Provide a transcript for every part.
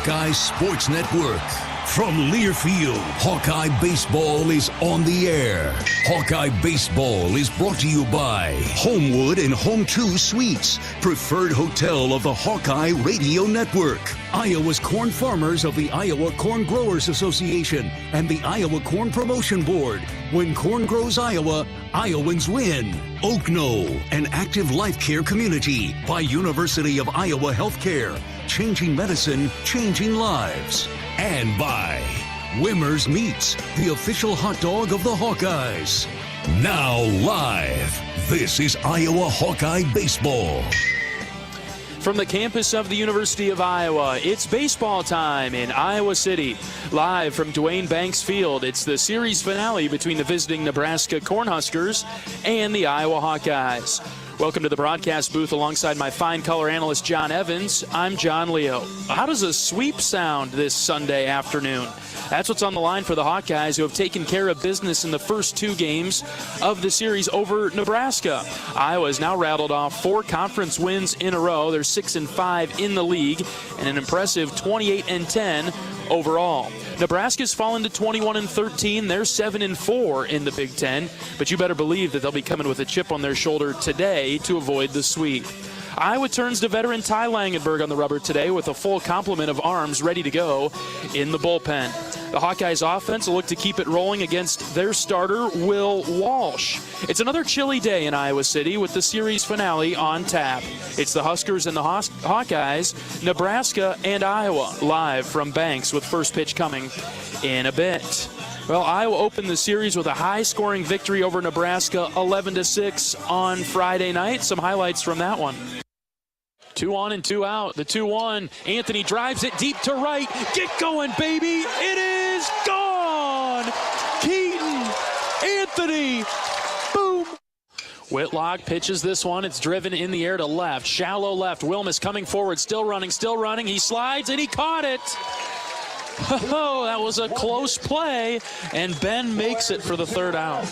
Hawkeye Sports Network. From Learfield, Hawkeye Baseball is on the air. Hawkeye Baseball is brought to you by Homewood and Home 2 Suites, preferred hotel of the Hawkeye Radio Network. Iowa's corn farmers of the Iowa Corn Growers Association and the Iowa Corn Promotion Board. When corn grows Iowa, Iowans win. Oak Knoll, an active life care community by University of Iowa Healthcare. Changing medicine, changing lives. And by Wimmer's Meats, the official hot dog of the Hawkeyes. Now live, this is Iowa Hawkeye Baseball. From the campus of the University of Iowa, it's baseball time in Iowa City. Live from Duane Banks Field, it's the series finale between the visiting Nebraska Cornhuskers and the Iowa Hawkeyes. Welcome to the broadcast booth alongside my fine color analyst, John Evans. I'm John Leo. How does a sweep sound this Sunday afternoon? That's what's on the line for the Hawkeyes, who have taken care of business in the first two games of the series over Nebraska. Iowa has now rattled off 4 conference wins in a row. They're 6-5 in the league and an impressive 28-10 overall. Nebraska's fallen to 21-13. They're 7-4 in the Big Ten, but you better believe that they'll be coming with a chip on their shoulder today to avoid the sweep. Iowa turns to veteran Ty Langenberg on the rubber today with a full complement of arms ready to go in the bullpen. The Hawkeyes offense will look to keep it rolling against their starter, Will Walsh. It's another chilly day in Iowa City with the series finale on tap. It's the Huskers and the Hawkeyes, Nebraska and Iowa, live from Banks with first pitch coming in a bit. Well, Iowa opened the series with a high-scoring victory over Nebraska, 11-6 on Friday night. Some highlights from that one. 2 on and 2 out. The 2-1. Anthony drives it deep to right. Get going, baby. It is gone. Keaton. Anthony. Boom. Whitlock pitches this one. It's driven in the air to left. Shallow left. Wilmus coming forward. Still running. He slides, and he caught it. Oh, that was a close play, and Ben makes it for the third out.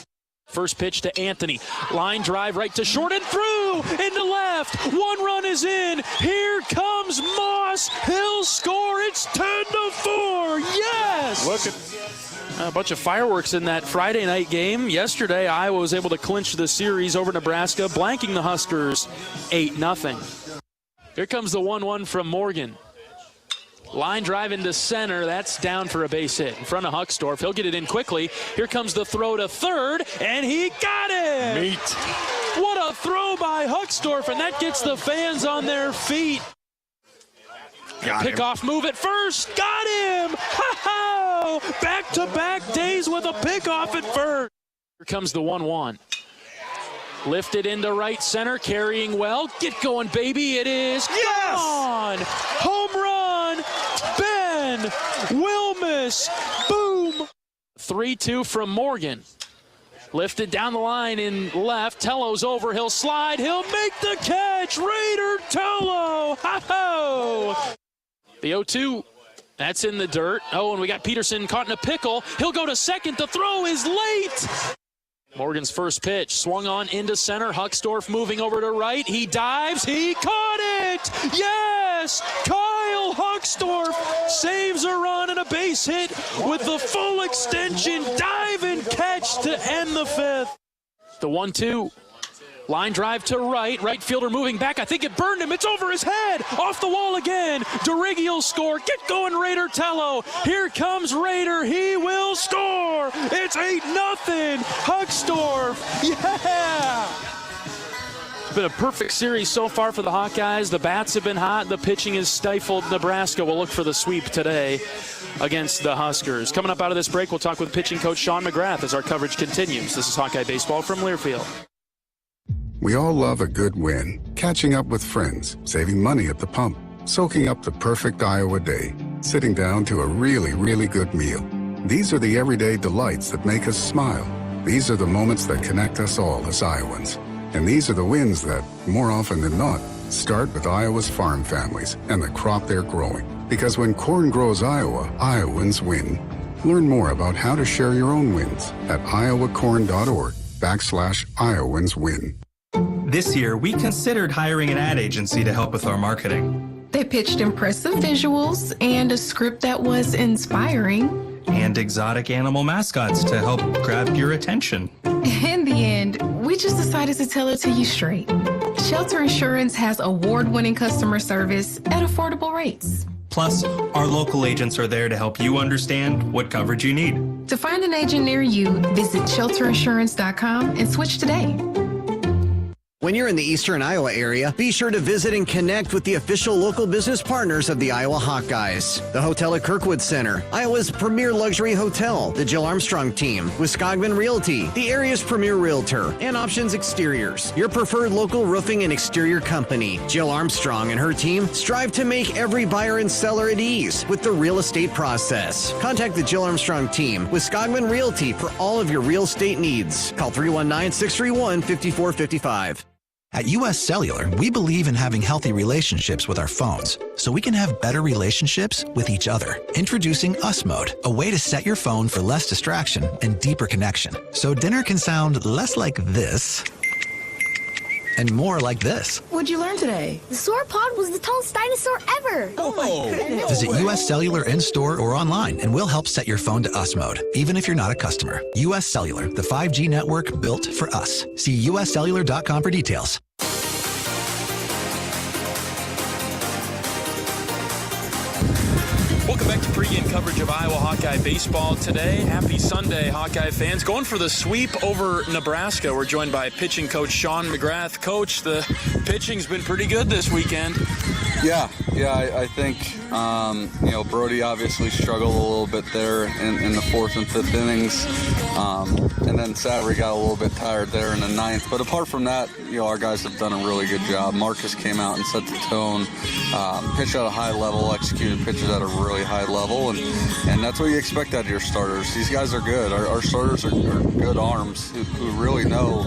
First pitch to Anthony. Line drive right to short and through into left. 1 run is in. Here comes Moss. He'll score. It's 10-4. Yes! Look at a bunch of fireworks in that Friday night game. Yesterday, Iowa was able to clinch the series over Nebraska, blanking the Huskers 8-0. Here comes the 1-1 from Morgan. Line drive into center. That's down for a base hit in front of Huckstorf. He'll get it in quickly. Here comes the throw to third, and he got it! Meat. What a throw by Huckstorf, and that gets the fans on their feet. Pickoff move at first. Got him! Ha-ha! Back-to-back days with a pickoff at first. Here comes the 1-1. Lifted into right center, carrying well. Get going, baby. It is gone! Home run! Ben Wilmus! Boom! 3-2 from Morgan. Lifted down the line in left. Tello's over. He'll slide. He'll make the catch. Raider Tello! Ha-ho! The 0-2. That's in the dirt. Oh, and we got Peterson caught in a pickle. He'll go to second. The throw is late. Morgan's first pitch swung on into center. Huckstorf moving over to right. He dives. He caught it. Yes! Kyle Huckstorf saves a run and a base hit with the full extension dive and catch to end the 5th. The 1-2. Line drive to right. Right fielder moving back. I think it burned him. It's over his head. Off the wall again. DeRiggi'll score. Get going, Raider Tello. Here comes Raider. He will score. It's 8-0. Huckstorf. Yeah! It's been a perfect series so far for the Hawkeyes. The bats have been hot. The pitching is stifled. Nebraska will look for the sweep today against the Huskers. Coming up out of this break, we'll talk with pitching coach Sean McGrath as our coverage continues. This is Hawkeye Baseball from Learfield. We all love a good win. Catching up with friends, saving money at the pump, soaking up the perfect Iowa day, sitting down to a really, really good meal. These are the everyday delights that make us smile. These are the moments that connect us all as Iowans. And these are the wins that, more often than not, start with Iowa's farm families and the crop they're growing. Because when corn grows Iowa, Iowans win. Learn more about how to share your own wins at iowacorn.org/IowansWin. This year, we considered hiring an ad agency to help with our marketing. They They pitched impressive visuals and a script that was inspiring. And exotic animal mascots to help grab your attention. In the end, we just decided to tell it to you straight. Shelter Insurance has award-winning customer service at affordable rates. Plus, our local agents are there to help you understand what coverage you need. To find an agent near you, visit shelterinsurance.com and switch today. When you're in the eastern Iowa area, be sure to visit and connect with the official local business partners of the Iowa Hawkeyes. The Hotel at Kirkwood Center, Iowa's premier luxury hotel, the Jill Armstrong team, Wisconsin Realty, the area's premier realtor, and Options Exteriors, your preferred local roofing and exterior company. Jill Armstrong and her team strive to make every buyer and seller at ease with the real estate process. Contact the Jill Armstrong team, Wisconsin Realty, for all of your real estate needs. Call 319-631-5455. At US Cellular, we believe in having healthy relationships with our phones, so we can have better relationships with each other. Introducing US Mode, a way to set your phone for less distraction and deeper connection. So dinner can sound less like this and more like this. What'd you learn today? The sauropod was the tallest dinosaur ever. Oh my goodness. Visit US Cellular in-store or online, and we'll help set your phone to US Mode, even if you're not a customer. US Cellular, the 5G network built for us. See uscellular.com for details. Welcome back to pregame coverage of Iowa Hawkeye baseball today. Happy Sunday, Hawkeye fans. Going for the sweep over Nebraska. We're joined by pitching coach Sean McGrath. Coach, the pitching's been pretty good this weekend. Yeah, I think, Brody obviously struggled a little bit there in the fourth and fifth innings. And then Savory got a little bit tired there in the ninth. But apart from that, our guys have done a really good job. Marcus came out and set the tone, pitched at a high level, executed pitches at a really high level. And that's what you expect out of your starters. These guys are good. Our starters are good arms who really know,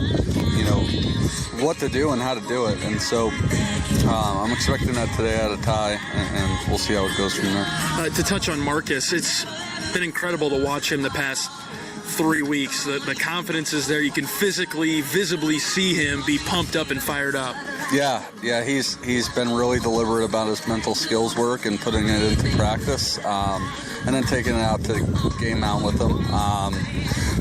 what to do and how to do it. And so I'm expecting that today at a tie, and we'll see how it goes from there. To touch on Marcus, it's been incredible to watch him the past 3 weeks. The confidence is there. You can physically, visibly see him be pumped up and fired up. Yeah, he's been really deliberate about his mental skills work and putting it into practice, and then taking it out to the game mound with him.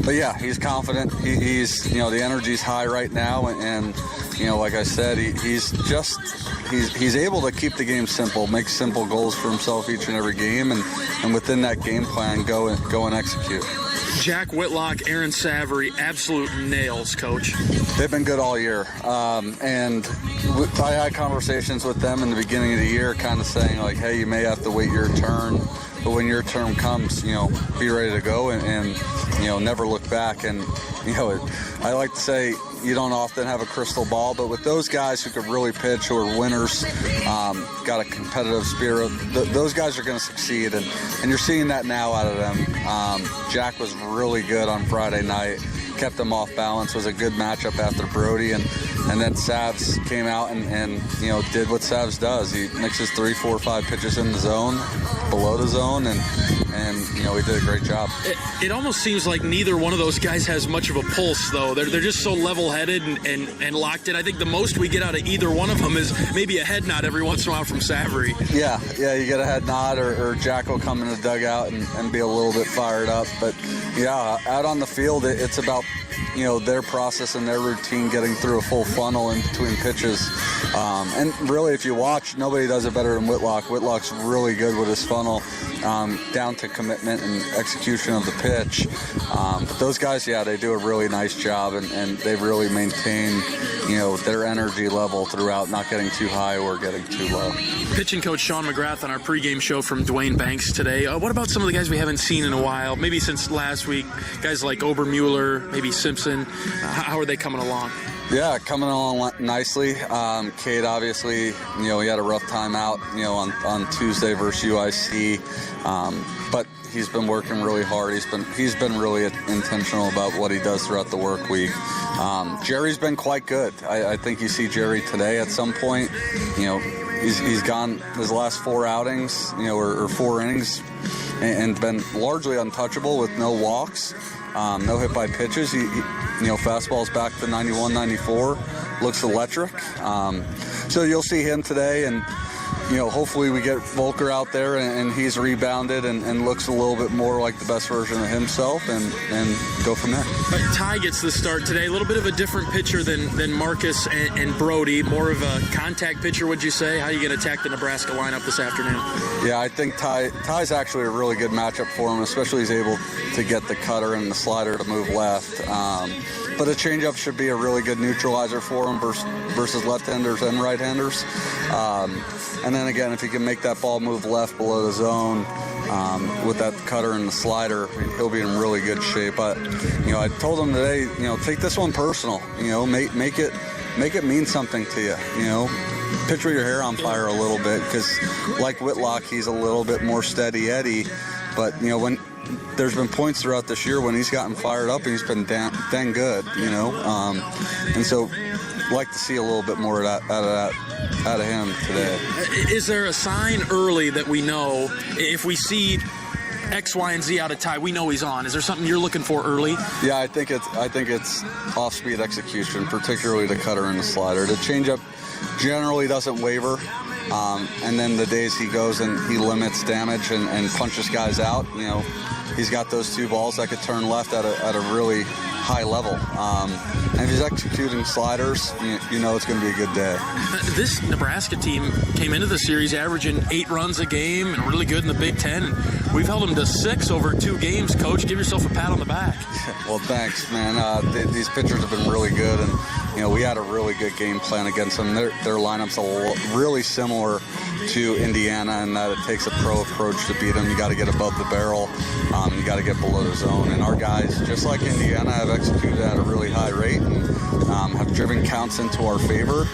But yeah, he's confident. He's the energy's high right now, and like I said, he's able to keep the game simple, make simple goals for himself each and every game, and within that game plan, go and execute. Jack Whitlock, Aaron Savory, absolute nails, Coach. They've been good all year, and I had conversations with them in the beginning of the year, kind of saying like, hey, you may have to wait your turn, but when your turn comes, be ready to go and never look back. And I like to say, you don't often have a crystal ball, but with those guys who could really pitch, who are winners, got a competitive spirit, those guys are going to succeed, and you're seeing that now out of them. Jack was really good on Friday night, kept them off balance, was a good matchup after Brody, and then Savs came out and did what Savs does. He mixes 3, 4, 5 pitches in the zone, below the zone, and he did a great job. It almost seems like neither one of those guys has much of a pulse, though. They're just so level-headed and locked in. I think the most we get out of either one of them is maybe a head nod every once in a while from Savory. Yeah, you get a head nod, or Jack will come in the dugout and be a little bit fired up. But yeah, out on the field, it's about their process and their routine, getting through a full funnel in between pitches. And really, if you watch, nobody does it better than Whitlock. Whitlock's really good with his funnel, down to commitment and execution of the pitch. But those guys, they do a really nice job, and they really maintain, their energy level throughout, not getting too high or getting too low. Pitching coach Sean McGrath on our pregame show from Dwayne Banks today. What about some of the guys we haven't seen in a while, maybe since last week? Guys like Obermueller, maybe Simpson. How are they coming along? Yeah, coming along nicely. Cade, obviously, he had a rough time out, on Tuesday versus UIC. But he's been working really hard. He's been really intentional about what he does throughout the work week. Jerry's been quite good. I think you see Jerry today at some point. He's gone his last 4 outings, or 4 innings, and been largely untouchable with no walks, no hit by pitches. He fastball's back to 91, 94. Looks electric. So you'll see him today, and hopefully we get Volker out there and he's rebounded and looks a little bit more like the best version of himself and go from there. Ty gets the start today. A little bit of a different pitcher than Marcus and Brody. More of a contact pitcher, would you say? How are you going to attack the Nebraska lineup this afternoon? Yeah, I think Ty's actually a really good matchup for him, especially he's able to get the cutter and the slider to move left. But a changeup should be a really good neutralizer for him versus left-handers and right-handers. And then again, if he can make that ball move left below the zone with that cutter and the slider, he'll be in really good shape. But I told him today, take this one personal. Make it mean something to you. Pitch with your hair on fire a little bit, because like Whitlock, he's a little bit more steady Eddie. But when there's been points throughout this year when he's gotten fired up and he's been dang good, and so like to see a little bit more out of him today. Is there a sign early that we know if we see X, Y, and Z out of Ty, we know he's on? Is there something you're looking for early? Yeah, I think it's off-speed execution, particularly the cutter and the slider. The changeup generally doesn't waver. And then the days he goes and he limits damage and punches guys out, he's got those two balls that could turn left at a really high level. And if he's executing sliders, it's going to be a good day. This Nebraska team came into the series averaging 8 runs a game and really good in the Big Ten. And we've held them to 6 over 2 games. Coach, give yourself a pat on the back. Well, thanks, man. These pitchers have been really good, and we had a really good game plan against them. Their lineup's really similar to Indiana in that it takes a pro approach to beat them. You got to get above the barrel. You got to get below the zone. And our guys, just like Indiana, have executed at a really high rate and have driven counts into our favor.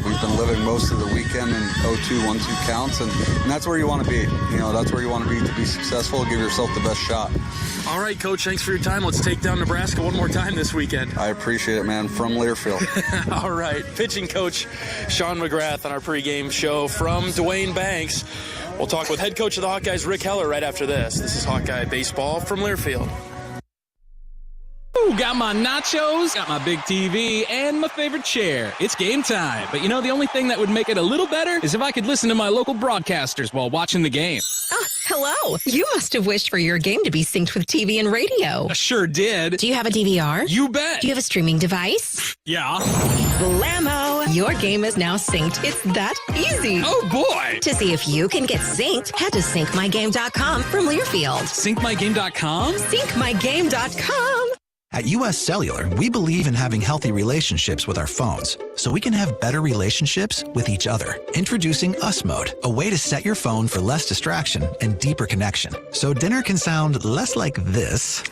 We've been living most of the weekend in 0-2, 1-2 counts, and that's where you want to be. That's where you want to be successful. Give yourself the best shot. All right, Coach, thanks for your time. Let's take down Nebraska one more time this weekend. I appreciate it, man. From Learfield. All right, pitching coach Sean McGrath on our pregame show from Duane Banks. We'll talk with head coach of the Hawkeyes, Rick Heller, right after this. This is Hawkeye Baseball from Learfield. Ooh, got my nachos, got my big TV, and my favorite chair. It's game time. But the only thing that would make it a little better is if I could listen to my local broadcasters while watching the game. Hello. You must have wished for your game to be synced with TV and radio. I sure did. Do you have a DVR? You bet. Do you have a streaming device? Yeah. Blammo! Your game is now synced. It's that easy. Oh, boy. To see if you can get synced, head to syncmygame.com from Learfield. Syncmygame.com? Syncmygame.com. At US Cellular, we believe in having healthy relationships with our phones, so we can have better relationships with each other. Introducing Us Mode, a way to set your phone for less distraction and deeper connection. So dinner can sound less like this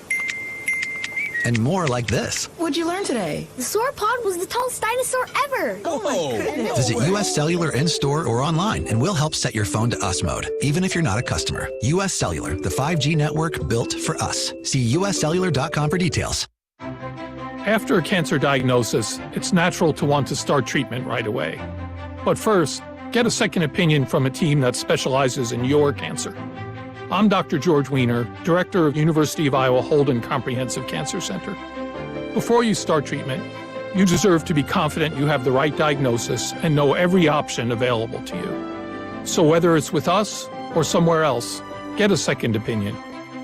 and more like this. What'd you learn today? The sauropod was the tallest dinosaur ever. Oh my goodness. Visit US Cellular in-store or online, and we'll help set your phone to Us Mode, even if you're not a customer. US Cellular, the 5G network built for us. See uscellular.com for details. After a cancer diagnosis, it's natural to want to start treatment right away. But first, get a second opinion from a team that specializes in your cancer. I'm Dr. George Weiner, Director of University of Iowa Holden Comprehensive Cancer Center. Before you start treatment, you deserve to be confident you have the right diagnosis and know every option available to you. So whether it's with us or somewhere else, get a second opinion.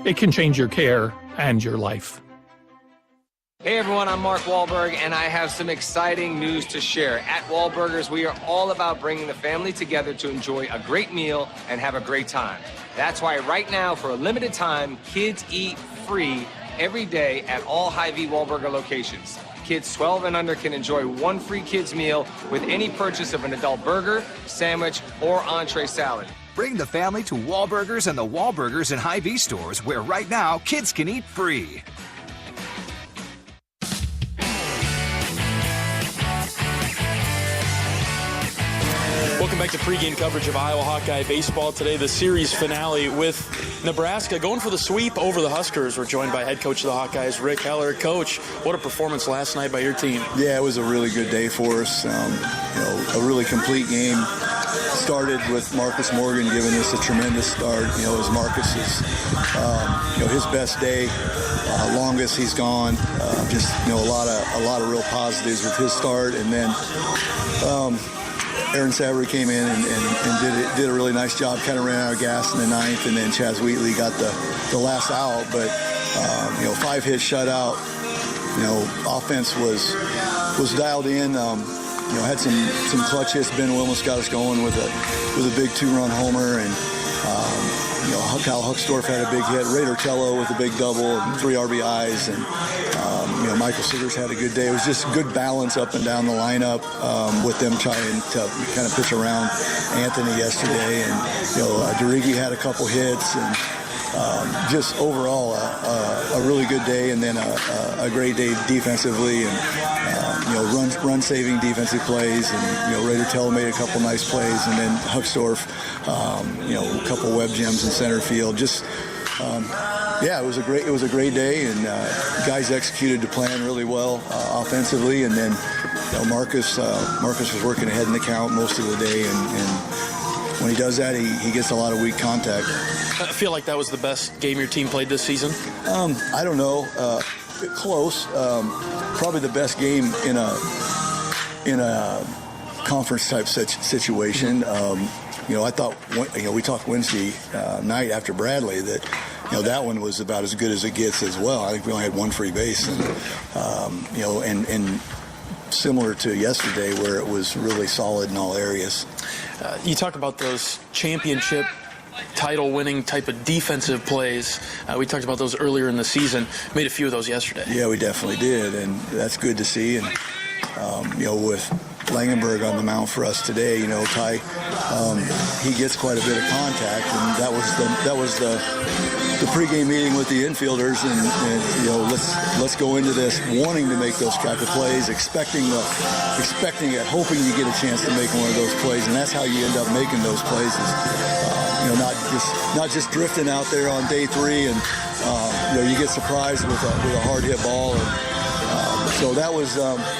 It can change your care and your life. Hey everyone, I'm Mark Wahlberg, and I have some exciting news to share. At Wahlburgers, we are all about bringing the family together to enjoy a great meal and have a great time. That's why right now, for a limited time, kids eat free every day at all Hy-Vee Wahlburger locations. Kids 12 and under can enjoy one free kids meal with any purchase of an adult burger, sandwich, or entree salad. Bring the family to Wahlburgers and the Wahlburgers and Hy-Vee stores, where right now, kids can eat free. Welcome back to pregame coverage of Iowa Hawkeye baseball. Today, the series finale with Nebraska going for the sweep over the Huskers. We're joined by head coach of the Hawkeyes, Rick Heller. Coach, what a performance last night by your team. Yeah, it was a really good day for us. A really complete game. Started with Marcus Morgan giving us a tremendous start. As Marcus is, his best day, longest he's gone. A lot of real positives with his start, and then. Aaron Savory came in and did a really nice job, kind of ran out of gas in the ninth, and then Chaz Wheatley got the last out. But, 5 hit shutout. Offense was dialed in. Had some clutch hits. Ben Wilmus got us going with a big 2-run homer, and Kyle Huckstorf had a big hit. Ray Tortello with a big double and 3 RBIs, and Michael Siggers had a good day. It was just good balance up and down the lineup with them trying to kind of pitch around Anthony yesterday, and Derigi had a couple hits, and just overall a really good day, and then a great day defensively, and run-saving defensive plays, and Ray Tortello made a couple nice plays, and then Huckstorf, a couple web gems in center field. Just it was a great day, and guys executed the plan really well offensively, and then Marcus was working ahead in the count most of the day, and when he does that, he gets a lot of weak contact. I feel like that was the best game your team played this season? I don't know. Close. Probably the best game in a conference type situation. I thought we talked Wednesday night after Bradley that that one was about as good as it gets as well. I think we only had 1 free base, and and similar to yesterday where it was really solid in all areas. You talk about those championship title-winning type of defensive plays. We talked about those earlier in the season. Made a few of those yesterday. Yeah, we definitely did, and that's good to see. And with Langenberg on the mound for us today, Ty, he gets quite a bit of contact, and that was the pregame meeting with the infielders, and let's go into this wanting to make those type of plays, expecting it, hoping you get a chance to make one of those plays, and that's how you end up making those plays. Not just drifting out there on day 3, and you get surprised with a hard hit ball, and so that was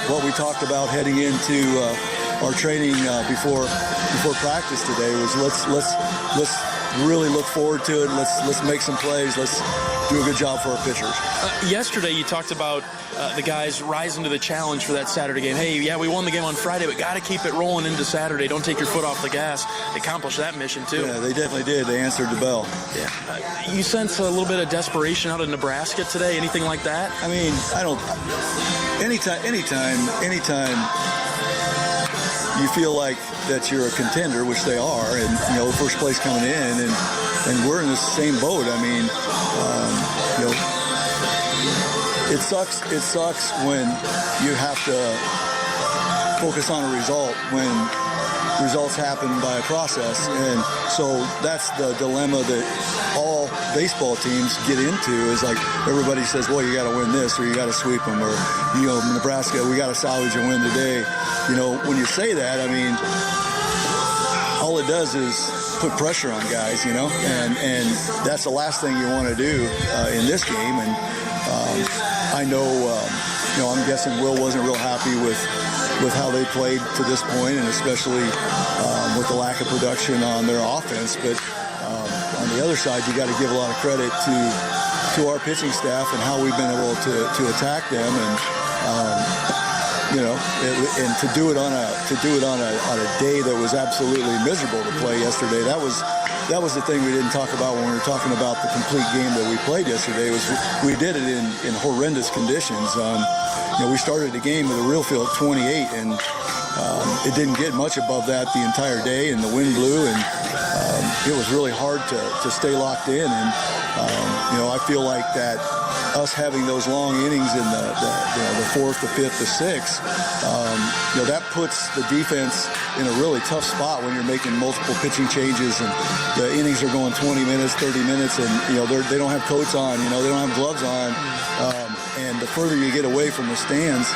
what we talked about heading into our training before practice today. Was let's really look forward to it. Let's make some plays. Let's do a good job for our pitchers. Yesterday, you talked about the guys rising to the challenge for that Saturday game. Hey, yeah, we won the game on Friday, but got to keep it rolling into Saturday. Don't take your foot off the gas. They accomplished that mission, too. Yeah, they definitely did. They answered the bell. Yeah. You sense a little bit of desperation out of Nebraska today? Anything like that? I mean, I don't. Anytime you feel like that you're a contender, which they are, and first place coming in, and we're in the same boat. I mean, it sucks. It sucks when you have to focus on a result when results happen by a process, and so that's the dilemma that all baseball teams get into. Is like everybody says, well, you got to win this, or you got to sweep them, or Nebraska, we got to salvage a win today. When you say that, I mean, all it does is put pressure on guys, and that's the last thing you want to do in this game. And I know, I'm guessing Will wasn't real happy with how they played to this point, and especially with the lack of production on their offense. But on the other side, you got to give a lot of credit to our pitching staff and how we've been able to attack them, and to do it on a day that was absolutely miserable to play yesterday. That was the thing we didn't talk about when we were talking about the complete game that we played yesterday. Was we did it in horrendous conditions. We started the game with a real field at 28, and it didn't get much above that the entire day, and the wind blew, and it was really hard to stay locked in. And I feel like that us having those long innings in the 4th, the 5th, the 6th, that puts the defense in a really tough spot when you're making multiple pitching changes, and the innings are going 20 minutes, 30 minutes, and they don't have coats on, they don't have gloves on, and the further you get away from the stands,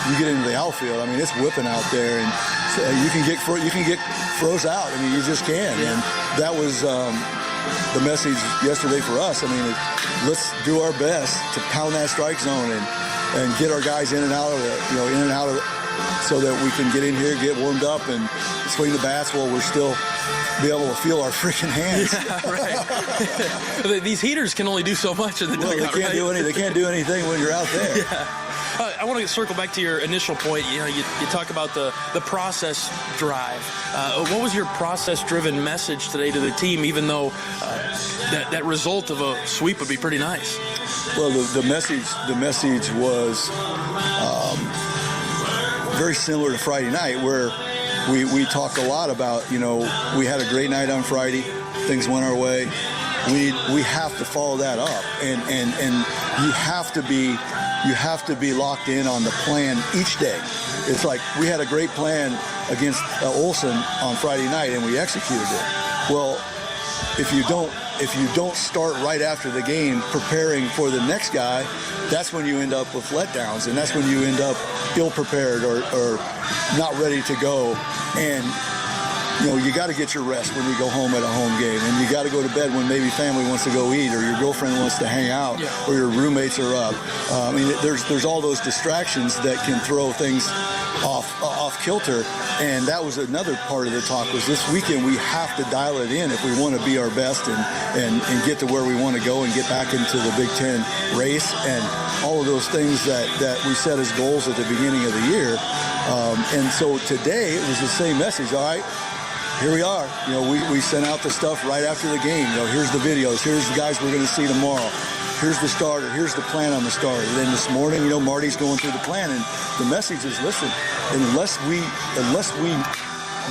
you get into the outfield. I mean, it's whipping out there, and you can get froze out. I mean, you just can, and that was the message yesterday for us. I mean, let's do our best to pound that strike zone and get our guys in and out of it, so that we can get in here, get warmed up, and swing the bats while we're still be able to feel our freaking hands. Yeah, right. These heaters can only do so much in the dugout. They can't do anything when you're out there. Yeah. I want to circle back to your initial point. You know, you talk about the process drive. What was your process-driven message today to the team, even though that result of a sweep would be pretty nice? Well, the message was very similar to Friday night, where we talked a lot about, you know, we had a great night on Friday. Things went our way. We have to follow that up, and you have to be locked in on the plan each day. It's like we had a great plan against Olson on Friday night, and we executed it. Well, if you don't start right after the game preparing for the next guy, that's when you end up with letdowns, and that's when you end up ill-prepared or not ready to go. And you know, you got to get your rest when you go home at a home game, and you got to go to bed when maybe family wants to go eat, or your girlfriend wants to hang out, or your roommates are up. I mean, there's all those distractions that can throw things off kilter, and that was another part of the talk. Was this weekend we have to dial it in if we want to be our best and get to where we want to go and get back into the Big Ten race and all of those things that we set as goals at the beginning of the year. And so today it was the same message. All right, here we are. You know, we sent out the stuff right after the game. You know, here's the videos. Here's the guys we're going to see tomorrow. Here's the starter. Here's the plan on the starter. Then this morning, you know, Marty's going through the plan, and the message is, listen, unless we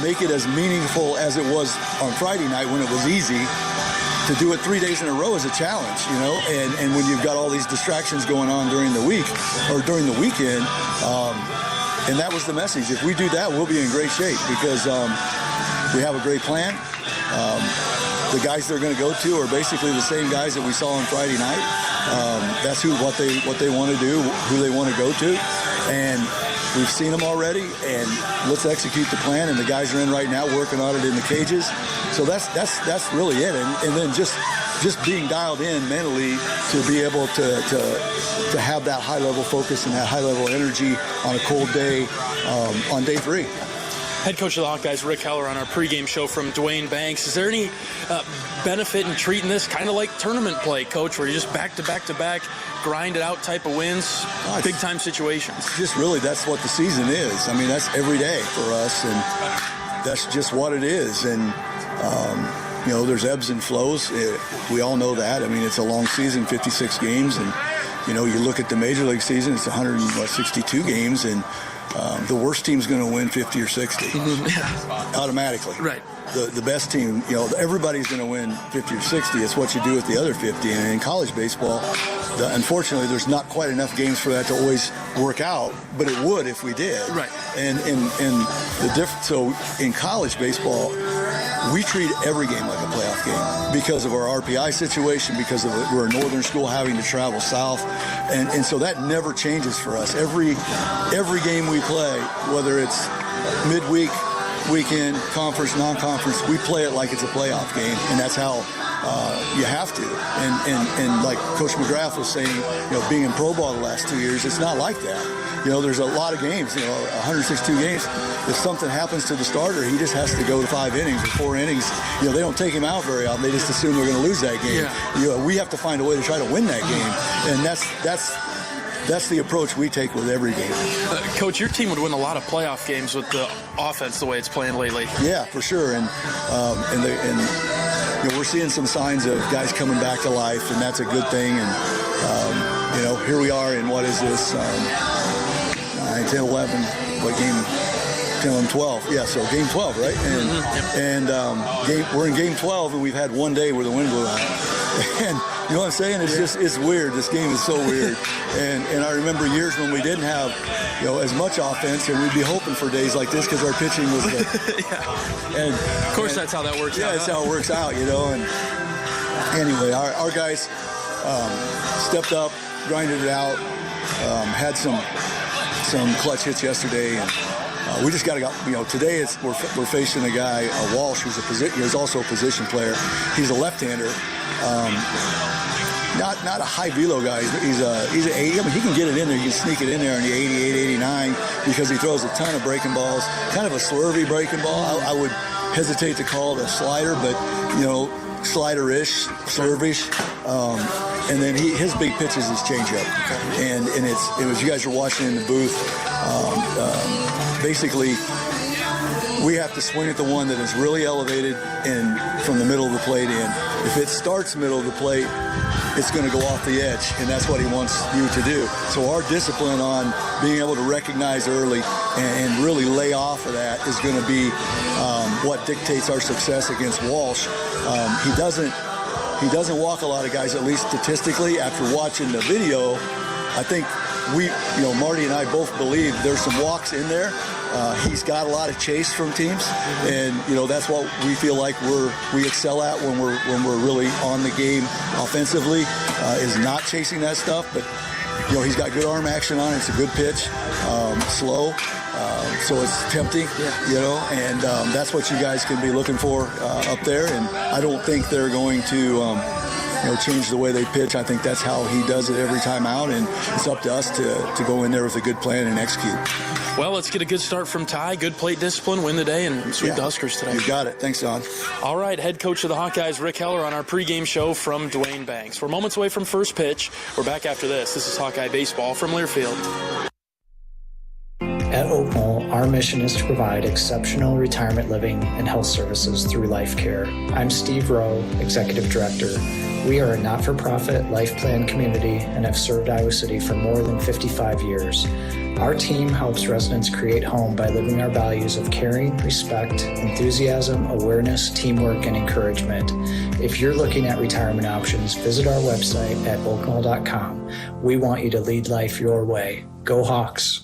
make it as meaningful as it was on Friday night when it was easy, to do it 3 days in a row is a challenge, you know, and when you've got all these distractions going on during the week or during the weekend, and that was the message. If we do that, we'll be in great shape because we have a great plan. The guys they're going to go to are basically the same guys that we saw on Friday night. That's what they want to do, who they want to go to, and we've seen them already. And let's execute the plan. And the guys are in right now working on it in the cages. So that's really it. And then just being dialed in mentally to be able to have that high level focus and that high level energy on a cold day on day 3. Head coach of the Hawkeyes, Rick Heller, on our pregame show from Dwayne Banks. Is there any benefit in treating this kind of like tournament play, Coach, where you just back-to-back, grind it out type of wins, big-time situations? Just really, that's what the season is. I mean, that's every day for us, and that's just what it is. And, you know, there's ebbs and flows. We all know that. I mean, it's a long season, 56 games, and, you know, you look at the Major League season, it's 162 games, and the worst team's going to win 50 or 60 automatically. Right. The best team, you know, everybody's going to win 50 or 60. It's what you do with the other 50. And in college baseball, unfortunately, there's not quite enough games for that to always work out, but it would if we did. Right. And the difference. So in college baseball, we treat every game like a playoff game because of our RPI situation, because of we're a northern school having to travel south, and so that never changes for us. Every game we play, whether it's midweek, weekend, conference, non-conference, we play it like it's a playoff game, and that's how you have to. And like Coach McGrath was saying, you know, being in pro ball the last 2 years, it's not like that. You know, there's a lot of games, you know, 162 games. If something happens to the starter, he just has to go to 5 innings or 4 innings. You know, they don't take him out very often. They just assume they're going to lose that game. Yeah. You know, we have to find a way to try to win that game. And that's the approach we take with every game. Coach, your team would win a lot of playoff games with the offense the way it's playing lately. Yeah, for sure. And you know, we're seeing some signs of guys coming back to life, and that's a good thing. And, you know, here we are in, what is this, 9, 10, 11, what game? 10, 11, 12. Yeah, so game 12, right? And we're in game 12, and we've had one day where the wind blew out. And you know what I'm saying? It's weird. This game is so weird. And I remember years when we didn't have, you know, as much offense, and we'd be hoping for days like this because our pitching was good. And of course, that's how that works out. Yeah, that's how it works out, you know. And anyway, our guys stepped up, grinded it out, had some clutch hits yesterday, and we just got to go. You know, today we're facing a guy, Walsh, who's also a position player. He's a left-hander. Not a high velo guy. He's an 80. I mean, he can get it in there. He can sneak it in there in the 88, 89 because he throws a ton of breaking balls. Kind of a swervy breaking ball. I would hesitate to call it a slider, but you know, slider-ish, serve-ish. And then his big pitch is his changeup. And it was, you guys were watching in the booth. Basically, we have to swing at the one that is really elevated and from the middle of the plate in. If it starts middle of the plate, it's going to go off the edge, and that's what he wants you to do. So our discipline on being able to recognize early and really lay off of that is going to be what dictates our success against Walsh. He doesn't walk a lot of guys, at least statistically. After watching the video, I think Marty and I both believe there's some walks in there. He's got a lot of chase from teams, and that's what we feel like we excel at when we're really on the game offensively, is not chasing that stuff. But he's got good arm action on it. It's a good pitch, slow, so it's tempting, and that's what you guys can be looking for up there. And I don't think they're going to change the way they pitch. I think that's how he does it every time out, and it's up to us to go in there with a good plan and execute. Well, let's get a good start from Ty. Good plate discipline, win the day, and sweep the Huskers today. You got it. Thanks, Don. All right, head coach of the Hawkeyes, Rick Heller, on our pregame show from Duane Banks. We're moments away from first pitch. We're back after this. This is Hawkeye Baseball from Learfield. At Oak Knoll, our mission is to provide exceptional retirement living and health services through life care. I'm Steve Rowe, Executive Director. We are a not-for-profit life plan community and have served Iowa City for more than 55 years. Our team helps residents create home by living our values of caring, respect, enthusiasm, awareness, teamwork, and encouragement. If you're looking at retirement options, visit our website at oaknoll.com. We want you to lead life your way. Go Hawks!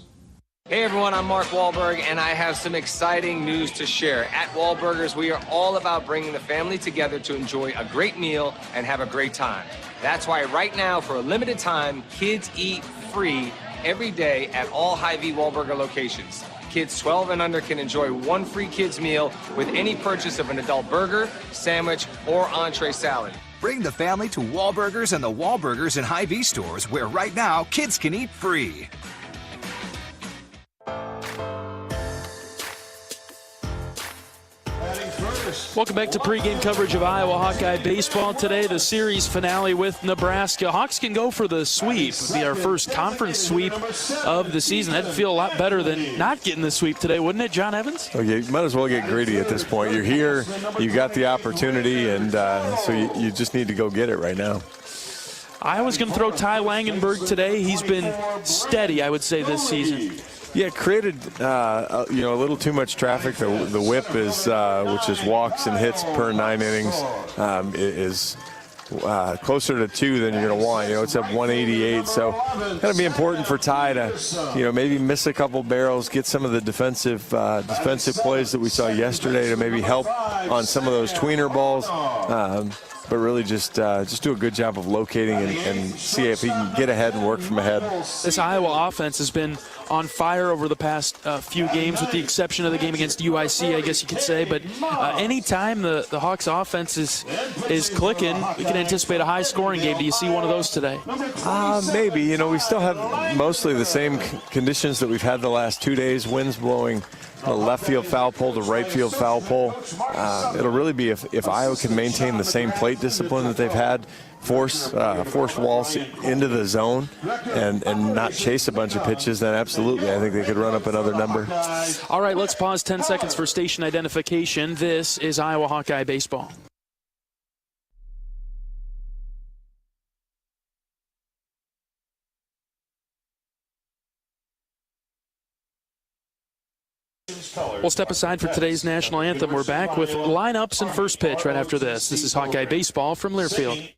Hey everyone, I'm Mark Wahlberg, and I have some exciting news to share. At Wahlburgers, we are all about bringing the family together to enjoy a great meal and have a great time. That's why right now, for a limited time, kids eat free every day at all Hy-Vee Wahlburger locations. Kids 12 and under can enjoy one free kids meal with any purchase of an adult burger, sandwich, or entree salad. Bring the family to Wahlburgers and the Wahlburgers and Hy-Vee stores, where right now kids can eat free. Welcome back to pregame coverage of Iowa Hawkeye baseball. Today, the series finale with Nebraska. Hawks can go for the sweep. It'll be our first conference sweep of the season. That'd feel a lot better than not getting the sweep today, wouldn't it, John Evans? Okay, you might as well get greedy at this point. You're here, you got the opportunity, and so you just need to go get it right now. Iowa's going to throw Ty Langenberg today. He's been steady, I would say, this season. Yeah, created a little too much traffic. The whip is which is walks and hits per 9 innings is closer to 2 than you're going to want. It's up 188, so going to be important for Ty to maybe miss a couple barrels, get some of the defensive plays that we saw yesterday to maybe help on some of those tweener balls. But really just do a good job of locating and see if he can get ahead and work from ahead. This Iowa offense has been on fire over the past few games, with the exception of the game against UIC, I guess you could say. But anytime the Hawks offense is clicking, we can anticipate a high-scoring game. Do you see one of those today? Maybe. We still have mostly the same conditions that we've had the last 2 days. Winds blowing the left field foul pole to right field foul pole. It'll really be if Iowa can maintain the same plate discipline that they've had, force Walsh into the zone and not chase a bunch of pitches, then absolutely I think they could run up another number. All right, let's pause 10 seconds for station identification. This is Iowa Hawkeye baseball. We'll step aside for today's national anthem. We're back with lineups and first pitch right after this. This is Hawkeye baseball from Learfield.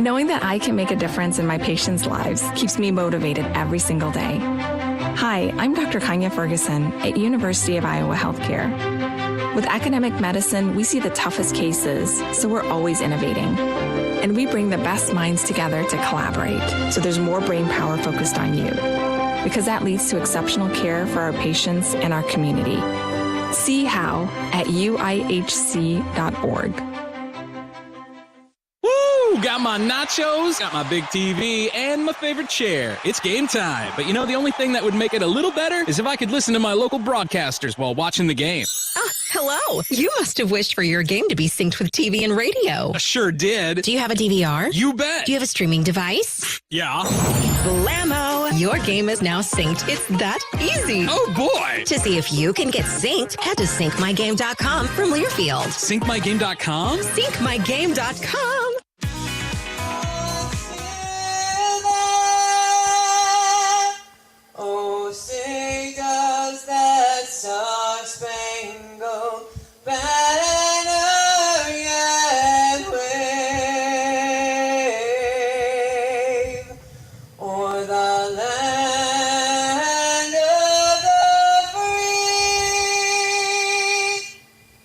Knowing that I can make a difference in my patients' lives keeps me motivated every single day. Hi, I'm Dr. Kanya Ferguson at University of Iowa Healthcare. With academic medicine, we see the toughest cases, so we're always innovating. And we bring the best minds together to collaborate, so there's more brain power focused on you. Because that leads to exceptional care for our patients and our community. See how at uihc.org. Woo! Got my nachos, got my big TV, and my favorite chair. It's game time. But the only thing that would make it a little better is if I could listen to my local broadcasters while watching the game. Oh, Hello. You must have wished for your game to be synced with TV and radio. I sure did. Do you have a DVR? You bet. Do you have a streaming device? Yeah. Blammo! Your game is now synced. It's that easy. Oh, boy. To see if you can get synced, head to syncmygame.com from Learfield. Syncmygame.com? Syncmygame.com. Oh, sing us that star-spangled banner yet wave o'er the land of the free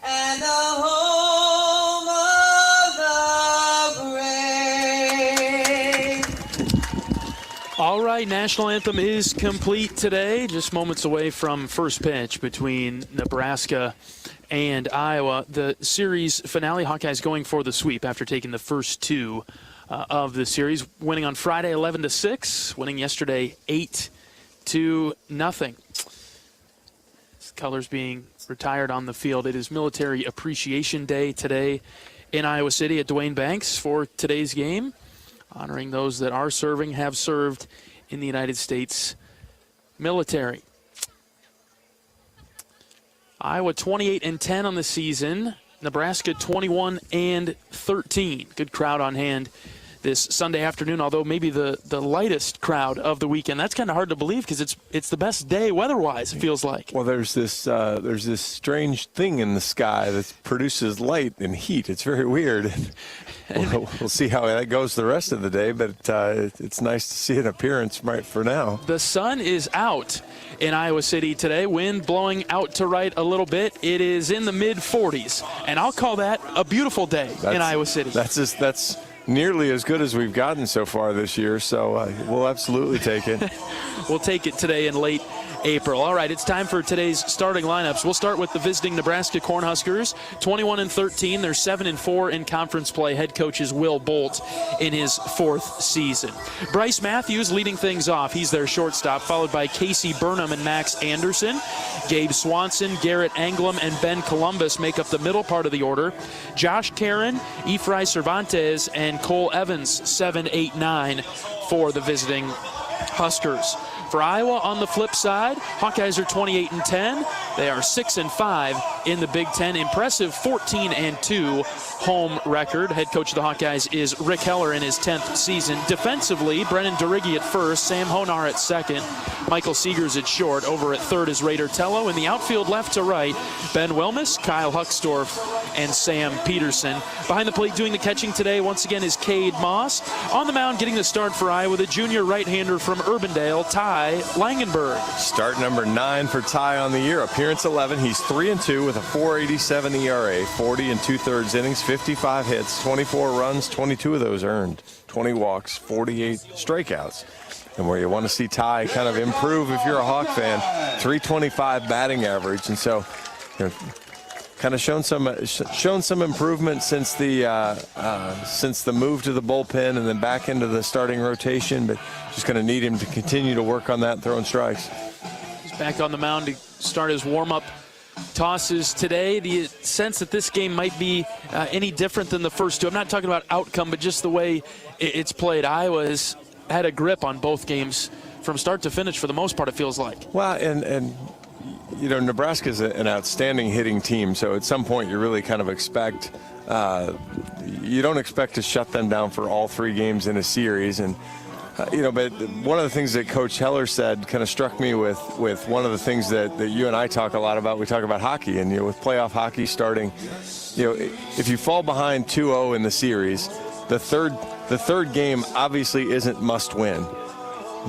and the home of the brave. All right, national anthem is complete today. Just moments away from first pitch between Nebraska and Iowa. The series finale, Hawkeyes going for the sweep after taking the first two of the series, winning on Friday 11-6, winning yesterday 8-0. Colors being retired on the field. It is Military Appreciation Day today in Iowa City at Duane Banks for today's game, honoring those that are serving, have served in the United States military. Iowa 28-10 on the season. Nebraska 21-13. Good crowd on hand this Sunday afternoon, although maybe the lightest crowd of the weekend. That's kind of hard to believe because it's the best day weather-wise, it feels like. Well, there's this strange thing in the sky that produces light and heat. It's very weird. We'll see how that goes the rest of the day, but it's nice to see an appearance right for now. The sun is out in Iowa City today. Wind blowing out to right a little bit. It is in the mid-40s, and I'll call that a beautiful day in Iowa City. That's nearly as good as we've gotten so far this year, so we'll absolutely take it. We'll take it today in late April. All right, it's time for today's starting lineups. We'll start with the visiting Nebraska Cornhuskers, 21-13. They're 7-4 in conference play. Head coach is Will Bolt in his fourth season. Bryce Matthews leading things off. He's their shortstop, followed by Casey Burnham and Max Anderson. Gabe Swanson, Garrett Anglem, and Ben Columbus make up the middle part of the order. Josh Caron, Ephraim Cervantes, and Cole Evans, 7, 8, 9 for the visiting Huskers. For Iowa on the flip side, Hawkeyes are 28-10. They are 6-5 in the Big Ten. Impressive 14-2 home record. Head coach of the Hawkeyes is Rick Heller in his 10th season. Defensively, Brennan Deriggi at first, Sam Honar at second, Michael Seegers at short. Over at third is Raider Tello. In the outfield left to right, Ben Wilmus, Kyle Huckstorf, and Sam Peterson. Behind the plate doing the catching today once again is Cade Moss. On the mound getting the start for Iowa, the junior right-hander from Urbandale, Ty Langenberg. Start number 9 for Ty on the year. Appearance 11. He's 3-2 with a 4.87 ERA, 40 2/3 innings, 55 hits, 24 runs, 22 of those earned, 20 walks, 48 strikeouts. And where you want to see Ty kind of improve if you're a Hawk fan, 325 batting average. And so, kind of shown some improvement since the move to the bullpen and then back into the starting rotation, but just going to need him to continue to work on that, throwing strikes. He's back on the mound to start his warm-up tosses today. The sense that this game might be any different than the first two. I'm not talking about outcome, but just the way it's played. Iowa has had a grip on both games from start to finish for the most part, it feels like. Well, and you know, Nebraska is an outstanding hitting team, so at some point you really kind of expect you don't expect to shut them down for all 3 games in a series. And but one of the things that Coach Heller said kind of struck me with one of the things that you and I talk a lot about. We talk about hockey, and with playoff hockey starting, if you fall behind 2-0 in the series, the third game obviously isn't must win,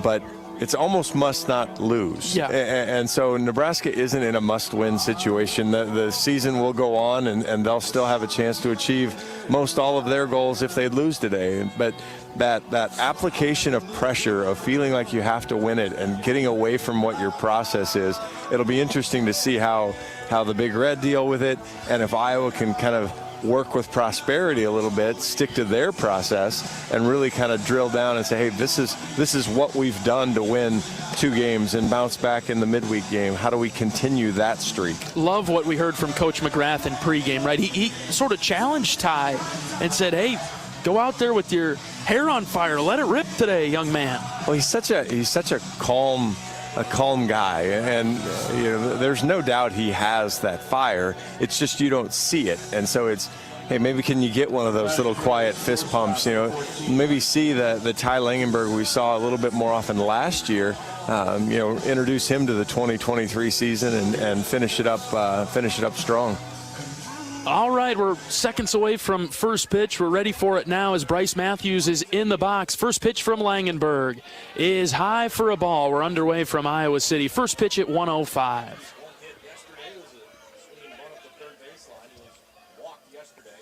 but it's almost must not lose. Yeah. And so Nebraska isn't in a must-win situation. The season will go on, and they'll still have a chance to achieve most all of their goals if they lose today. But that application of pressure, of feeling like you have to win it and getting away from what your process is, it'll be interesting to see how the Big Red deal with it, and if Iowa can kind of work with Prosperity a little bit, stick to their process, and really kind of drill down and say, hey, this is what we've done to win 2 games and bounce back in the midweek game. How do we continue that streak? Love what we heard from Coach McGrath in pregame, right? He sort of challenged Ty and said, hey, go out there with your hair on fire. Let it rip today, young man. Well, he's such a calm guy, and there's no doubt he has that fire. It's just you don't see it, and so it's, hey, maybe can you get one of those little quiet fist pumps? Maybe see the Ty Langenberg we saw a little bit more often last year. Introduce him to the 2023 season and finish it up strong. All right, we're seconds away from first pitch. We're ready for it now as Bryce Matthews is in the box. First pitch from Langenberg is high for a ball. We're underway from Iowa City. First pitch at 1:05.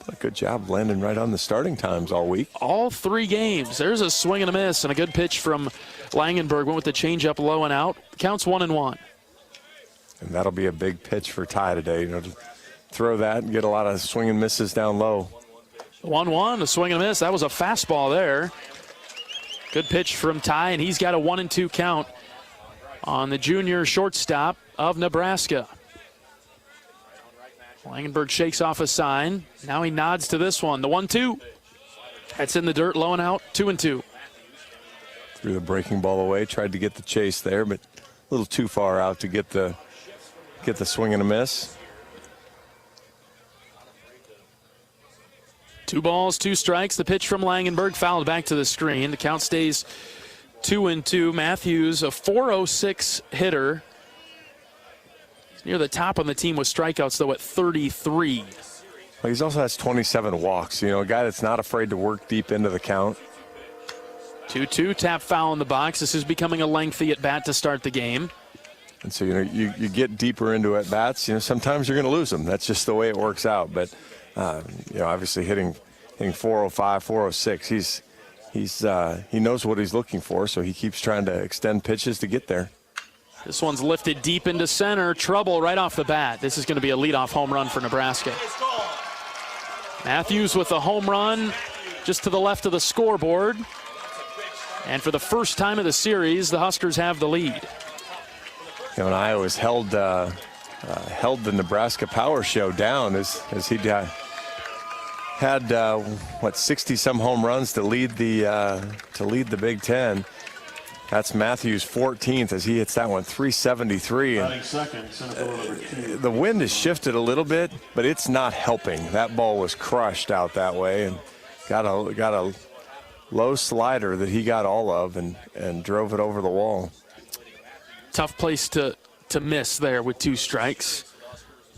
A good job landing right on the starting times all week. All 3 games. There's a swing and a miss and a good pitch from Langenberg. Went with the changeup low and out. Counts 1-1. And that'll be a big pitch for Ty today. To throw that and get a lot of swing and misses down low. 1-1, a swing and a miss. That was a fastball there. Good pitch from Ty, and he's got a 1-2 count on the junior shortstop of Nebraska. Langenberg shakes off a sign. Now he nods to this one. The 1-2. That's in the dirt, low and out, 2-2. Threw the breaking ball away, tried to get the chase there, but a little too far out to get the swing and a miss. 2 balls, 2 strikes. The pitch from Langenberg fouled back to the screen. The count stays 2-2. Matthews, a .406 hitter. He's near the top on the team with strikeouts, though, at 33. Well, he also has 27 walks. A guy that's not afraid to work deep into the count. 2-2, tap foul in the box. This is becoming a lengthy at-bat to start the game. And so, you get deeper into at-bats, sometimes you're going to lose them. That's just the way it works out. But obviously hitting 405, 406. He knows what he's looking for, so he keeps trying to extend pitches to get there. This one's lifted deep into center. Trouble right off the bat. This is going to be a leadoff home run for Nebraska. Matthews with a home run just to the left of the scoreboard. And for the first time of the series, the Huskers have the lead. And Iowa's held the Nebraska Power Show down as he had 60-some home runs to lead the Big Ten. That's Matthews' 14th as he hits that one, 373. And the wind has shifted a little bit, but it's not helping. That ball was crushed out that way and got a low slider that he got all of and drove it over the wall. Tough place to miss there with 2 strikes.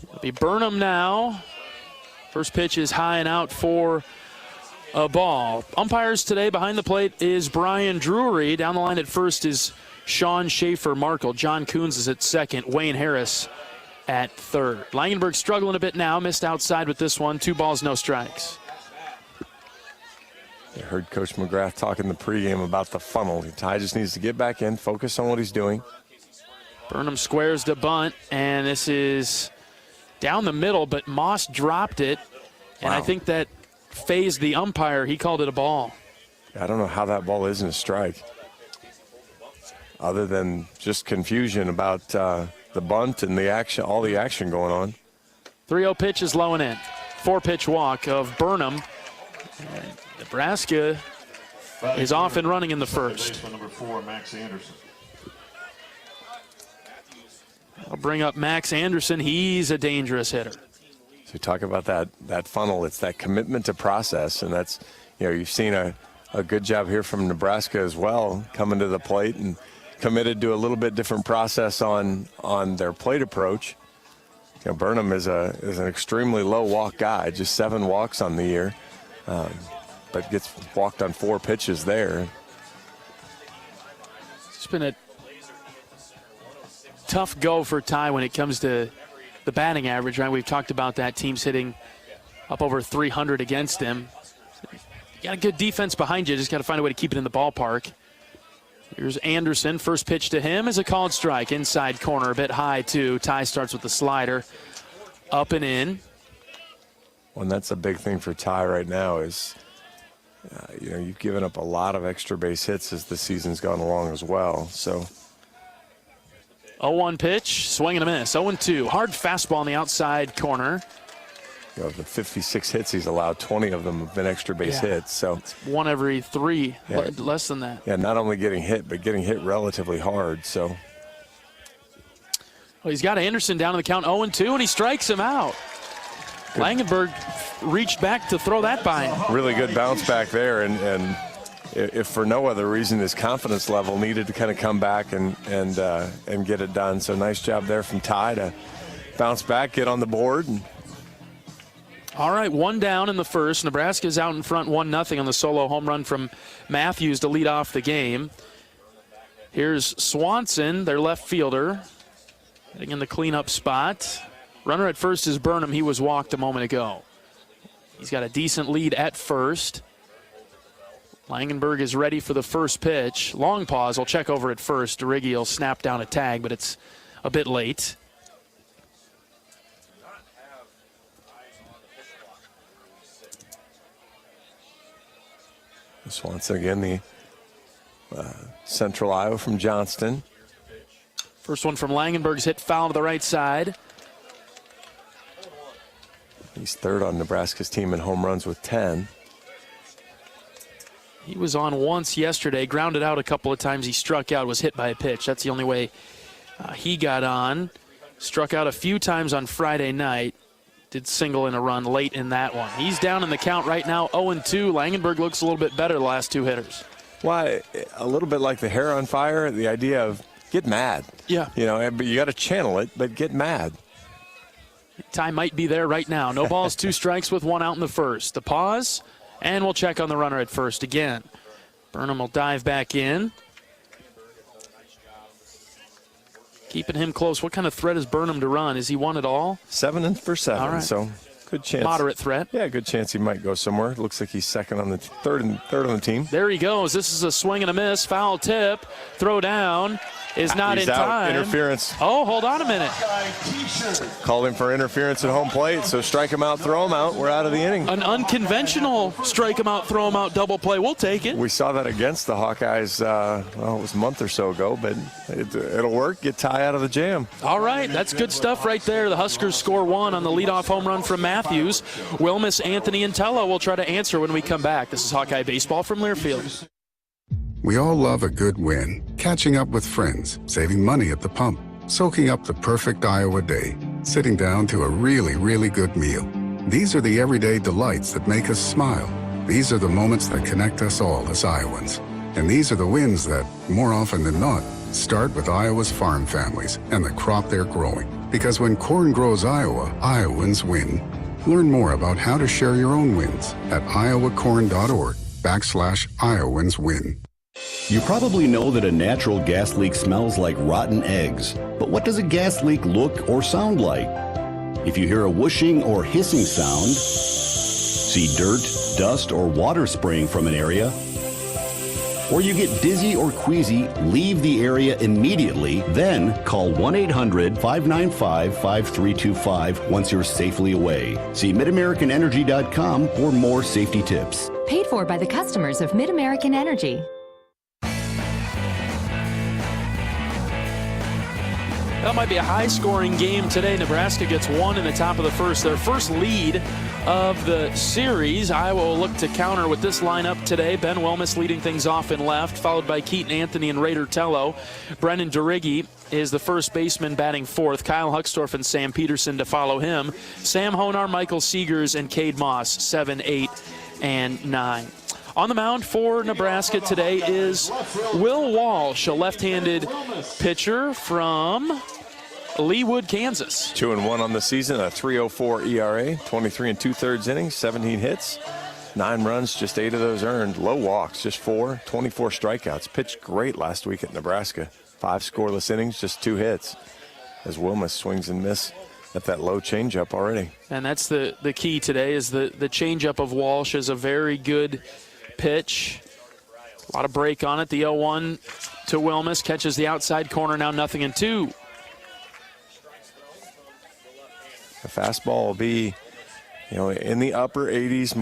It'll be Burnham now. First pitch is high and out for a ball. Umpires today behind the plate is Brian Drury. Down the line at first is Sean Schaefer-Markle. John Coons is at second. Wayne Harris at third. Langenberg struggling a bit now. Missed outside with this one. 2 balls, no strikes. I heard Coach McGrath talking in the pregame about the funnel. Ty just needs to get back in, focus on what he's doing. Burnham squares the bunt, and this is down the middle, but Moss dropped it. And I think that phased the umpire. He called it a ball. I don't know how that ball isn't a strike, other than just confusion about the bunt and the action, all the action going on. 3-0 pitch is low and in. 4-pitch walk of Burnham. And Nebraska is off and running in the first. Number 4, Max Anderson. I'll bring up Max Anderson. He's a dangerous hitter. So we talk about that funnel. It's that commitment to process, and that's, you've seen a good job here from Nebraska as well, coming to the plate and committed to a little bit different process on their plate approach. Burnham is an extremely low walk guy, just 7 walks on the year, but gets walked on 4 pitches there. It's been a tough go for Ty when it comes to the batting average, right? We've talked about that. Teams hitting up over 300 against him. You got a good defense behind you. Just got to find a way to keep it in the ballpark. Here's Anderson. First pitch to him is a called strike. Inside corner, a bit high, too. Ty starts with the slider. Up and in. And that's a big thing for Ty right now is, you've given up a lot of extra base hits as the season's gone along as well. So 0-1 pitch, swing and a miss. 0-2, hard fastball on the outside corner. Of the 56 hits he's allowed, 20 of them have been extra base hits. So it's 1 every 3, less than that. Yeah, not only getting hit, but getting hit relatively hard. So well, he's got Anderson down in the count 0-2, and he strikes him out. Good. Langenberg reached back to throw that by him. Really good bounce back there, and if for no other reason, his confidence level needed to kind of come back and get it done. So nice job there from Ty to bounce back, get on the board. All right, 1 down in the first. Nebraska's out in front 1-0 on the solo home run from Matthews to lead off the game. Here's Swanson, their left fielder, getting in the cleanup spot. Runner at first is Burnham. He was walked a moment ago. He's got a decent lead at first. Langenberg is ready for the first pitch. Long pause. We'll check over at first. DeRiggi will snap down a tag, but it's a bit late. Swanson again, the Central Iowa from Johnston. First one from Langenberg's hit foul to the right side. He's third on Nebraska's team in home runs with 10. He was on once yesterday, grounded out a couple of times. He struck out, was hit by a pitch. That's the only way he got on. Struck out a few times on Friday night. Did single in a run late in that one. He's down in the count right now, 0-2. Langenberg looks a little bit better the last 2 hitters. Why, a little bit like the hair on fire, the idea of get mad. Yeah. But you got to channel it, but get mad. Time might be there right now. No balls, 2 strikes with 1 out in the first. The pause, and we'll check on the runner at first again. Burnham will dive back in. Keeping him close. What kind of threat is Burnham to run? Is he 1 at all? 7 for 7. All right. So good chance. Moderate threat. Yeah, good chance he might go somewhere. Looks like he's second on the third on the team. There he goes. This is a swing and a miss. Foul tip. Throw down is not he's in out. time. Interference. Oh, hold on a minute. Called him for interference at home plate, so strike him out, throw him out. We're out of the inning. An unconventional strike him out, throw him out double play. We'll take it. We saw that against the Hawkeyes, it was a month or so ago, but it'll work. Get Ty out of the jam. All right, that's good stuff right there. The Huskers score 1 on the leadoff home run from Matthews. Wilmus, Anthony, and Tello will try to answer when we come back. This is Hawkeye Baseball from Learfield. We all love a good win, catching up with friends, saving money at the pump, soaking up the perfect Iowa day, sitting down to a really, really good meal. These are the everyday delights that make us smile. These are the moments that connect us all as Iowans. And these are the wins that, more often than not, start with Iowa's farm families and the crop they're growing. Because when corn grows Iowa, Iowans win. Learn more about how to share your own wins at iowacorn.org/IowansWin. You probably know that a natural gas leak smells like rotten eggs. But what does a gas leak look or sound like? If you hear a whooshing or hissing sound, see dirt, dust, or water spraying from an area, or you get dizzy or queasy, leave the area immediately, then call 1-800-595-5325 once you're safely away. See MidAmericanEnergy.com for more safety tips. Paid for by the customers of Mid-American Energy. That might be a high-scoring game today. Nebraska gets 1 in the top of the first. Their first lead of the series. Iowa will look to counter with this lineup today. Ben Wilmus leading things off in left, followed by Keaton Anthony and Raider Tello. Brennan DeRiggi is the first baseman batting 4th. Kyle Huckstorf and Sam Peterson to follow him. Sam Honar, Michael Seegers, and Cade Moss, 7, 8, and 9. On the mound for Nebraska today is Will Walsh, a left-handed pitcher from Leawood, Kansas. 2-1 on the season, a 3.04 ERA, 23 2/3 innings, 17 hits, 9 runs, just 8 of those earned. Low walks, just 4, 24 strikeouts. Pitched great last week at Nebraska. 5 scoreless innings, just 2 hits. As Wilmus swings and miss at that low changeup already. And that's the key today is the changeup of Walsh is a very good pitch. A lot of break on it. The 0-1 to Wilmus. Catches the outside corner, now 0-2. The fastball will be in the upper 80s,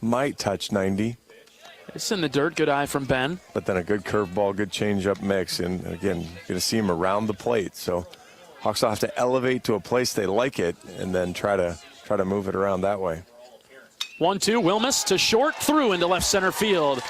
might touch 90. It's in the dirt. Good eye from Ben. But then a good curveball, good changeup mix. And again, you're going to see him around the plate. So Hawks will have to elevate to a place they like it and then try to move it around that way. 1-2, Wilmus to short, through into left center field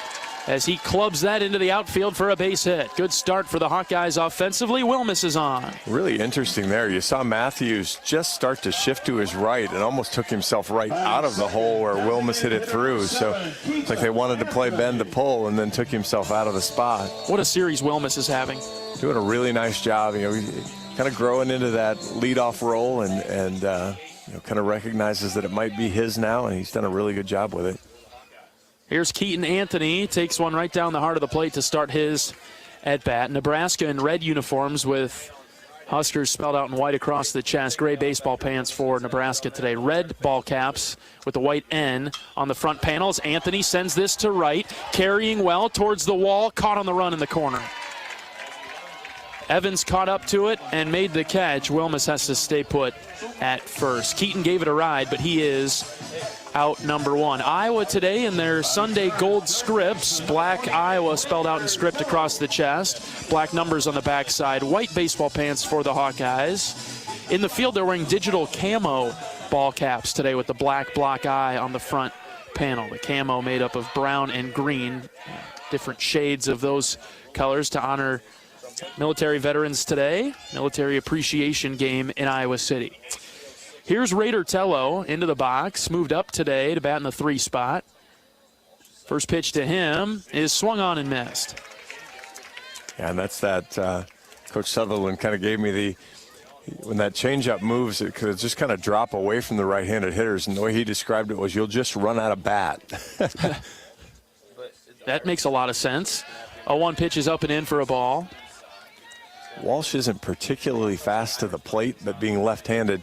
as he clubs that into the outfield for a base hit. Good start for the Hawkeyes offensively. Wilmus is on. Really interesting there. You saw Matthews just start to shift to his right and almost took himself right out of the hole where Wilmus hit it through. So it's like they wanted to play Ben to pull and then took himself out of the spot. What a series Wilmus is having. Doing a really nice job. Kind of growing into that leadoff role and kind of recognizes that it might be his now, and he's done a really good job with it. Here's Keaton Anthony, takes one right down the heart of the plate to start his at-bat. Nebraska in red uniforms with Huskers spelled out in white across the chest. Gray baseball pants for Nebraska today. Red ball caps with the white N on the front panels. Anthony sends this to right, carrying well towards the wall, caught on the run in the corner. Evans caught up to it and made the catch. Wilmus has to stay put at first. Keaton gave it a ride, but he is out number one. Iowa today in their Sunday gold scripts. Black Iowa spelled out in script across the chest. Black numbers on the backside. White baseball pants for the Hawkeyes. In the field, they're wearing digital camo ball caps today with the black block eye on the front panel. The camo made up of brown and green. Different shades of those colors to honor military veterans today. Military appreciation game in Iowa City. Here's Raider Tello into the box. Moved up today to bat in the 3 spot. First pitch to him is swung on and missed. Yeah, and that's that. Coach Sutherland kind of gave me when that changeup moves, it could just kind of drop away from the right-handed hitters. And the way he described it was, you'll just run out of bat. That makes a lot of sense. 0-1 pitch is up and in for a ball. Walsh isn't particularly fast to the plate, but being left-handed,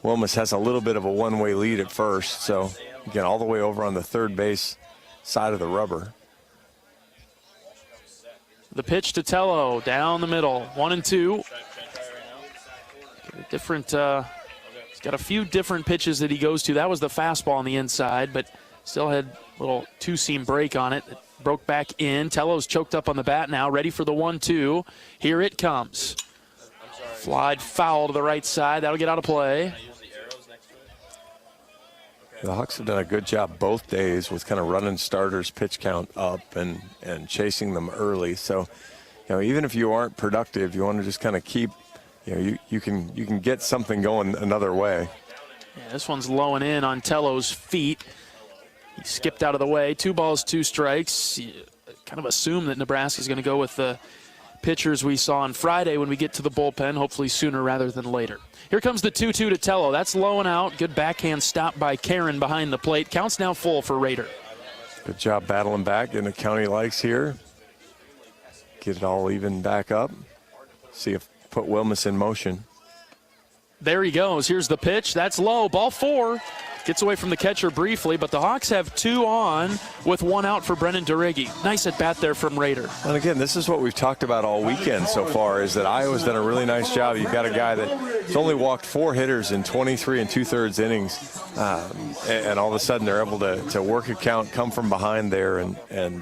Wilmus has a little bit of a one-way lead at first. So, again, all the way over on the third base side of the rubber. The pitch to Tello down the middle. 1-2. Different. He's got a few different pitches that he goes to. That was the fastball on the inside, but still had a little two-seam break on it. It broke back in. Tello's choked up on the bat now, ready for the 1-2. Here it comes. Flied foul to the right side. That'll get out of play. The Hawks have done a good job both days with kind of running starters pitch count up and chasing them early. So, even if you aren't productive, you want to just kind of keep, you can get something going another way. Yeah, this one's low and in on Tello's feet. He skipped out of the way. 2 balls, 2 strikes. You kind of assume that Nebraska's going to go with the pitchers we saw on Friday when we get to the bullpen, hopefully sooner rather than later. Here comes the 2-2 to Tello. That's low and out. Good backhand stop by Karen behind the plate. Counts now full for Raider. Good job battling back, getting the county likes here. Get it all even back up. See if put Wilmus in motion. There he goes. Here's the pitch. That's low. Ball 4. Gets away from the catcher briefly, but the Hawks have 2 on with 1 out for Brennan Durigge. Nice at bat there from Raider. And again, this is what we've talked about all weekend so far, is that Iowa's done a really nice job. You've got a guy that's only walked 4 hitters in 23 2/3 innings, and all of a sudden they're able to work a count, come from behind there, and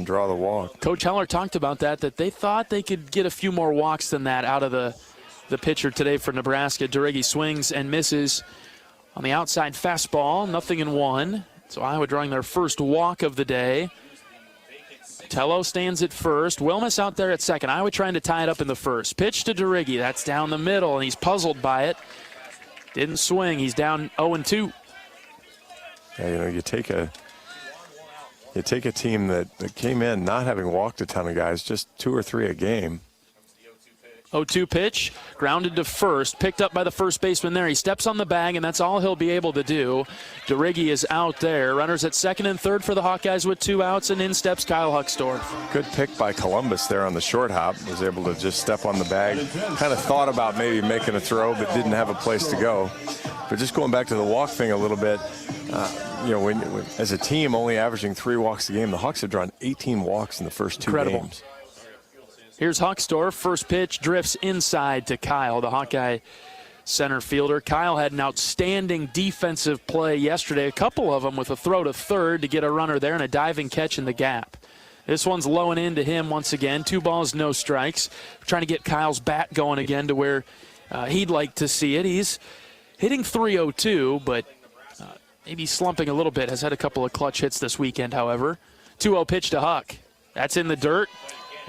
draw the walk. Coach Heller talked about that they thought they could get a few more walks than that out of the pitcher today for Nebraska. Durigge swings and misses on the outside fastball, 0-1. So Iowa drawing their first walk of the day. Tello stands at first. Wilmus out there at second. Iowa trying to tie it up in the first. Pitch to Durigge. That's down the middle, and he's puzzled by it. Didn't swing. He's down 0-2. Yeah, you take a team that came in not having walked a ton of guys, just 2 or 3 a game. 0-2 pitch, grounded to first, picked up by the first baseman there. He steps on the bag, and that's all he'll be able to do. Durigge is out there. Runners at second and third for the Hawkeyes with 2 outs, and in steps Kyle Huckstorf. Good pick by Columbus there on the short hop. Was able to just step on the bag. Kind of thought about maybe making a throw, but didn't have a place to go. But just going back to the walk thing a little bit, when as a team only averaging 3 walks a game, the Hawks have drawn 18 walks in the first 2 games. Here's Huckstorf. First pitch drifts inside to Kyle. The Hawkeye center fielder. Kyle had an outstanding defensive play yesterday, a couple of them with a throw to third to get a runner there and a diving catch in the gap. This one's low and into him once again. 2 balls, no strikes. We're trying to get Kyle's bat going again to where he'd like to see it. He's hitting .302, but maybe slumping a little bit. Has had a couple of clutch hits this weekend, however. 2-0 pitch to Huck. That's in the dirt.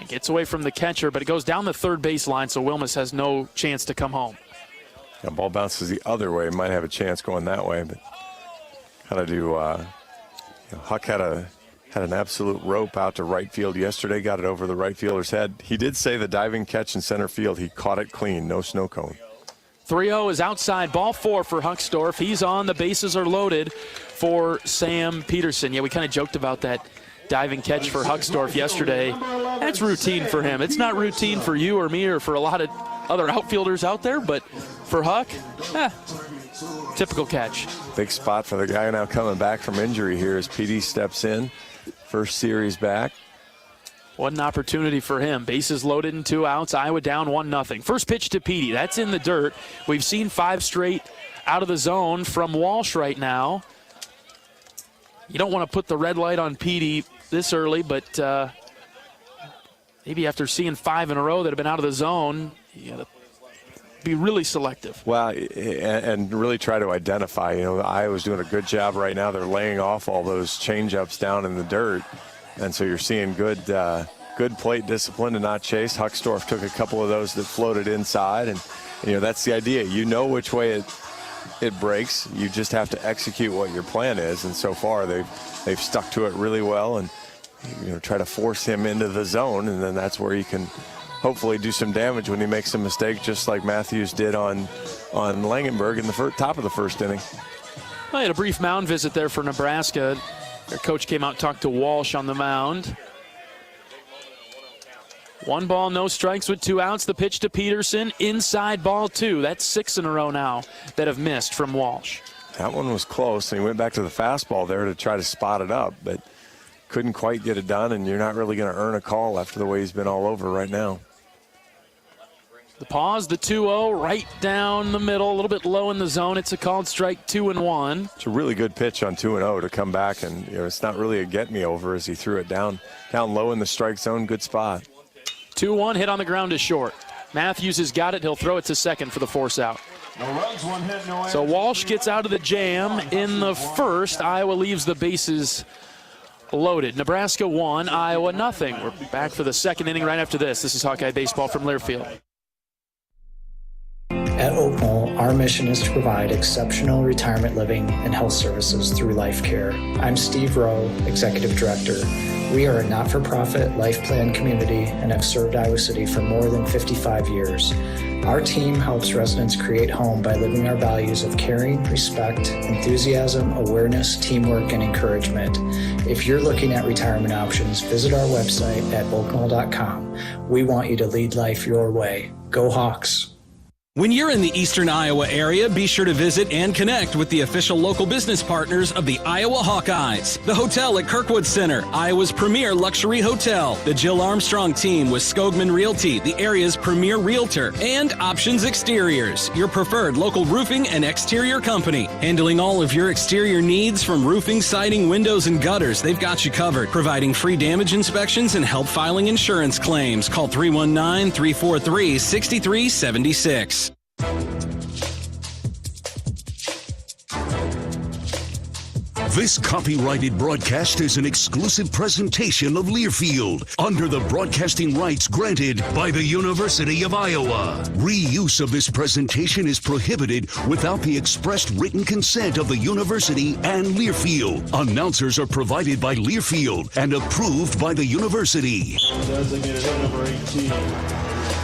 It gets away from the catcher, but it goes down the third baseline, so Wilmus has no chance to come home. The ball bounces the other way. Might have a chance going that way, but kind of do. Huck had an absolute rope out to right field yesterday. Got it over the right fielder's head. He did say the diving catch in center field. He caught it clean. No snow cone. 3-0 is outside. Ball 4 for Huckstorf. He's on. The bases are loaded for Sam Peterson. Yeah, we kind of joked about that diving catch for Huckstorf yesterday. That's routine for him. It's not routine for you or me or for a lot of other outfielders out there, but for Huck, typical catch. Big spot for the guy now coming back from injury here as PD steps in. First series back. What an opportunity for him. Bases loaded and 2 outs. Iowa down 1-0. First pitch to Petey. That's in the dirt. We've seen 5 straight out of the zone from Walsh right now. You don't want to put the red light on Petey this early, but maybe after seeing 5 in a row that have been out of the zone, you got to be really selective. Well, and really try to identify. Iowa's doing a good job right now. They're laying off all those change-ups down in the dirt, and so you're seeing good plate discipline to not chase. Huckstorf took a couple of those that floated inside, and that's the idea. You know which way it breaks. You just have to execute what your plan is, and so far they've stuck to it really well, and try to force him into the zone, and then that's where you can hopefully do some damage when he makes a mistake, just like Matthews did on Langenberg in the top of the first inning. I had a brief mound visit there for Nebraska. Their coach came out and talked to Walsh on the mound. 1 ball, no strikes with 2 outs. The pitch to Peterson, inside ball 2. That's 6 in a row now that have missed from Walsh. That one was close, and he went back to the fastball there to try to spot it up, but couldn't quite get it done, and you're not really going to earn a call after the way he's been all over right now. The pause, the 2-0, right down the middle, a little bit low in the zone. It's a called strike, 2-1. It's a really good pitch on 2-0 to come back, and it's not really a get-me-over as he threw it down low in the strike zone. Good spot. 2-1, hit on the ground is short. Matthews has got it. He'll throw it to second for the force out. No runs, 1 hit, no errors. So Walsh gets out of the jam in the first. Iowa leaves the bases loaded. Nebraska 1, Iowa nothing. We're back for the second inning right after this. This is Hawkeye Baseball from Learfield. At Oak Knoll, our mission is to provide exceptional retirement living and health services through life care. I'm Steve Rowe, Executive Director. We are a not-for-profit life plan community and have served Iowa City for more than 55 years. Our team helps residents create home by living our values of caring, respect, enthusiasm, awareness, teamwork, and encouragement. If you're looking at retirement options, visit our website at oakknoll.com. We want you to lead life your way. Go Hawks! When you're in the eastern Iowa area, be sure to visit and connect with the official local business partners of the Iowa Hawkeyes. The hotel at Kirkwood Center, Iowa's premier luxury hotel. The Jill Armstrong team with Skogman Realty, the area's premier realtor. And Options Exteriors, your preferred local roofing and exterior company. Handling all of your exterior needs from roofing, siding, windows, and gutters, they've got you covered. Providing free damage inspections and help filing insurance claims. Call 319-343-6376. This copyrighted broadcast is an exclusive presentation of Learfield under the broadcasting rights granted by the University of Iowa. Reuse of this presentation is prohibited without the expressed written consent of the university and Learfield. Announcers are provided by Learfield and approved by the university. Designated number 18.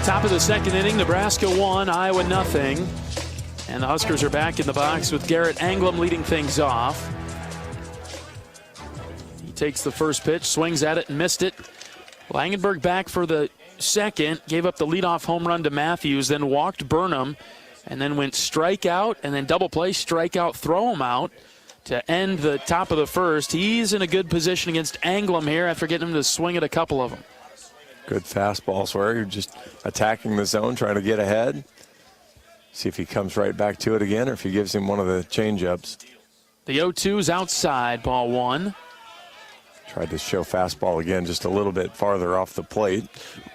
Top of the second inning, Nebraska 1, Iowa nothing. And the Huskers are back in the box with Garrett Anglem leading things off. He takes the first pitch, swings at it and missed it. Langenberg back for the second, gave up the leadoff home run to Matthews, then walked Burnham, and then went strikeout and then double play, strikeout, throw him out to end the top of the first. He's in a good position against Anglem here after getting him to swing at a couple of them. Good fastballs where you're just attacking the zone, trying to get ahead. See if he comes right back to it again or if he gives him one of the change-ups. The 0-2's outside, ball 1. Tried to show fastball again, just a little bit farther off the plate.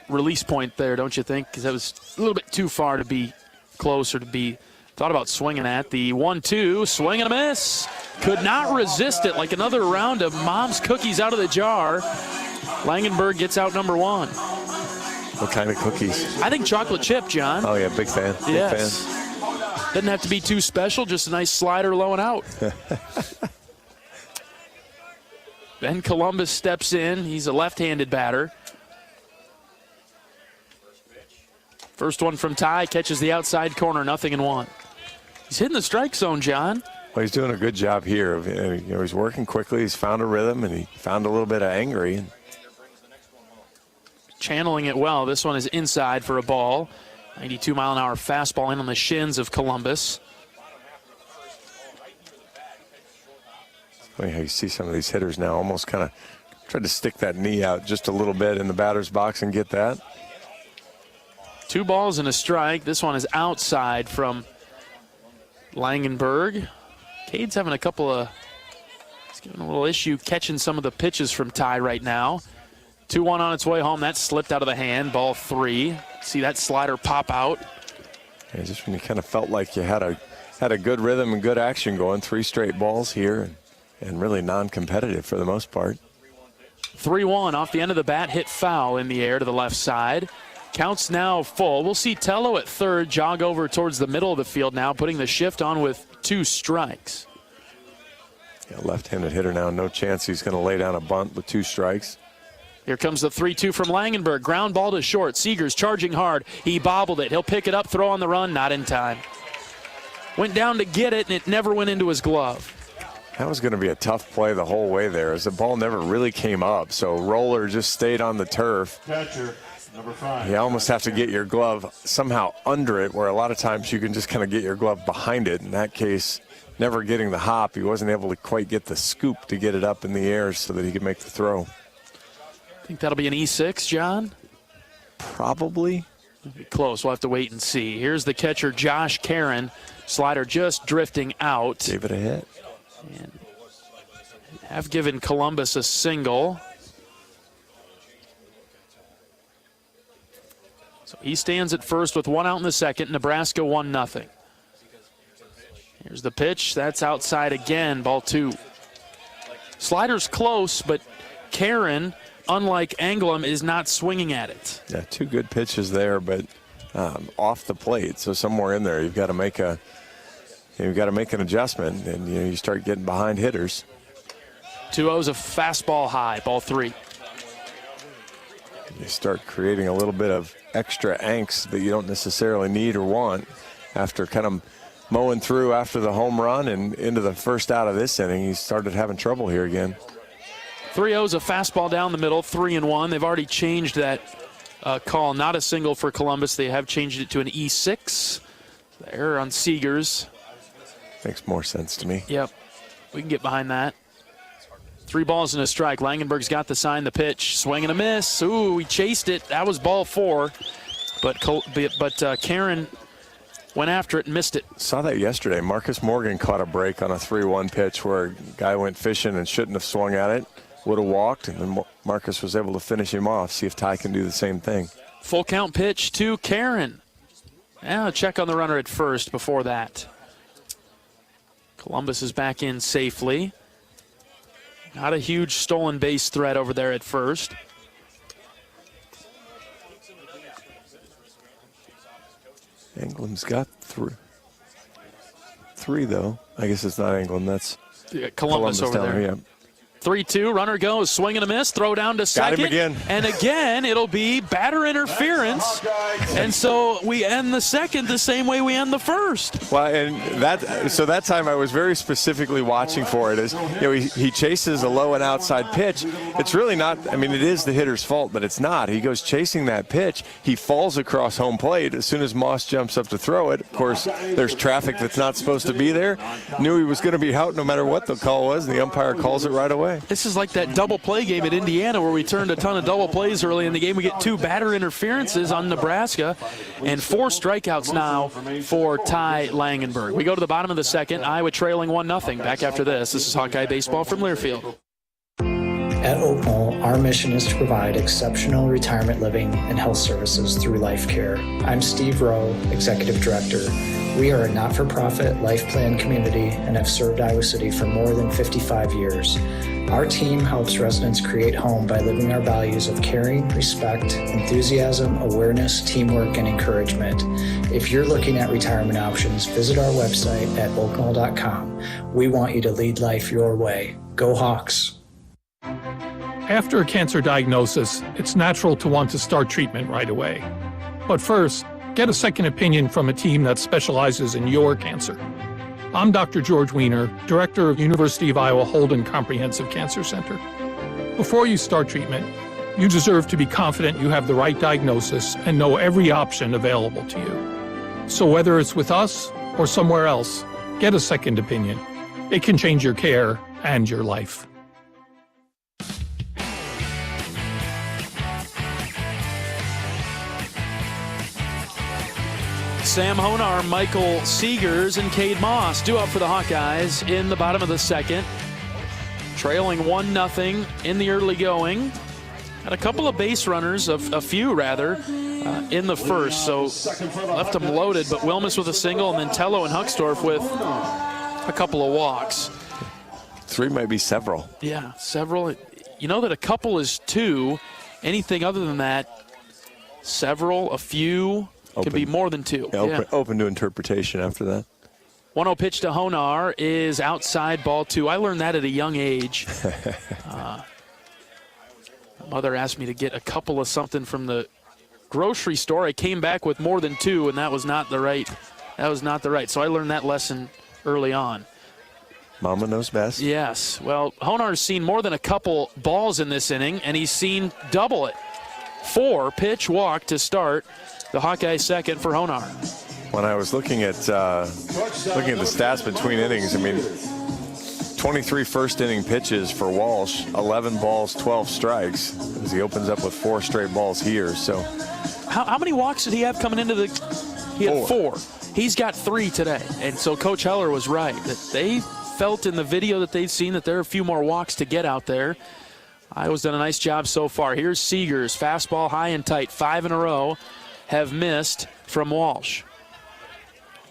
Release point there, don't you think? Because that was a little bit too far to be close or to be thought about swinging at. The 1-2, swing and a miss. Could not resist it, like another round of Mom's cookies out of the jar. Langenberg gets out number 1. What kind of cookies? I think chocolate chip, John. Oh, yeah, big fan. Yes. Big fan. Doesn't have to be too special, just a nice slider low and out. Ben Columbus steps in. He's a left-handed batter. First one from Ty, catches the outside corner, 0-1. He's hitting the strike zone, John. Well, he's doing a good job here. He's working quickly. He's found a rhythm, and he found a little bit of angry. Channeling it well. This one is inside for a ball. 92-mile-an-hour fastball in on the shins of Columbus. Funny how you see some of these hitters now almost kind of tried to stick that knee out just a little bit in the batter's box and get that. 2 balls and a strike. This one is outside from Langenberg. Cade's having he's giving a little issue catching some of the pitches from Ty right now. 2-1 on its way home. That slipped out of the hand. Ball 3. See that slider pop out. Yeah, just when you kind of felt like you had a good rhythm and good action going. 3 straight balls here and really non-competitive for the most part. 3-1 off the end of the bat. Hit foul in the air to the left side. Counts now full. We'll see Tello at third jog over towards the middle of the field now, putting the shift on with 2 strikes. Yeah, left-handed hitter now. No chance he's going to lay down a bunt with 2 strikes. Here comes the 3-2 from Langenberg. Ground ball to short. Seegers charging hard. He bobbled it. He'll pick it up, throw on the run. Not in time. Went down to get it, and it never went into his glove. That was going to be a tough play the whole way there, as the ball never really came up. So Roller just stayed on the turf. Catcher, number 5. You almost have to get your glove somehow under it, where a lot of times you can just kind of get your glove behind it. In that case, never getting the hop, he wasn't able to quite get the scoop to get it up in the air so that he could make the throw. Think that'll be an E6, John? Probably. Close. We'll have to wait and see. Here's the catcher, Josh Karen. Slider just drifting out. Gave it a hit. And have given Columbus a single. So he stands at first with 1 out in the second. Nebraska 1-0. Here's the pitch. That's outside again. Ball 2. Slider's close, but Karen, unlike Anglem, is not swinging at it. Yeah, 2 good pitches there, but off the plate. So somewhere in there, you've got to make an adjustment, and you start getting behind hitters. 2-0's a fastball high. Ball 3. You start creating a little bit of extra angst that you don't necessarily need or want after kind of mowing through after the home run and into the first out of this inning. He started having trouble here again. 3-0's a fastball down the middle, 3-1. They've already changed that call. Not a single for Columbus. They have changed it to an E6. The error on Seegers. Makes more sense to me. Yep, we can get behind that. 3 balls and a strike. Langenberg's got the sign, the pitch. Swing and a miss. Ooh, he chased it. That was ball 4. But Karen went after it and missed it. Saw that yesterday. Marcus Morgan caught a break on a 3-1 pitch where a guy went fishing and shouldn't have swung at it. Would have walked, and then Marcus was able to finish him off. See if Ty can do the same thing. Full count pitch to Karen. Now check on the runner at first before that. Columbus is back in safely. Not a huge stolen base threat over there at first. Anglem's got 3 though. I guess it's not Anglem. That's Columbus over there. Yeah. 3-2, runner goes, swing and a miss, throw down to second. Got him again. And again, it'll be batter interference. And so we end the second the same way we end the first. Well, and that time I was very specifically watching for it. He chases a low and outside pitch. It's really not, it is the hitter's fault, but it's not. He goes chasing that pitch. He falls across home plate as soon as Moss jumps up to throw it. Of course, there's traffic that's not supposed to be there. Knew he was going to be out no matter what the call was, and the umpire calls it right away. away. This is like that double play game at Indiana where we turned a ton of double plays early in the game. We get 2 batter interferences on Nebraska and 4 strikeouts now for Ty Langenberg. We go to the bottom of the second. Iowa trailing 1-0. Back after this. This is Hawkeye Baseball from Learfield. At Oak Knoll, our mission is to provide exceptional retirement living and health services through life care. I'm Steve Rowe, Executive Director. We are a not-for-profit life plan community and have served Iowa City for more than 55 years. Our team helps residents create home by living our values of caring, respect, enthusiasm, awareness, teamwork, and encouragement. If you're looking at retirement options, visit our website at oaknoll.com. We want you to lead life your way. Go Hawks! After a cancer diagnosis, it's natural to want to start treatment right away. But first, get a second opinion from a team that specializes in your cancer. I'm Dr. George Weiner, Director of University of Iowa Holden Comprehensive Cancer Center. Before you start treatment, you deserve to be confident you have the right diagnosis and know every option available to you. So whether it's with us or somewhere else, get a second opinion. It can change your care and your life. Sam Honar, Michael Seegers, and Cade Moss due up for the Hawkeyes in the bottom of the second. Trailing 1-0 in the early going. Had a couple of base runners, a few rather, in the first, so left them loaded, but Wilmus with a single, and then Tello and Huckstorf with a couple of walks. 3 might be several. Yeah, several. You know that a couple is 2. Anything other than that, several, a few, could be more than 2. Yeah, open to interpretation after that. 1-0 pitch to Honar is outside, ball 2. I learned that at a young age. My mother asked me to get a couple of something from the grocery store. I came back with more than 2, and that was not the right. So I learned that lesson early on. Mama knows best. Yes. Well, Honar's seen more than a couple balls in this inning, and he's seen double it. 4 pitch walk to start the Hawkeye second for Honar. When I was looking at the stats between innings, I mean, 23 first inning pitches for Walsh, 11 balls, 12 strikes, as he opens up with 4 straight balls here. So, how many walks did he have coming into the? He had 4. He's got 3 today, and so Coach Heller was right that they felt in the video that they've seen that there are a few more walks to get out there. Iowa's done a nice job so far. Here's Seegers, fastball high and tight, 5 in a row have missed from Walsh.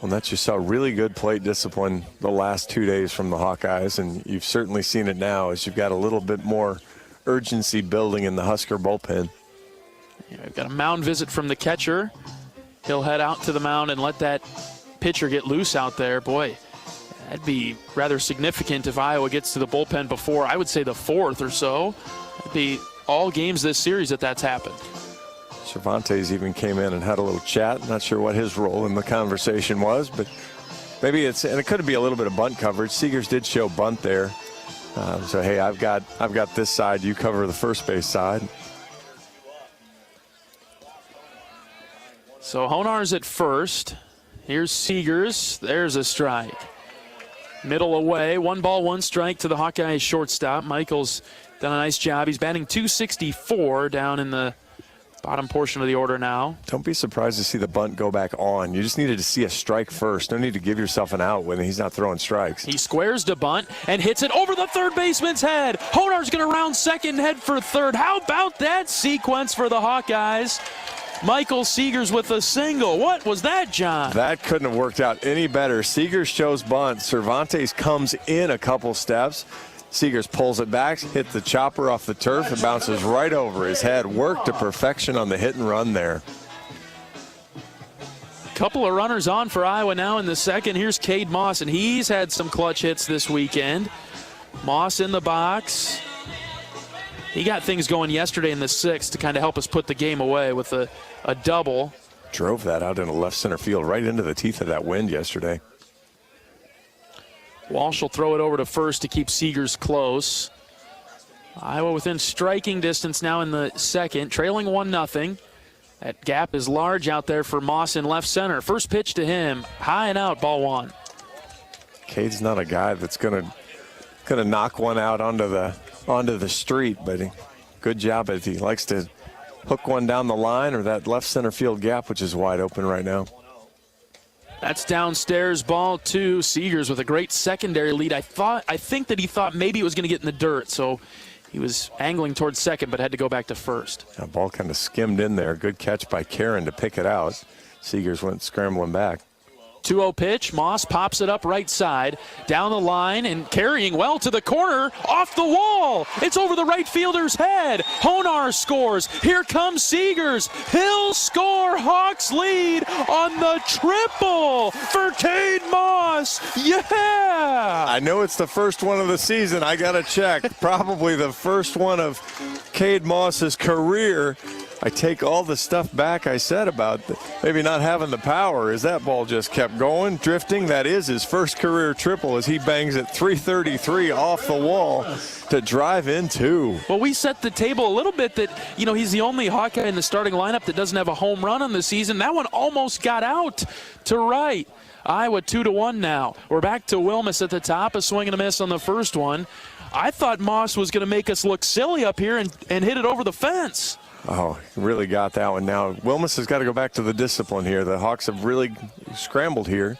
Well, that's just saw really good plate discipline the last 2 days from the Hawkeyes, and you've certainly seen it now as you've got a little bit more urgency building in the Husker bullpen. Yeah, we've got a mound visit from the catcher. He'll head out to the mound and let that pitcher get loose out there. Boy, that'd be rather significant if Iowa gets to the bullpen before, I would say, the 4th or so. It'd be all games this series that's happened. Cervantes even came in and had a little chat. Not sure what his role in the conversation was, but maybe and it could be a little bit of bunt coverage. Seegers did show bunt there. So, hey, I've got this side. You cover the first base side. So Honar's at first. Here's Seegers. There's a strike. Middle away. 1 ball, 1 strike to the Hawkeyes shortstop. Michael's done a nice job. He's batting .264 down in the bottom portion of the order now. Don't be surprised to see the bunt go back on. You just needed to see a strike first. No need to give yourself an out when he's not throwing strikes. He squares to bunt and hits it over the third baseman's head. Honar's going to round second, head for third. How about that sequence for the Hawkeyes? Michael Seegers with a single. What was that, John? That couldn't have worked out any better. Seegers shows bunt. Cervantes comes in a couple steps. Seegers pulls it back, hits the chopper off the turf, and bounces right over his head. Worked to perfection on the hit and run there. Couple of runners on for Iowa now in the second. Here's Cade Moss, and he's had some clutch hits this weekend. Moss in the box. He got things going yesterday in the 6th to kind of help us put the game away with a double. Drove that out into left center field, right into the teeth of that wind yesterday. Walsh will throw it over to first to keep Seegers close. Iowa within striking distance now in the second, trailing 1-0. That gap is large out there for Moss in left center. First pitch to him, high and out, ball 1. Cade's not a guy that's gonna knock one out onto the onto the street, but good job if he likes to hook one down the line or that left center field gap, which is wide open right now. That's downstairs, ball 2. Seegers with a great secondary lead. I think that he thought maybe it was going to get in the dirt, so he was angling towards second but had to go back to first. That ball kind of skimmed in there. Good catch by Karen to pick it out. Seegers went scrambling back. 2-0 pitch. Moss pops it up right side, down the line, and carrying well to the corner, off the wall. It's over the right fielder's head. Honar scores. Here comes Seegers. He'll score. Hawks lead on the triple for Cade Moss. Yeah! I know it's the first one of the season. I got to check. Probably the first one of Cade Moss's career. I take all the stuff back I said about maybe not having the power, as that ball just kept going, drifting. That is his first career triple as he bangs it 333 off the wall to drive in 2. Well, we set the table a little bit that, he's the only Hawkeye in the starting lineup that doesn't have a home run on the season. That one almost got out to right. Iowa 2-1 now. We're back to Wilmus at the top, a swing and a miss on the first one. I thought Moss was going to make us look silly up here and hit it over the fence. Oh, really got that one. Now, Wilmus has got to go back to the discipline here. The Hawks have really scrambled here.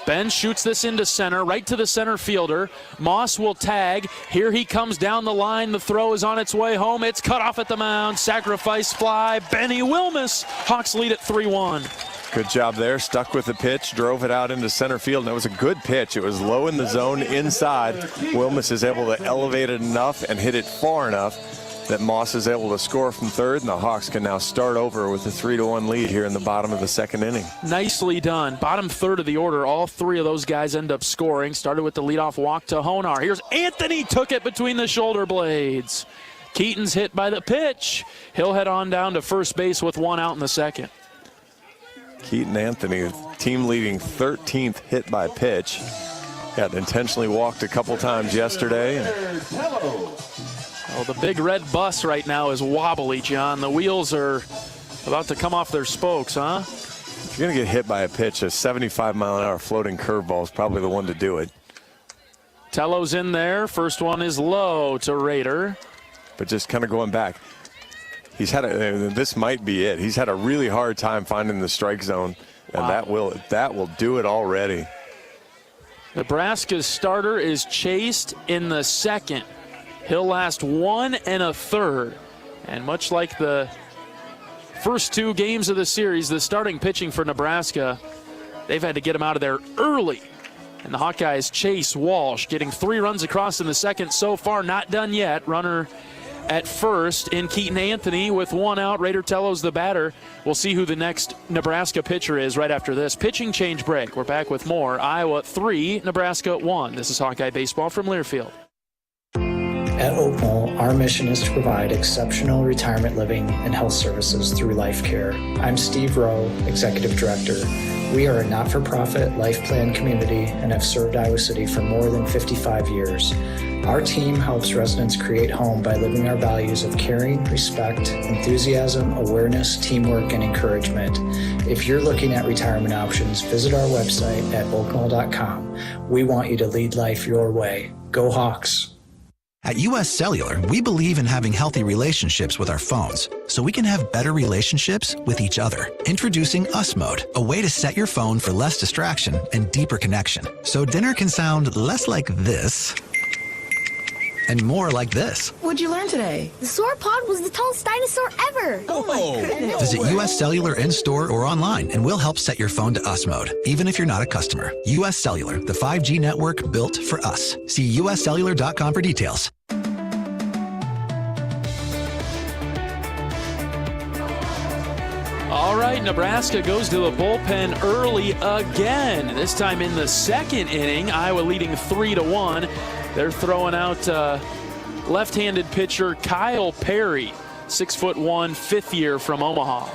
Ben shoots this into center, right to the center fielder. Moss will tag. Here he comes down the line. The throw is on its way home. It's cut off at the mound. Sacrifice fly. Benny Wilmus. Hawks lead at 3-1. Good job there. Stuck with the pitch. Drove it out into center field. And it was a good pitch. It was low in the zone inside. Wilmus is able to elevate it enough and hit it far enough that Moss is able to score from third, and the Hawks can now start over with a 3-1 lead here in the bottom of the second inning. Nicely done. Bottom third of the order, all 3 of those guys end up scoring. Started with the leadoff walk to Honar. Here's Anthony, took it between the shoulder blades. Keaton's hit by the pitch. He'll head on down to first base with 1 out in the second. Keaton Anthony, team leading 13th hit by pitch. Got intentionally walked a couple times yesterday. Oh, the big red bus right now is wobbly, John. The wheels are about to come off their spokes, huh? If you're going to get hit by a pitch, a 75-mile-an-hour floating curveball is probably the one to do it. Tello's in there. First one is low to Rader. But just kind of going back, he's had this might be it. He's had a really hard time finding the strike zone, and that will do it already. Nebraska's starter is chased in the second. He'll last 1 1/3. And much like the first 2 games of the series, the starting pitching for Nebraska, they've had to get him out of there early. And the Hawkeyes chase Walsh, getting 3 runs across in the second so far. Not done yet. Runner at first in Keaton Anthony with 1 out. Rader Tello's the batter. We'll see who the next Nebraska pitcher is right after this pitching change break. We're back with more. Iowa 3, Nebraska 1. This is Hawkeye Baseball from Learfield. At Oak Knoll, our mission is to provide exceptional retirement living and health services through life care. I'm Steve Rowe, Executive Director. We are a not-for-profit life plan community and have served Iowa City for more than 55 years. Our team helps residents create home by living our values of caring, respect, enthusiasm, awareness, teamwork, and encouragement. If you're looking at retirement options, visit our website at oakknoll.com. We want you to lead life your way. Go Hawks! At US Cellular, we believe in having healthy relationships with our phones, so we can have better relationships with each other. Introducing Us Mode, a way to set your phone for less distraction and deeper connection. So dinner can sound less like this and more like this. What'd you learn today? The sauropod was the tallest dinosaur ever. Oh my goodness. Visit US Cellular in-store or online, and we'll help set your phone to Us Mode, even if you're not a customer. US Cellular, the 5G network built for us. See uscellular.com for details. All right, Nebraska goes to the bullpen early again. This time in the second inning, Iowa leading 3-1. They're throwing out left-handed pitcher Kyle Perry, 6'1", fifth year from Omaha.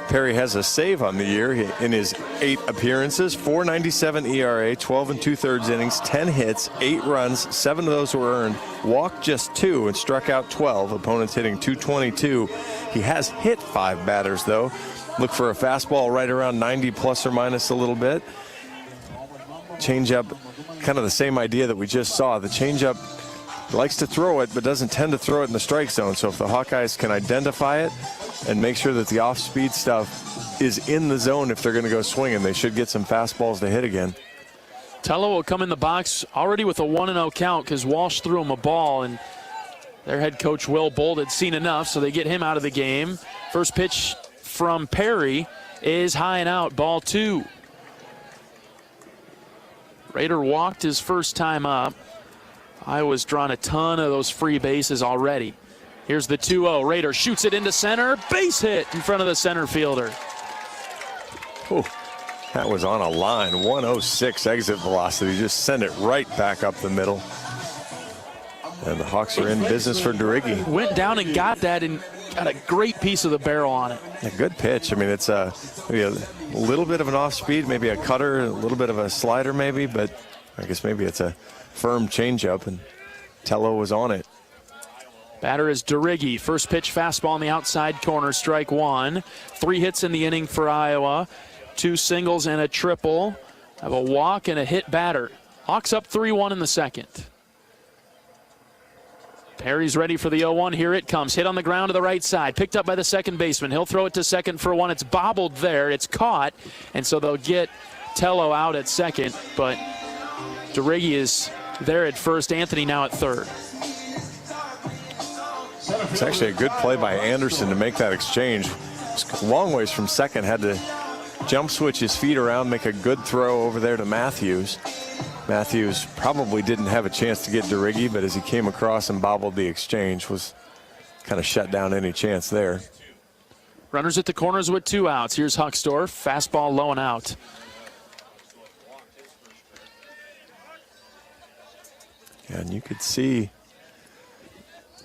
Perry has a save on the year in his 8 appearances, .497 ERA, 12 2/3 innings, 10 hits, 8 runs, 7 of those were earned, walked just 2 and struck out 12, opponents hitting .222. He has hit 5 batters though. Look for a fastball right around 90 plus or minus a little bit. Changeup, kind of the same idea that we just saw. The changeup likes to throw it, but doesn't tend to throw it in the strike zone. So if the Hawkeyes can identify it and make sure that the off-speed stuff is in the zone if they're going to go swinging, they should get some fastballs to hit again. Tello will come in the box already with a 1-0 count because Walsh threw him a ball, and their head coach Will Bold had seen enough, so they get him out of the game. First pitch from Perry is high and out, ball 2. Raider walked his first time up. Iowa's drawn a ton of those free bases already. Here's the 2-0. Raider shoots it into center. Base hit in front of the center fielder. Ooh, that was on a line. 106 exit velocity. Just send it right back up the middle. And the Hawks are in business for Deriggi. Went down and got that and got a great piece of the barrel on it. A good pitch. I mean, it's maybe a little bit of an off-speed, maybe a cutter, a little bit of a slider maybe, but I guess maybe it's a firm changeup, and Tello was on it. Batter is Deriggi. First pitch fastball on the outside corner, strike 1. 3 hits in the inning for Iowa. 2 singles and a triple. Have a walk and a hit batter. Hawks up 3-1 in the second. Perry's ready for the 0-1. Here it comes. Hit on the ground to the right side. Picked up by the second baseman. He'll throw it to second for 1. It's bobbled there. It's caught. And so they'll get Tello out at second. But Deriggi is there at first. Anthony now at third. It's actually a good play by Anderson to make that exchange. It's a long ways from second. Had to jump switch his feet around, make a good throw over there to Matthews. Matthews probably didn't have a chance to get Deriggi, but as he came across and bobbled the exchange, was kind of shut down any chance there. Runners at the corners with 2 outs. Here's Huckstorf. Fastball low and out. And you could see,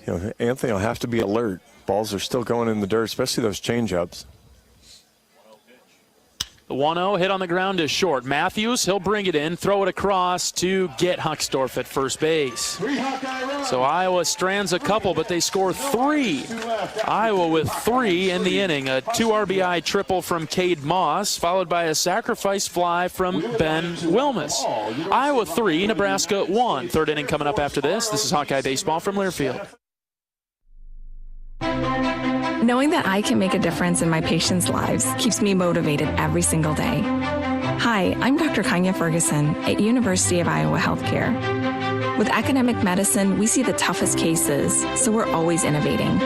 Anthony will have to be alert. Balls are still going in the dirt, especially those changeups. The 1-0 hit on the ground is short. Matthews, he'll bring it in, throw it across to get Huckstorf at first base. So Iowa strands a couple, but they score 3. Iowa with 3 in the inning. A 2 RBI triple from Cade Moss, followed by a sacrifice fly from Ben Wilmus. Iowa 3, Nebraska 1. Third inning coming up after this. This is Hawkeye Baseball from Learfield. Knowing that I can make a difference in my patients' lives keeps me motivated every single day. Hi, I'm Dr. Kanya Ferguson at University of Iowa Healthcare. With academic medicine, we see the toughest cases, so we're always innovating.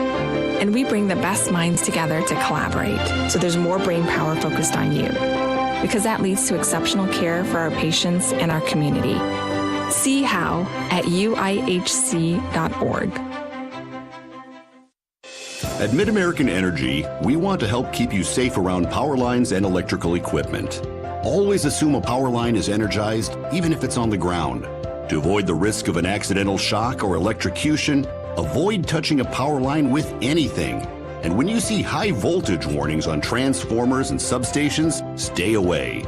And we bring the best minds together to collaborate, so there's more brain power focused on you. Because that leads to exceptional care for our patients and our community. See how at uihc.org. At MidAmerican Energy, we want to help keep you safe around power lines and electrical equipment. Always assume a power line is energized, even if it's on the ground. To avoid the risk of an accidental shock or electrocution, avoid touching a power line with anything. And when you see high voltage warnings on transformers and substations, stay away.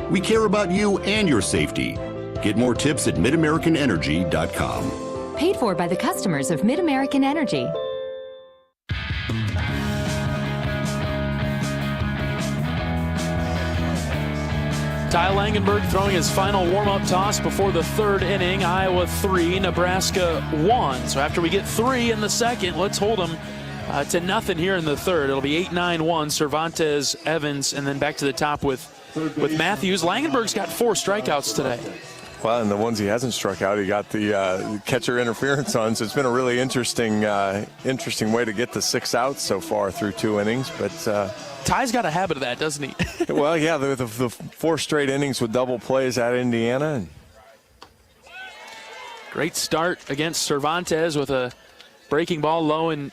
We care about you and your safety. Get more tips at midamericanenergy.com. Paid for by the customers of MidAmerican Energy. Ty Langenberg throwing his final warm-up toss before the third inning. Iowa 3, Nebraska 1. So after we get 3 in the second, let's hold them to nothing here in the third. It'll be 8-9-1, Cervantes, Evans, and then back to the top with Matthews. Langenberg's got 4 strikeouts today. Well, and the ones he hasn't struck out, he got the catcher interference on. So it's been a really interesting way to get the 6 outs so far through 2 innings. But Ty's got a habit of that, doesn't he? Well, yeah, the 4 straight innings with double plays at Indiana. Great start against Cervantes with a breaking ball low and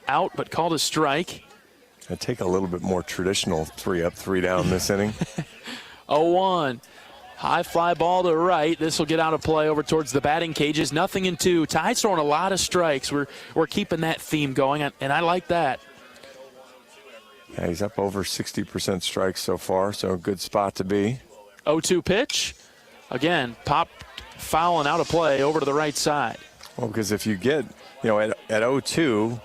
out, but called a strike. I'd take a little bit more traditional 3 up, 3 down this inning. 0-1. High fly ball to right. This will get out of play over towards the batting cages. Nothing in 2. Ty's throwing a lot of strikes. We're keeping that theme going, and I like that. Yeah, he's up over 60% strikes so far, so a good spot to be. 0-2 pitch. Again, popped foul and out of play over to the right side. Well, because if you get, at 0-2,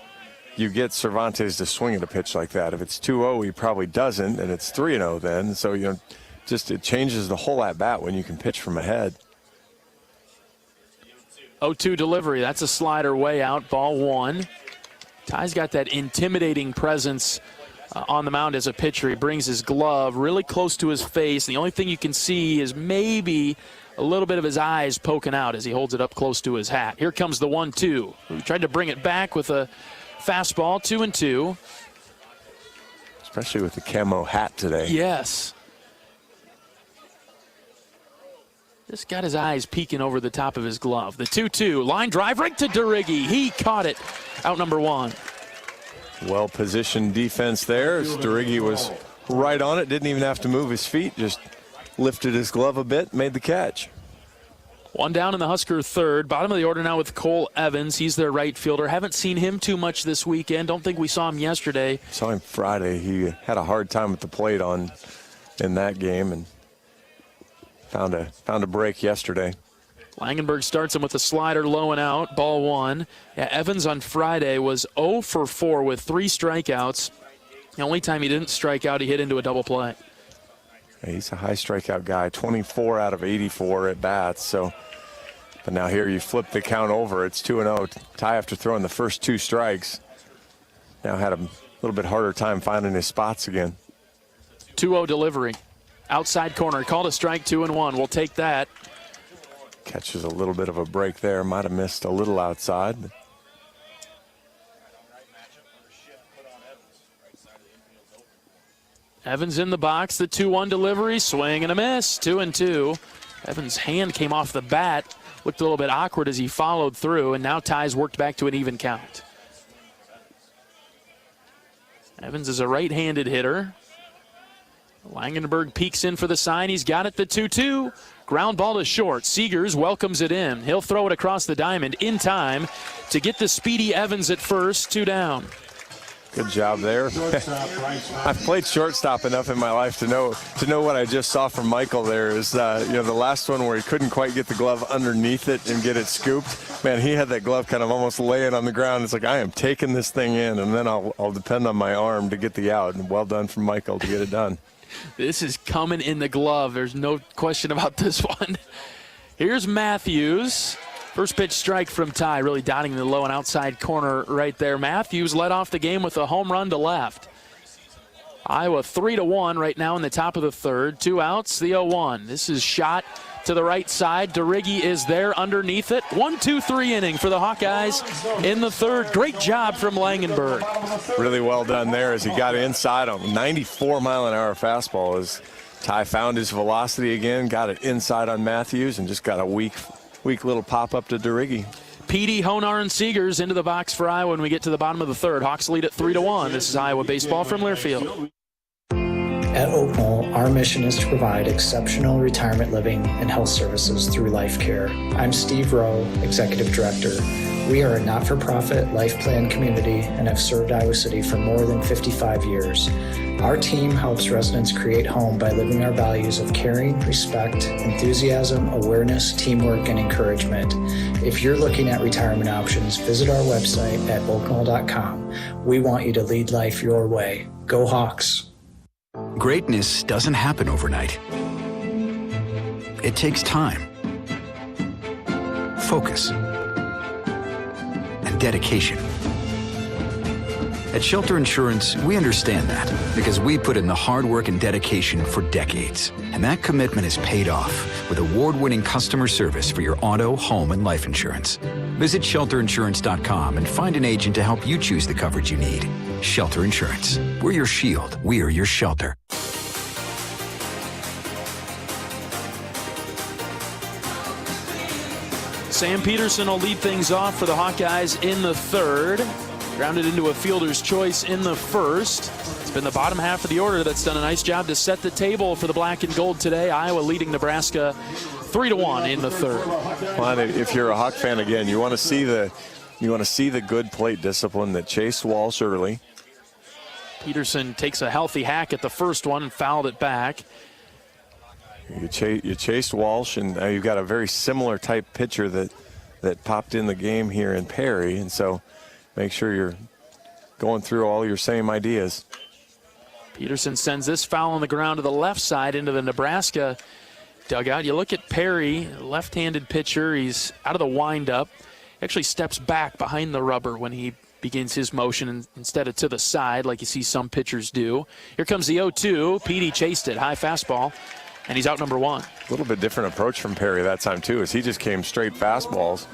you get Cervantes to swing at a pitch like that. If it's 2-0, he probably doesn't, and it's 3-0 then. So, it changes the whole at-bat when you can pitch from ahead. 0-2 delivery. That's a slider way out. Ball 1. Ty's got that intimidating presence on the mound as a pitcher. He brings his glove really close to his face. The only thing you can see is maybe a little bit of his eyes poking out as he holds it up close to his hat. Here comes the 1-2. We tried to bring it back with a fastball, 2-2. Especially with the camo hat today. Yes. Just got his eyes peeking over the top of his glove. The 2-2, line drive right to Derigi. He caught it, out number 1. Well-positioned defense there. Derigi was right on it, didn't even have to move his feet, just lifted his glove a bit, made the catch. 1 down in the Husker third. Bottom of the order now with Cole Evans. He's their right fielder. Haven't seen him too much this weekend. Don't think we saw him yesterday. Saw him Friday. He had a hard time with the plate in that game and found a break yesterday. Langenberg starts him with a slider low and out, ball 1. Yeah, Evans on Friday was 0 for 4 with 3 strikeouts. The only time he didn't strike out, he hit into a double play. He's a high strikeout guy, 24 out of 84 at bats. So, but now here you flip the count over. It's 2-0. Ty, after throwing the first 2 strikes, now had a little bit harder time finding his spots again. 2-0 delivery. Outside corner, called a strike, 2-1. We'll take that. Catches a little bit of a break there. Might have missed a little outside. Evans in the box, the 2-1 delivery, swing and a miss, 2-2. Evans' hand came off the bat, looked a little bit awkward as he followed through, and now Ty's worked back to an even count. Evans is a right-handed hitter. Langenberg peeks in for the sign. He's got it, the 2-2. Ground ball to short. Seegers welcomes it in. He'll throw it across the diamond in time to get the speedy Evans at first, 2 down. Good job there. I've played shortstop enough in my life to know what I just saw from Michael there is, the last one where he couldn't quite get the glove underneath it and get it scooped. Man, he had that glove kind of almost laying on the ground. It's like, I am taking this thing in, and then I'll depend on my arm to get the out. And well done from Michael to get it done. This is coming in the glove. There's no question about this one. Here's Matthews. First pitch strike from Ty, really dotting the low and outside corner right there. Matthews led off the game with a home run to left. Iowa 3-1 right now in the top of the third. 2 outs, the 0-1. This is shot to the right side. Derigi is there underneath it. 1-2-3 inning for the Hawkeyes in the third. Great job from Langenberg. Really well done there as he got inside on 94-mile-an-hour fastball as Ty found his velocity again, got it inside on Matthews, and just got a weak little pop-up to Derigi. Petey, Honar, and Seegers into the box for Iowa when we get to the bottom of the third. Hawks lead at 3-1. This is Iowa baseball from Learfield. At Oak Knoll, our mission is to provide exceptional retirement living and health services through life care. I'm Steve Rowe, Executive Director. We are a not-for-profit life plan community and have served Iowa City for more than 55 years. Our team helps residents create home by living our values of caring, respect, enthusiasm, awareness, teamwork, and encouragement. If you're looking at retirement options, visit our website at oaknoll.com. We want you to lead life your way. Go Hawks! Greatness doesn't happen overnight. It takes time, focus, and dedication. At Shelter Insurance, we understand that because we put in the hard work and dedication for decades. And that commitment is paid off with award-winning customer service for your auto, home, and life insurance. Visit shelterinsurance.com and find an agent to help you choose the coverage you need. Shelter Insurance. We're your shield. We're your shelter. Sam Peterson will lead things off for the Hawkeyes in the third. Grounded into a fielder's choice in the first. It's been the bottom half of the order that's done a nice job to set the table for the black and gold today. Iowa leading Nebraska 3-1 in the third. Well, if you're a Hawk fan again, you want to see the good plate discipline that chased Walsh early. Peterson takes a healthy hack at the first one and fouled it back. You chased Walsh, and now you've got a very similar type pitcher that popped in the game here in Perry, and so make sure you're going through all your same ideas. Peterson sends this foul on the ground to the left side into the Nebraska dugout. You look at Perry, left-handed pitcher. He's out of the windup. He actually steps back behind the rubber when he begins his motion instead of to the side like you see some pitchers do. Here comes the 0-2. Petey chased it, high fastball, and he's out number 1. A little bit different approach from Perry that time, too, as he just came straight fastballs.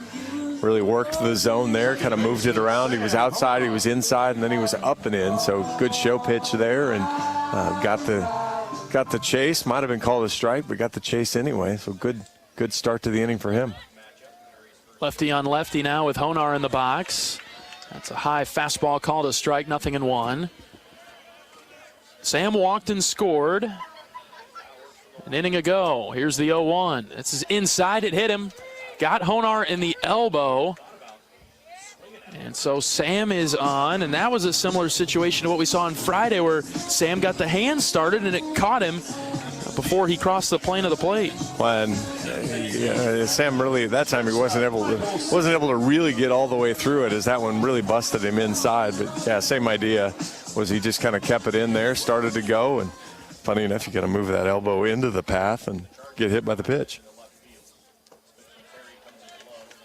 Really worked the zone there, kind of moved it around. He was outside, he was inside, and then he was up and in. So good show pitch there, and got the chase. Might have been called a strike, but got the chase anyway. So good start to the inning for him. Lefty on lefty now with Honar in the box. That's a high fastball called a strike, 0-1. Sam walked and scored an inning ago. Here's the 0-1. This is inside, it hit him. Got Honar in the elbow. And so Sam is on, and that was a similar situation to what we saw on Friday where Sam got the hand started and it caught him before he crossed the plane of the plate. Well, and Sam really, that time he wasn't able to really get all the way through it, as that one really busted him inside. But yeah, same idea, was he just kind of kept it in there, started to go, and funny enough, you got to move that elbow into the path and get hit by the pitch.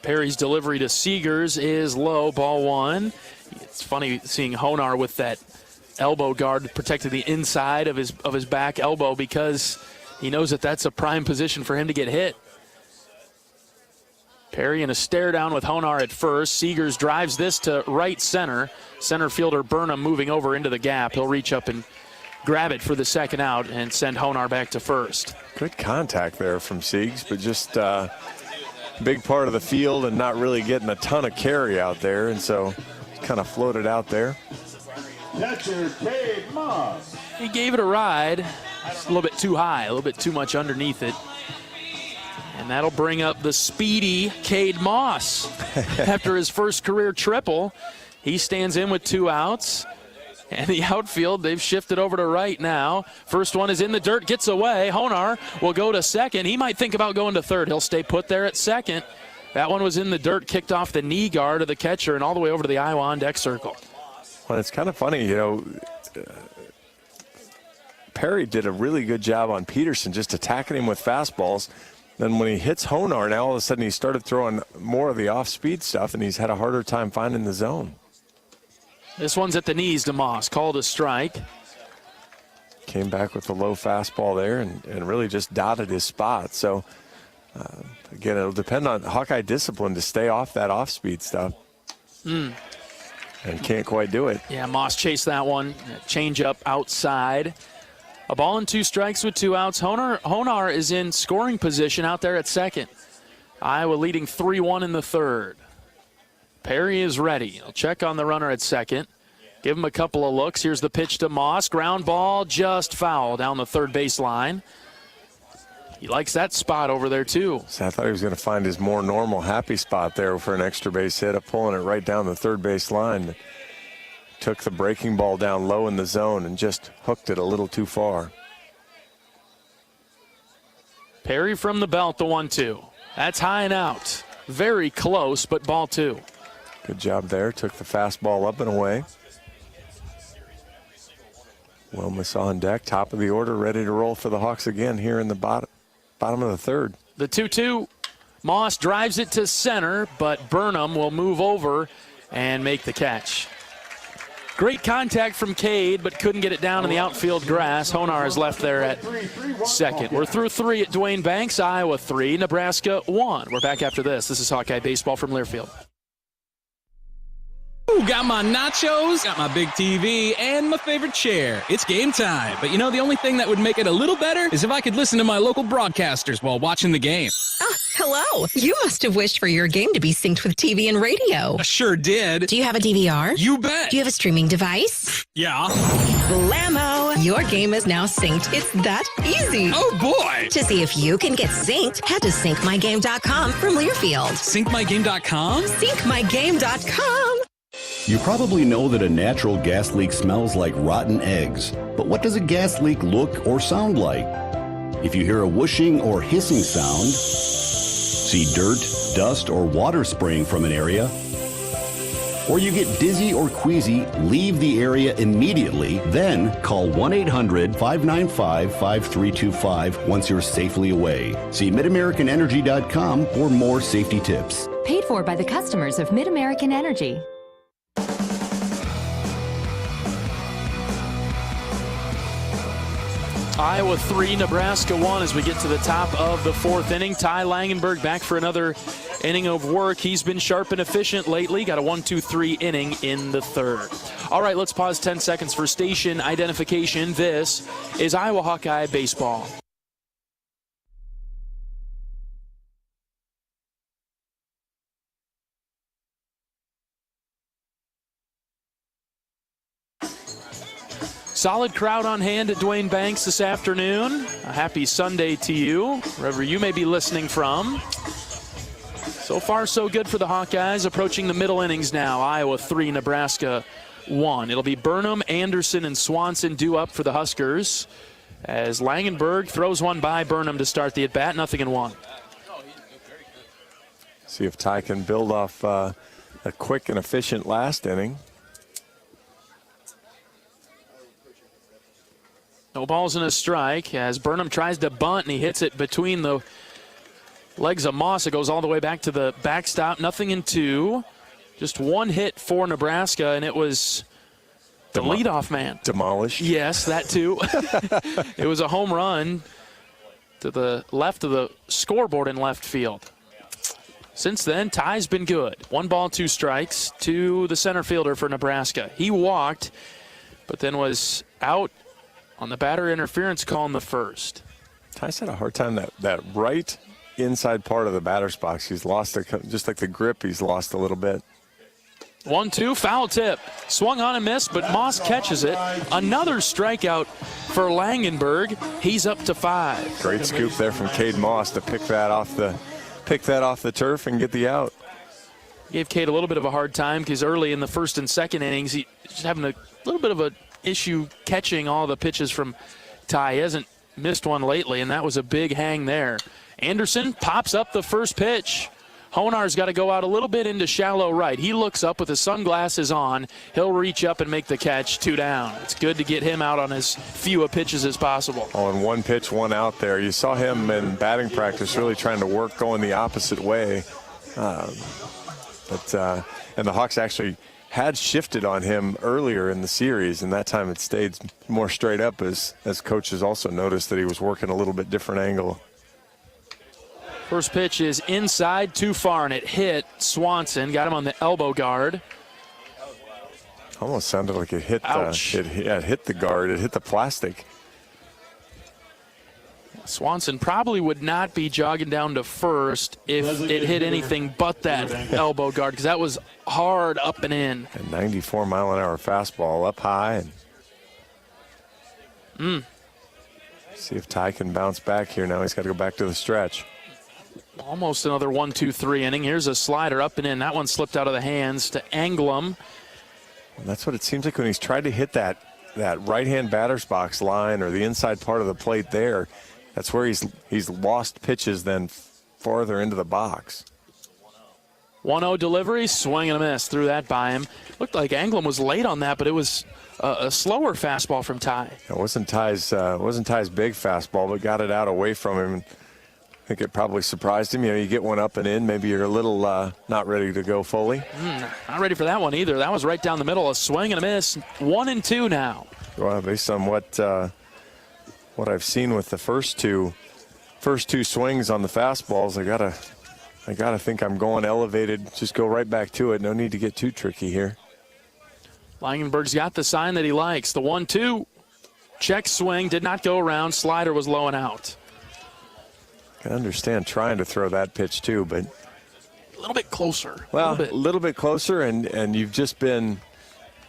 Perry's delivery to Seegers is low, ball 1. It's funny seeing Honar with that elbow guard protecting the inside of his back elbow, because he knows that that's a prime position for him to get hit. Perry in a stare down with Honar at first. Seegers drives this to right center. Center fielder Burnham moving over into the gap. He'll reach up and grab it for the second out and send Honar back to first. Good contact there from Siegs, but just big part of the field and not really getting a ton of carry out there, and so kind of floated out there. Catcher Cade Moss. He gave it a ride. It's a little bit too high, a little bit too much underneath it. And that'll bring up the speedy Cade Moss. After his first career triple, he stands in with 2 outs. And the outfield, they've shifted over to right now. First one is in the dirt, gets away. Honar will go to second. He might think about going to third. He'll stay put there at second. That one was in the dirt, kicked off the knee guard of the catcher and all the way over to the Iowa on-deck circle. Well, it's kind of funny, Perry did a really good job on Peterson, just attacking him with fastballs. Then when he hits Honar, now all of a sudden he started throwing more of the off-speed stuff, and he's had a harder time finding the zone. This one's at the knees to Moss, called a strike. Came back with the low fastball there and really just dotted his spot. So, again, it'll depend on Hawkeye discipline to stay off that off-speed stuff. And can't quite do it. Yeah, Moss chased that one. Change up outside. A ball and 2 strikes with 2 outs. Honar is in scoring position out there at second. Iowa leading 3-1 in the third. Perry is ready. He'll check on the runner at second. Give him a couple of looks. Here's the pitch to Moss. Ground ball, just foul down the third base line. He likes that spot over there, too. So I thought he was going to find his more normal, happy spot there for an extra base hit, pulling it right down the third base line. Took the breaking ball down low in the zone and just hooked it a little too far. Perry from the belt, the 1-2. That's high and out. Very close, but ball 2. Good job there. Took the fastball up and away. Wilmus on deck, top of the order, ready to roll for the Hawks again here in the bottom of the third. The 2-2. Moss drives it to center, but Burnham will move over and make the catch. Great contact from Cade, but couldn't get it down in the outfield grass. Honar is left there at second. We're through 3 at Duane Banks. Iowa 3, Nebraska 1. We're back after this. This is Hawkeye Baseball from Learfield. Ooh, got my nachos, got my big TV, and my favorite chair. It's game time. But the only thing that would make it a little better is if I could listen to my local broadcasters while watching the game. Hello. You must have wished for your game to be synced with TV and radio. I sure did. Do you have a DVR? You bet. Do you have a streaming device? Yeah. Blammo! Your game is now synced. It's that easy. Oh, boy. To see if you can get synced, head to syncmygame.com from Learfield. Syncmygame.com? Syncmygame.com. You probably know that a natural gas leak smells like rotten eggs. But what does a gas leak look or sound like? If you hear a whooshing or hissing sound, see dirt, dust, or water spraying from an area, or you get dizzy or queasy, leave the area immediately. Then call 1-800-595-5325 once you're safely away. See MidAmericanEnergy.com for more safety tips. Paid for by the customers of Mid-American Energy. Iowa 3, Nebraska 1 as we get to the top of the fourth inning. Ty Langenberg back for another inning of work. He's been sharp and efficient lately. Got a 1-2-3 inning in the third. All right, let's pause 10 seconds for station identification. This is Iowa Hawkeye Baseball. Solid crowd on hand at Duane Banks this afternoon. A happy Sunday to you, wherever you may be listening from. So far, so good for the Hawkeyes. Approaching the middle innings now. Iowa 3, Nebraska 1. It'll be Burnham, Anderson, and Swanson due up for the Huskers as Langenberg throws one by Burnham to start the at-bat. 0-1. See if Ty can build off a quick and efficient last inning. No balls and a strike as Burnham tries to bunt and he hits it between the legs of Moss. It goes all the way back to the backstop. 0-2. Just one hit for Nebraska, and it was the leadoff man. Demolished. Yes, that too. It was a home run to the left of the scoreboard in left field. Since then, Ty's been good. 1 ball, 2 strikes to the center fielder for Nebraska. He walked, but then was out on the batter interference call in the first. Ty's had a hard time that right inside part of the batter's box. He's lost just like the grip. He's lost a little bit. 1-2, foul tip. Swung on and missed, but Moss catches it. Another strikeout for Langenberg. He's up to 5. Great scoop there from Cade Moss to pick that off the turf and get the out. Gave Cade a little bit of a hard time because early in the first and second innings, he's just having a little bit of an issue catching all the pitches from Ty. He hasn't missed one lately, and that was a big hang there. Anderson pops up the first pitch. Honar's got to go out a little bit into shallow right. He looks up with his sunglasses on. He'll reach up and make the catch. 2 down. It's good to get him out on as few pitches as possible. On 1 pitch, 1 out there. You saw him in batting practice really trying to work going the opposite way. And the Hawks actually had shifted on him earlier in the series, and that time it stayed more straight up as coaches also noticed that he was working a little bit different angle. First pitch is inside, too far, and it hit Swanson. Got him on the elbow guard. Almost sounded like it hit it hit the guard. It hit the plastic. Swanson probably would not be jogging down to first if it hit anything but that elbow guard, because that was hard up and in. A 94-mile-an-hour fastball up high. And see if Ty can bounce back here. Now he's got to go back to the stretch. Almost another 1-2-3 inning. Here's a slider up and in. That one slipped out of the hands to Anglem. Well, that's what it seems like when he's tried to hit that right-hand batter's box line or the inside part of the plate there. That's where he's lost pitches then farther into the box. 1-0 delivery, swing and a miss. Threw that by him. Looked like Anglem was late on that, but it was a slower fastball from Ty. It wasn't Ty's big fastball, but got it out away from him. I think it probably surprised him. You know, you get one up and in, maybe you're a little not ready to go fully. Not ready for that one either. That was right down the middle. A swing and a miss. 1-2 now. Well, based on what I've seen with the first two swings on the fastballs, I gotta think I'm going elevated. Just go right back to it. No need to get too tricky here. Langenberg's got the sign that he likes. The 1-2 check swing did not go around. Slider was low and out. I can understand trying to throw that pitch too, but a little bit closer. Well, a little bit closer, and he's been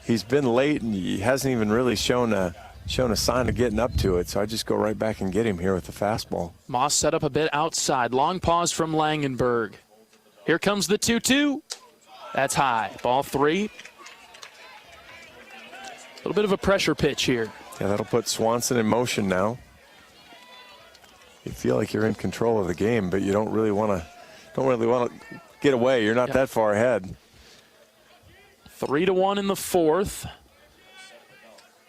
late, and he hasn't even really shown a sign of getting up to it. So I just go right back and get him here with the fastball. Moss set up a bit outside. Long pause from Langenberg. Here comes the 2-2. That's high. Ball 3. A little bit of a pressure pitch here. Yeah, that'll put Swanson in motion now. You feel like you're in control of the game, but you don't really want to get away. You're not that far ahead. 3-1 in the fourth.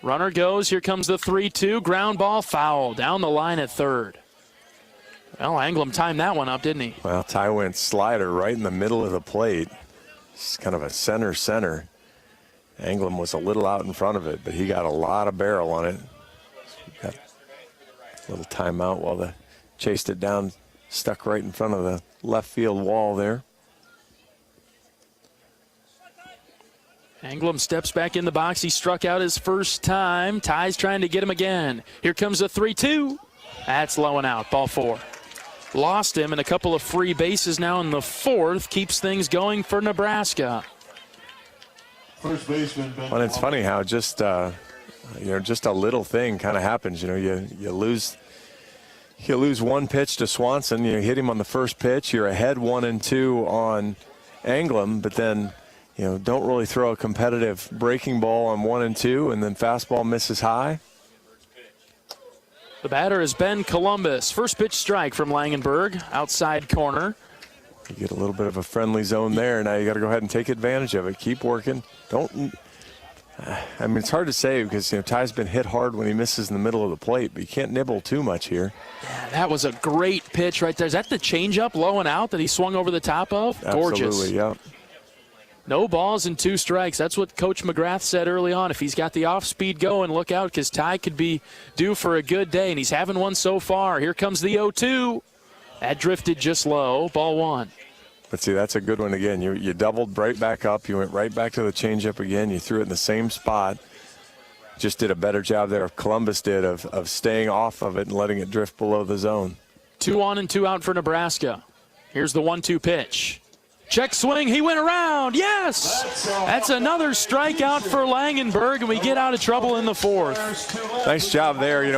Runner goes. Here comes the 3-2. Ground ball, foul. Down the line at third. Well, Anglem timed that one up, didn't he? Well, Ty went slider right in the middle of the plate. It's kind of a center. Anglem was a little out in front of it, but he got a lot of barrel on it. Got a little timeout while they chased it down, stuck right in front of the left field wall there. Anglem steps back in the box. He struck out his first time. Ty's trying to get him again. Here comes a 3-2. That's low and out. Ball 4. Lost him, and a couple of free bases now in the fourth keeps things going for Nebraska. First baseman. Well, it's funny how just just a little thing kind of happens. You lose one pitch to Swanson. You hit him on the first pitch. You're ahead 1-2 on Anglem, but then don't really throw a competitive breaking ball on 1-2, and then fastball misses high. The batter is Ben Columbus. First pitch strike from Langenberg, outside corner. You get a little bit of a friendly zone there. Now you got to go ahead and take advantage of it. Keep working. It's hard to say because Ty's been hit hard when he misses in the middle of the plate, but you can't nibble too much here. Yeah, that was a great pitch right there. Is that the changeup low and out that he swung over the top of? Gorgeous. Absolutely, yeah. No balls and 2 strikes. That's what Coach McGrath said early on. If he's got the off-speed going, look out because Ty could be due for a good day, and he's having one so far. Here comes the 0-2. That drifted just low. Ball 1. But see, that's a good one again. You doubled right back up. You went right back to the changeup again. You threw it in the same spot. Just did a better job there. Columbus did of staying off of it and letting it drift below the zone. 2 on and 2 out for Nebraska. Here's the 1-2 pitch. Check swing, he went around, yes! That's another strikeout for Langenberg, and we get out of trouble in the fourth. Nice job there. It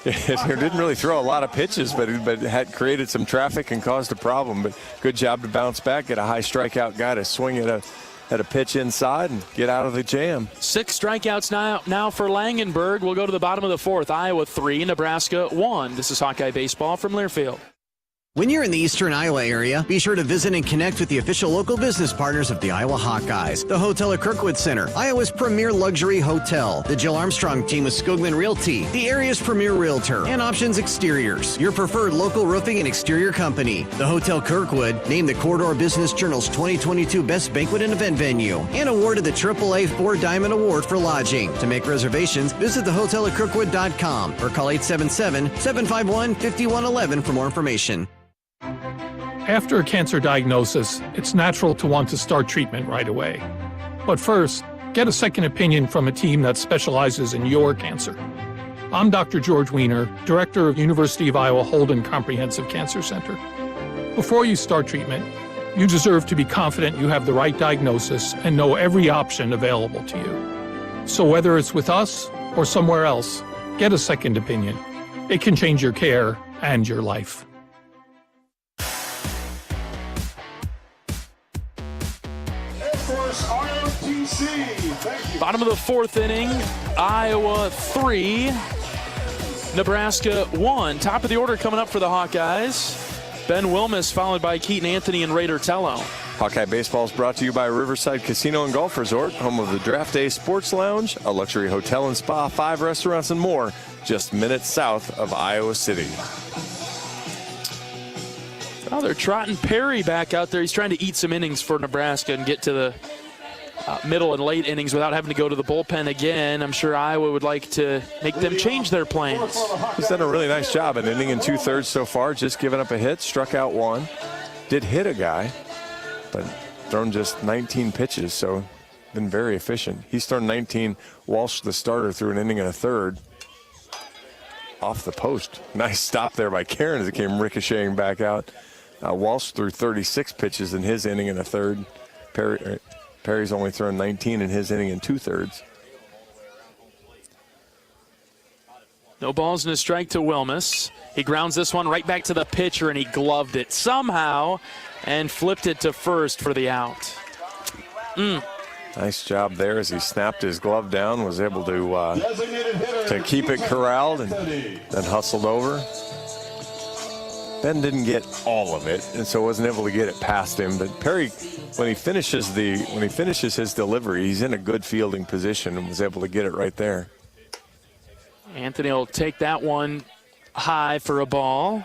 didn't really throw a lot of pitches, but it had created some traffic and caused a problem. But good job to bounce back, get a high strikeout guy to swing at a pitch inside and get out of the jam. 6 strikeouts now for Langenberg. We'll go to the bottom of the fourth. Iowa 3, Nebraska 1. This is Hawkeye Baseball from Learfield. When you're in the eastern Iowa area, be sure to visit and connect with the official local business partners of the Iowa Hawkeyes. The Hotel at Kirkwood Center, Iowa's premier luxury hotel. The Jill Armstrong team with Skogman Realty, the area's premier realtor. And Options Exteriors, your preferred local roofing and exterior company. The Hotel Kirkwood, named the Corridor Business Journal's 2022 Best Banquet and Event Venue. And awarded the AAA 4 Diamond Award for lodging. To make reservations, visit thehotelatkirkwood.com or call 877-751-5111 for more information. After a cancer diagnosis, it's natural to want to start treatment right away. But first, get a second opinion from a team that specializes in your cancer. I'm Dr. George Weiner, Director of University of Iowa Holden Comprehensive Cancer Center. Before you start treatment, you deserve to be confident you have the right diagnosis and know every option available to you. So whether it's with us or somewhere else, get a second opinion. It can change your care and your life. Bottom of the fourth inning, Iowa 3, Nebraska 1. Top of the order coming up for the Hawkeyes. Ben Wilmus followed by Keaton Anthony and Raider Tello. Hawkeye Baseball is brought to you by Riverside Casino and Golf Resort, home of the Draft Day Sports Lounge, a luxury hotel and spa, 5 restaurants and more, just minutes south of Iowa City. Well, they're trotting Perry back out there. He's trying to eat some innings for Nebraska and get to the middle and late innings without having to go to the bullpen again. I'm sure Iowa would like to make them change their plans. He's done a really nice job, an inning and 2/3 so far, just giving up a hit, struck out 1. Did hit a guy, but thrown just 19 pitches, so been very efficient. He's thrown 19. Walsh, the starter, threw an inning and a third. Off the post. Nice stop there by Karen as it came ricocheting back out. Walsh threw 36 pitches in his inning and a third. Perry's only thrown 19 in his inning and 2/3. No balls and a strike to Wilmus. He grounds this one right back to the pitcher, and he gloved it somehow and flipped it to first for the out. Nice job there as he snapped his glove down, was able to keep it corralled and then hustled over. Ben didn't get all of it, and so wasn't able to get it past him. But Perry, when he finishes his delivery, he's in a good fielding position and was able to get it right there. Anthony will take that one high for a ball.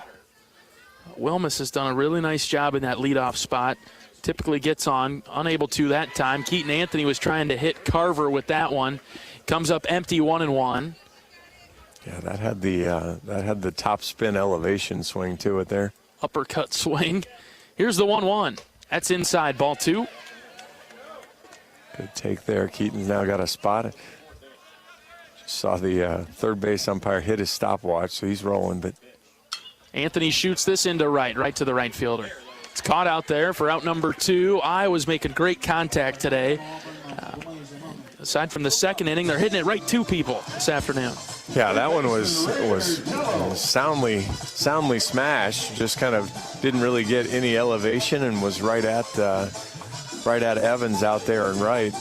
Wilmus has done a really nice job in that leadoff spot. Typically gets on, unable to that time. Keaton Anthony was trying to hit Carver with that one. Comes up empty, 1-1. Yeah, that had the top spin elevation swing to it there. Uppercut swing. Here's the 1-1. That's inside, ball 2. Good take there. Keaton's now got a spot. Just saw the third base umpire hit his stopwatch, so he's rolling. But Anthony shoots this into right to the right fielder. It's caught out there for out number 2. Iowa's making great contact today. Aside from the second inning, they're hitting it right to people this afternoon. Yeah, that one was soundly smashed. Just kind of didn't really get any elevation and was right at Evans out there and right.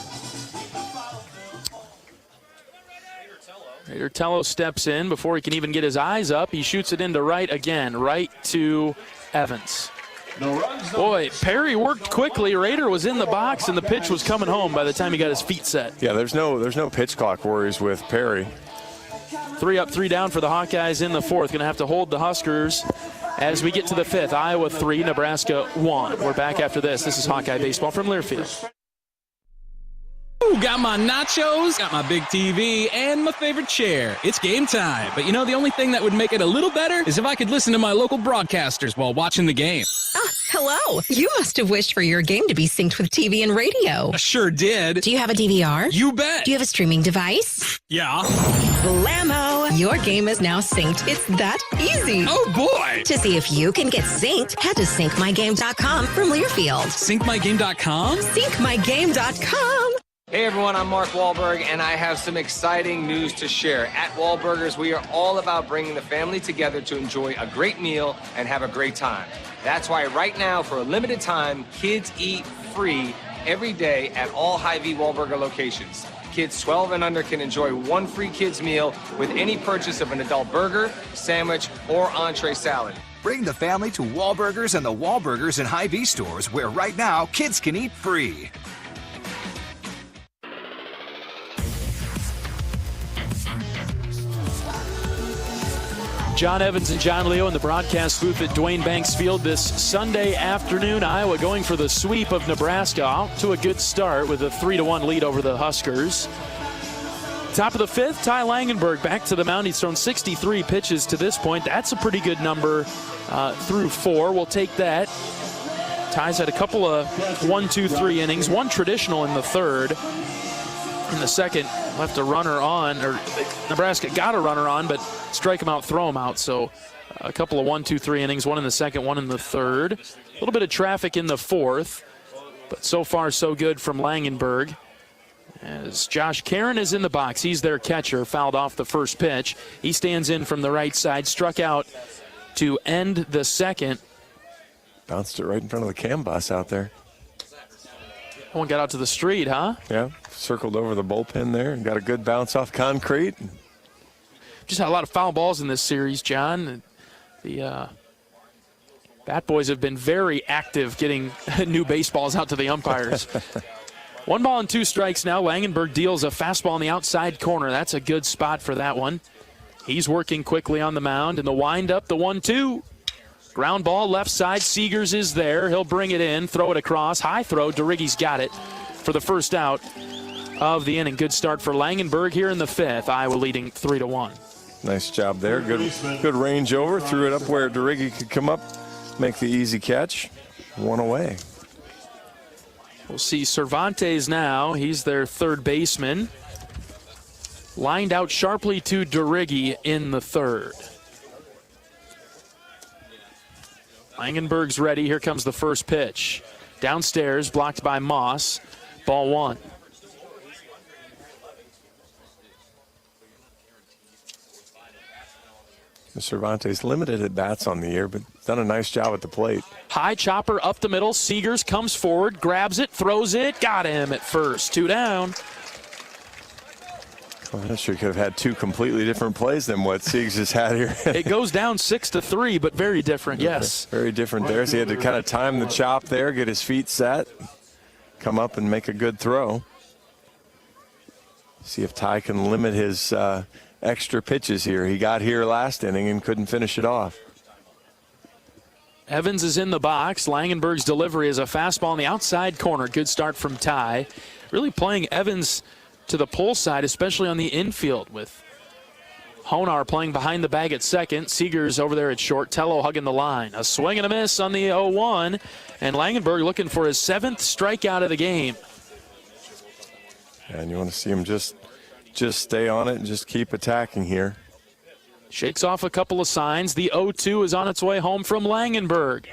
Tello steps in before he can even get his eyes up. He shoots it into right again, right to Evans. Boy, Perry worked quickly. Rader was in the box, and the pitch was coming home by the time he got his feet set. Yeah, there's no pitch clock worries with Perry. 3 up, 3 down for the Hawkeyes in the fourth. Going to have to hold the Huskers as we get to the fifth. Iowa 3, Nebraska 1. We're back after this. This is Hawkeye Baseball from Learfield. Ooh, got my nachos, got my big TV, and my favorite chair. It's game time. But you know, the only thing that would make it a little better is if I could listen to my local broadcasters while watching the game. Hello. You must have wished for your game to be synced with TV and radio. I sure did. Do you have a DVR? You bet. Do you have a streaming device? Yeah. Blammo! Your game is now synced. It's that easy. Oh, boy. To see if you can get synced, head to syncmygame.com from Learfield. Syncmygame.com? Syncmygame.com. Hey everyone, I'm Mark Wahlberg, and I have some exciting news to share. At Wahlburgers, we are all about bringing the family together to enjoy a great meal and have a great time. That's why right now, for a limited time, kids eat free every day at all Hy-Vee Wahlburger locations. Kids 12 and under can enjoy one free kids meal with any purchase of an adult burger, sandwich, or entree salad. Bring the family to Wahlburgers and the Wahlburgers and Hy-Vee stores, where right now, kids can eat free. John Evans and John Leo in the broadcast booth at Duane Banks Field this Sunday afternoon. Iowa going for the sweep of Nebraska. Out to a good start with a 3-1 lead over the Huskers. Top of the fifth, Ty Langenberg back to the mound. He's thrown 63 pitches to this point. That's a pretty good number through 4. We'll take that. Ty's had a couple of 1, 2, 3 innings, one traditional in the third. In the second, left a runner on, or Nebraska got a runner on, but strike him out, throw him out. So a couple of 1, 2, 3 innings, one in the second, one in the third. A little bit of traffic in the fourth, but so far so good from Langenberg. As Josh Karen is in the box, he's their catcher, fouled off the first pitch. He stands in from the right side, struck out to end the second. Bounced it right in front of the cam bus out there. One got out to the street, huh? Yeah, circled over the bullpen there and got a good bounce off concrete. Just had a lot of foul balls in this series, John. The Bat Boys have been very active getting new baseballs out to the umpires. 1 ball and 2 strikes now. Langenberg deals a fastball in the outside corner. That's a good spot for that one. He's working quickly on the mound, and the windup, the 1-2. Ground ball left side. Seegers is there. He'll bring it in, throw it across. High throw. DeRiggy's got it for the first out of the inning. Good start for Langenberg here in the fifth. Iowa leading 3-1. Nice job there. Good range over. Threw it up where DeRiggy could come up, make the easy catch. 1 away. We'll see Cervantes now. He's their third baseman. Lined out sharply to DeRiggy in the third. Langenberg's ready. Here comes the first pitch. Downstairs, blocked by Moss. Ball 1. Cervantes limited at bats on the year, but done a nice job at the plate. High chopper up the middle. Seegers comes forward, grabs it, throws it, got him at first. 2 down. I'm not sure he could have had two completely different plays than what Siegs has had here. It goes down 6-3, but very different, yes. Very different there. So he had to kind of time the chop there, get his feet set, come up and make a good throw. See if Ty can limit his extra pitches here. He got here last inning and couldn't finish it off. Evans is in the box. Langenberg's delivery is a fastball on the outside corner. Good start from Ty. Really playing Evans to the pull side, especially on the infield, with Honar playing behind the bag at second. Seegers over there at short. Tello hugging the line. A swing and a miss on the 0-1. And Langenberg looking for his 7th strikeout of the game. And you want to see him just stay on it and just keep attacking here. Shakes off a couple of signs. The 0-2 is on its way home from Langenberg.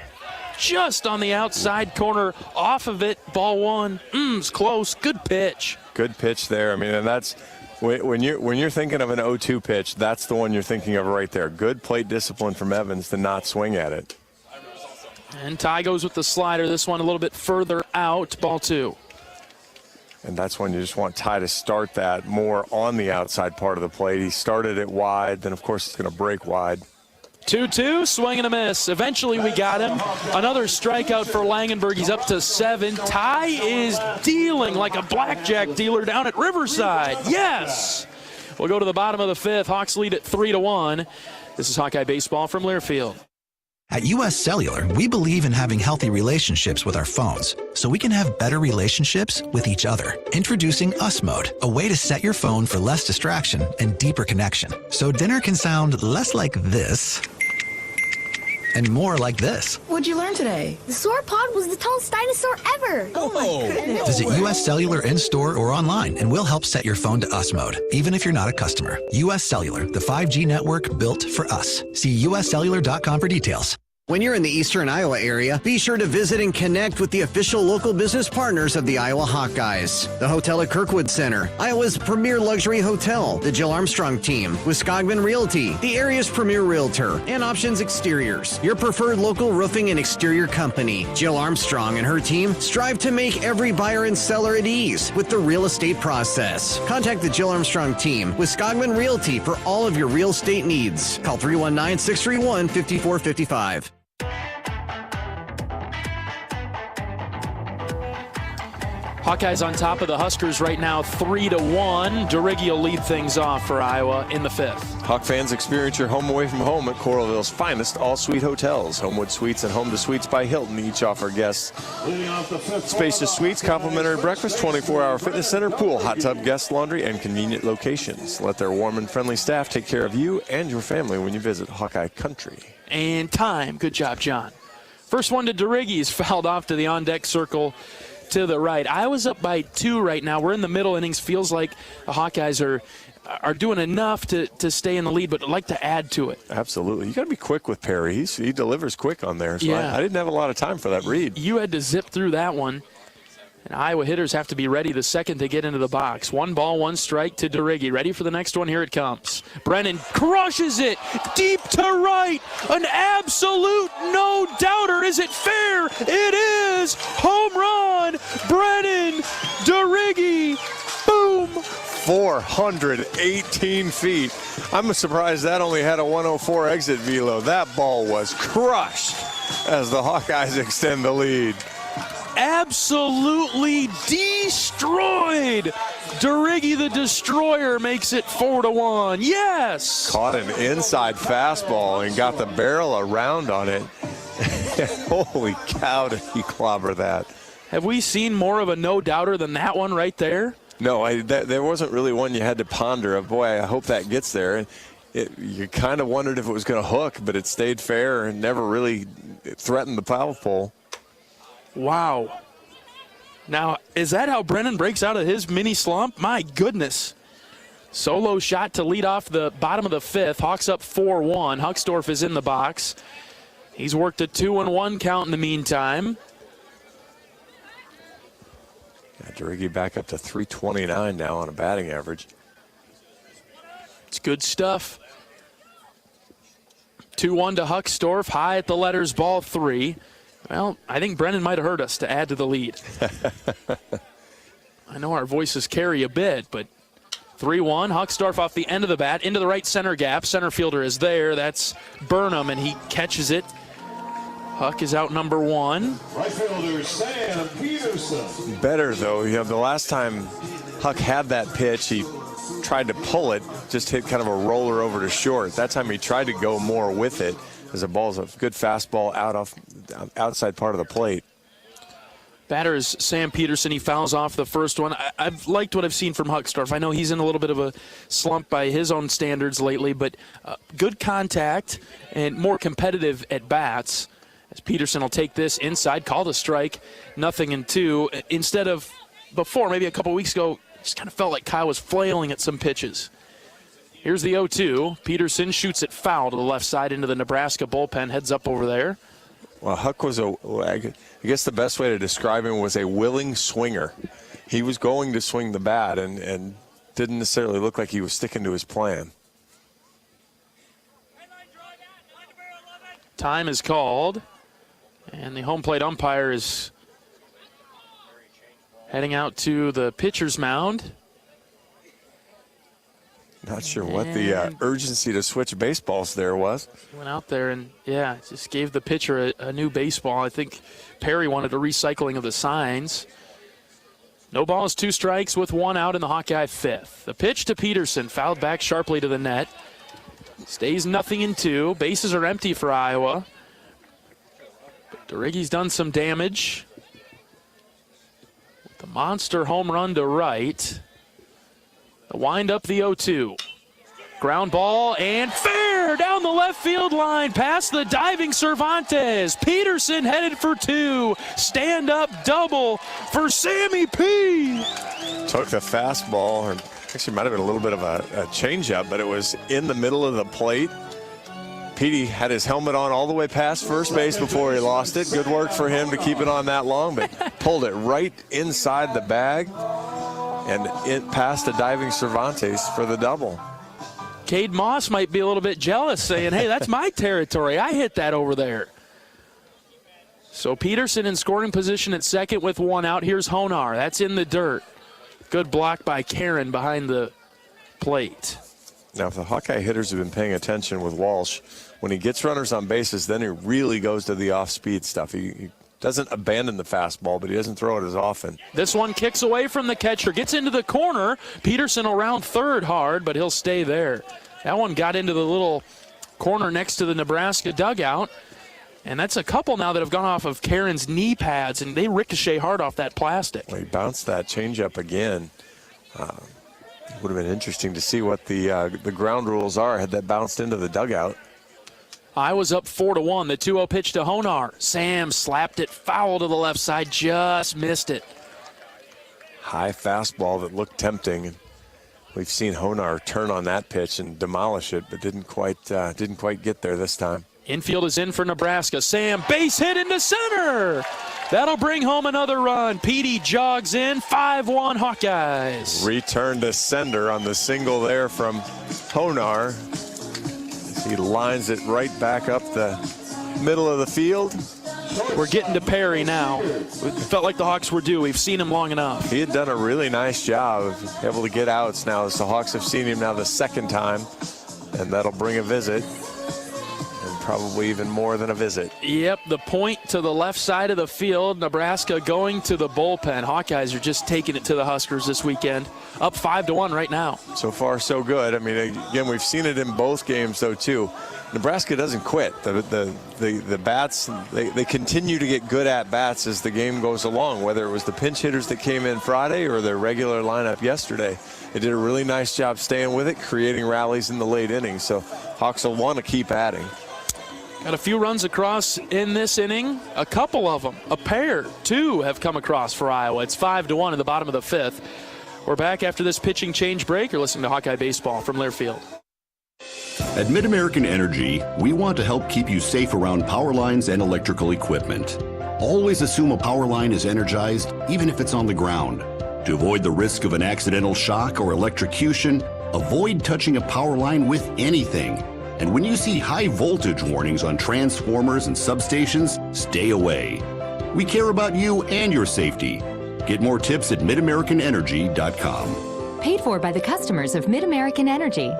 Just on the outside corner, off of it, ball one. It's close. Good pitch. Good pitch there. I mean, and that's when you're thinking of an 0-2 pitch, that's the one you're thinking of right there. Good plate discipline from Evans to not swing at it. And Ty goes with the slider. This one a little bit further out. Ball 2. And that's when you just want Ty to start that more on the outside part of the plate. He started it wide, then of course it's going to break wide. 2-2, swing and a miss. Eventually we got him. Another strikeout for Langenberg. He's up to 7. Ty is dealing like a blackjack dealer down at Riverside. Yes! We'll go to the bottom of the 5th. Hawks lead at 3-1. This is Hawkeye Baseball from Learfield. At US Cellular, we believe in having healthy relationships with our phones, so we can have better relationships with each other. Introducing Us Mode, a way to set your phone for less distraction and deeper connection. So dinner can sound less like this and more like this. What'd you learn today? The sauropod was the tallest dinosaur ever. Oh my goodness. Visit US Cellular in-store or online, and we'll help set your phone to Us Mode, even if you're not a customer. US Cellular, the 5G network built for us. See uscellular.com for details. When you're in the eastern Iowa area, be sure to visit and connect with the official local business partners of the Iowa Hawkeyes. The Hotel at Kirkwood Center, Iowa's premier luxury hotel, the Jill Armstrong team, with Skogman Realty, the area's premier realtor, and Options Exteriors, your preferred local roofing and exterior company. Jill Armstrong and her team strive to make every buyer and seller at ease with the real estate process. Contact the Jill Armstrong team with Skogman Realty for all of your real estate needs. Call 319-631-5455. Hawkeyes on top of the Huskers right now, 3-1. DeRiggi will lead things off for Iowa in the 5th. Hawk fans, experience your home away from home at Coralville's finest all-suite hotels. Homewood Suites and Home to Suites by Hilton each offer guests spacious suites, complimentary breakfast, 24-hour fitness center, pool, hot tub, guest laundry, and convenient locations. Let their warm and friendly staff take care of you and your family when you visit Hawkeye Country. And time. Good job, John. First one to DeRiggi. He's fouled off to the on-deck circle to the right. Iowa's up by 2 right now. We're in the middle innings. Feels like the Hawkeyes are doing enough to stay in the lead, but I'd like to add to it. Absolutely. You got to be quick with Perry. He delivers quick on there. So yeah. I didn't have a lot of time for that read. You had to zip through that one. And Iowa hitters have to be ready the second to get into the box. 1 ball, 1 strike to DeRiggi. Ready for the next one. Here it comes. Brennan crushes it deep to right. An absolute no-doubter. Is it fair? It is. Home run. Brennan DeRiggi. Boom. 418 feet. I'm surprised that only had a 104 exit velo. That ball was crushed as the Hawkeyes extend the lead. Absolutely destroyed. DeRiggi the Destroyer makes it 4-1. Yes! Caught an inside fastball and got the barrel around on it. Holy cow, did he clobber that. Have we seen more of a no-doubter than that one right there? No, there wasn't really one you had to ponder of, boy, I hope that gets there. And you kind of wondered if it was going to hook, but it stayed fair and never really threatened the foul pole. Wow. Now, is that how Brennan breaks out of his mini slump? My goodness. Solo shot to lead off the bottom of the 5th. Hawks up 4-1. Huckstorf is in the box. He's worked a 2-1 count in the meantime. Yeah, DeRiggi back up to 329 now on a batting average. It's good stuff. 2-1 to Huckstorf. High at the letters, ball 3. Well, I think Brennan might have hurt us to add to the lead. I know our voices carry a bit, but 3-1. Huckstorf off the end of the bat into the right center gap. Center fielder is there. That's Burnham, and he catches it. Huck is out number 1. Right fielder Sam Peterson. Better, though. The last time Huck had that pitch, he tried to pull it, just hit kind of a roller over to short. That time he tried to go more with it, as the ball's a good fastball outside part of the plate. Batter is Sam Peterson. He fouls off the first one. I've liked what I've seen from Huckstorf. I know he's in a little bit of a slump by his own standards lately, but good contact and more competitive at bats. As Peterson will take this inside, called a strike, 0-2. Instead of before, maybe a couple weeks ago, just kind of felt like Kyle was flailing at some pitches. Here's the 0-2. Peterson shoots it foul to the left side into the Nebraska bullpen, heads up over there. Well, Huck was I guess the best way to describe him was a willing swinger. He was going to swing the bat and didn't necessarily look like he was sticking to his plan. Time is called, and the home plate umpire is heading out to the pitcher's mound. Not sure what the urgency to switch baseballs there was. Went out there and, just gave the pitcher a new baseball. I think Perry wanted a recycling of the signs. No balls, 2 strikes with 1 out in the Hawkeye 5th. The pitch to Peterson, fouled back sharply to the net. Stays 0-2. Bases are empty for Iowa. But DeRiggy's done some damage. With the monster home run to right. The wind up the 0-2. Ground ball and fair down the left field line past the diving Cervantes. Peterson headed for 2. Stand up double for Sammy P. Took the fastball, or actually might have been a little bit of a changeup, but it was in the middle of the plate. Petey had his helmet on all the way past first base before he lost it. Good work for him to keep it on that long, but pulled it right inside the bag and it passed the diving Cervantes for the double. Cade Moss might be a little bit jealous, saying, hey, that's my territory. I hit that over there. So Peterson in scoring position at second with 1 out. Here's Honar. That's in the dirt. Good block by Karen behind the plate. Now, if the Hawkeye hitters have been paying attention with Walsh, when he gets runners on bases, then he really goes to the off-speed stuff. He doesn't abandon the fastball, but he doesn't throw it as often. This one kicks away from the catcher, gets into the corner. Peterson around third hard, but he'll stay there. That one got into the little corner next to the Nebraska dugout. And that's a couple now that have gone off of Karen's knee pads, and they ricochet hard off that plastic. Well, he bounced that changeup again. Would have been interesting to see what the ground rules are had that bounced into the dugout. Iowa's up 4-1. The 2-0 pitch to Honar. Sam slapped it foul to the left side, just missed it. High fastball that looked tempting. We've seen Honar turn on that pitch and demolish it, but didn't quite get there this time. Infield is in for Nebraska. Sam, base hit into center. That'll bring home another run. Petey jogs in, 5-1 Hawkeyes. Return to sender on the single there from Honar. He lines it right back up the middle of the field. We're getting to Perry now. It felt like the Hawks were due. We've seen him long enough. He had done a really nice job of able to get outs now, as the Hawks have seen him now the second time, and that'll bring a visit. Probably even more than a visit. Yep, the point to the left side of the field. Nebraska going to the bullpen. Hawkeyes are just taking it to the Huskers this weekend. Up 5-1 right now. So far, so good. I mean, again, we've seen it in both games, though, too. Nebraska doesn't quit. The bats, they continue to get good at bats as the game goes along, whether it was the pinch hitters that came in Friday or their regular lineup yesterday. They did a really nice job staying with it, creating rallies in the late innings. So Hawks will want to keep adding. Got a few runs across in this inning. A couple of them, a pair, 2 have come across for Iowa. It's 5-1 in the bottom of the 5th. We're back after this pitching change break. You're listening to Hawkeye Baseball from Learfield. At Mid-American Energy, we want to help keep you safe around power lines and electrical equipment. Always assume a power line is energized, even if it's on the ground. To avoid the risk of an accidental shock or electrocution, avoid touching a power line with anything. And when you see high voltage warnings on transformers and substations, stay away. We care about you and your safety. Get more tips at midamericanenergy.com. Paid for by the customers of Mid-American Energy.